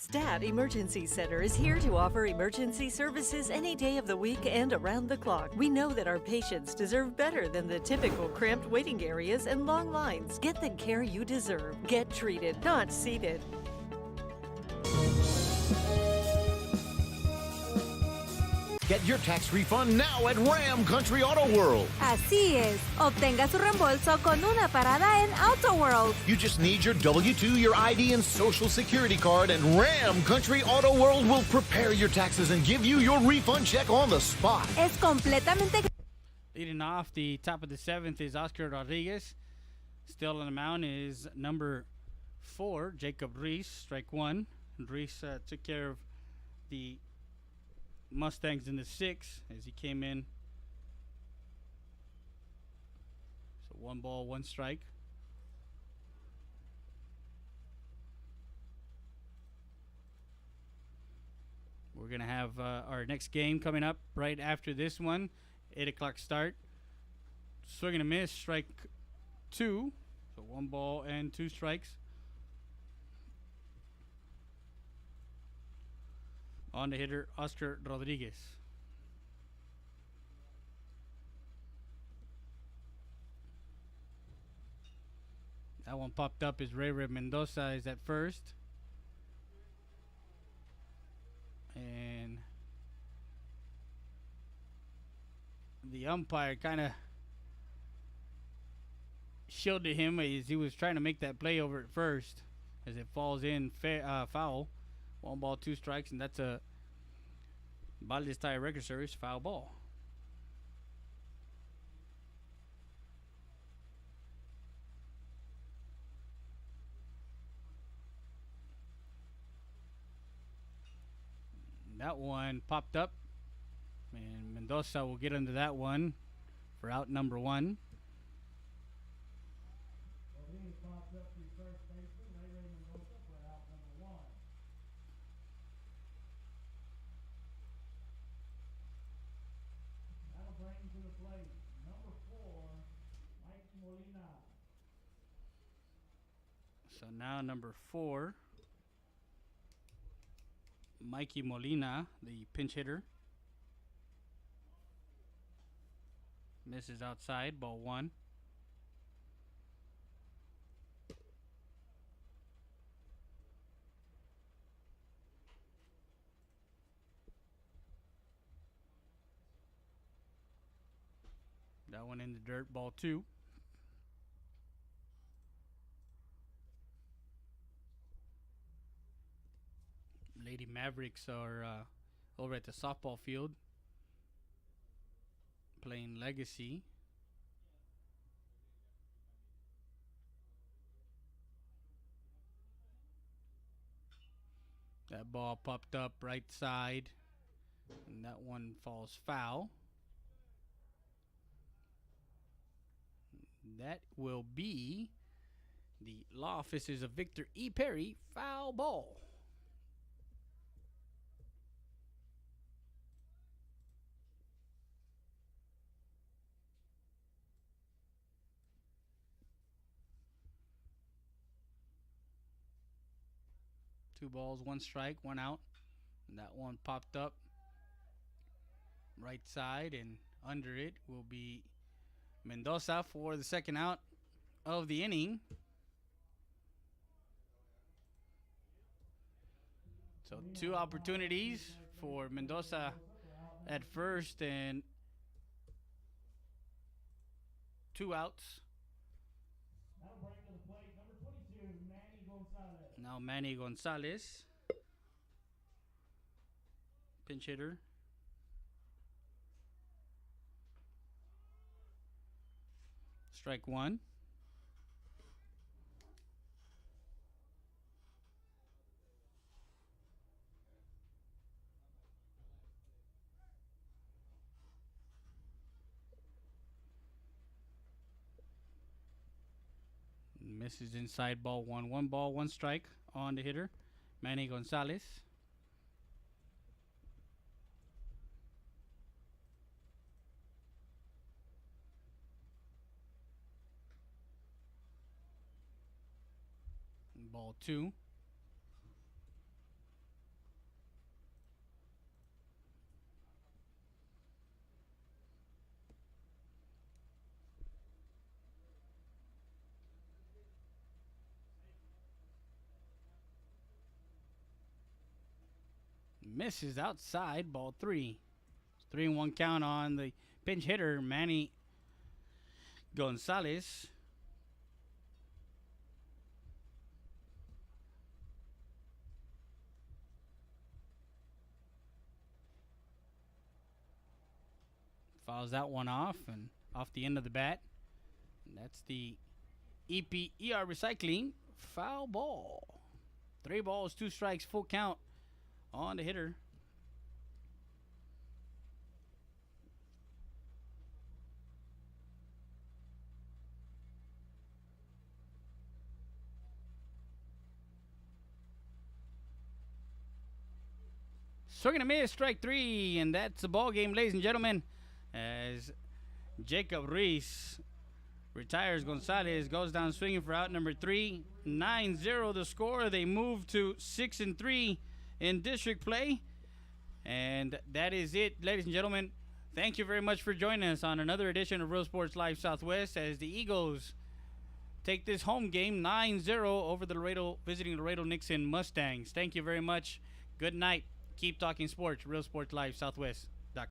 Stat Emergency Center is here to offer emergency services any day of the week and around the clock. We know that our patients deserve better than the typical cramped waiting areas and long lines. Get the care you deserve. Get treated, not seated. Get your tax refund now at Ram Country Auto World. Así es. Obtenga su reembolso con una parada en Auto World. You just need your W-2, your ID, and Social Security card, and Ram Country Auto World will prepare your taxes and give you your refund check on the spot. Es completamente. Leading off the top of the 7th is Oscar Rodriguez. Still on the mound is number 4, Jacob Reese, strike 1. Reese took care of the Mustangs in the 6th as he came in. So 1 ball, 1 strike. We're going to have our next game coming up right after this one. 8 o'clock start. Swing and a miss, strike 2. So 1 ball and 2 strikes. On the hitter, Oscar Rodriguez. That one popped up as Ray Mendoza is at first. And the umpire kind of shielded him as he was trying to make that play over at first as it falls in foul. 1 ball, 2 strikes, and that's a Valdez tie record series foul ball. That one popped up, and Mendoza will get into that one for out number 1. So now number 4, Mikey Molina, the pinch hitter. Misses outside, ball 1. That one in the dirt, ball 2. Lady Mavericks are over at the softball field playing Legacy. That ball popped up right side, and that one falls foul. That will be the law offices of Victor E. Perry, foul ball. Two balls, one strike, one out. And that one popped up right side, and under it will be Mendoza for the second out of the inning. So 2 opportunities for Mendoza at first and 2 outs. That'll bring to the plate number 22, Manny Gonzalez. Now Manny Gonzalez, pinch hitter. Strike 1. Misses inside, ball 1. 1 ball, 1 strike on the hitter, Manny Gonzalez. Ball 2. Misses outside, ball 3. 3-1 count on the pinch hitter, Manny Gonzalez. Fouls that one off and off the end of the bat. And that's the EPER Recycling foul ball. 3 balls, 2 strikes, full count on the hitter. Swing and a miss, strike 3, and that's the ball game, ladies and gentlemen. As Jacob Reese retires, Gonzalez goes down swinging for out number 3. 9-0 the score. They move to 6-3 in district play. And that is it, ladies and gentlemen. Thank you very much for joining us on another edition of Real Sports Live Southwest as the Eagles take this home game 9-0 over the Laredo, visiting Laredo Nixon Mustangs. Thank you very much. Good night. Keep talking sports. Real Sports Live Southwest.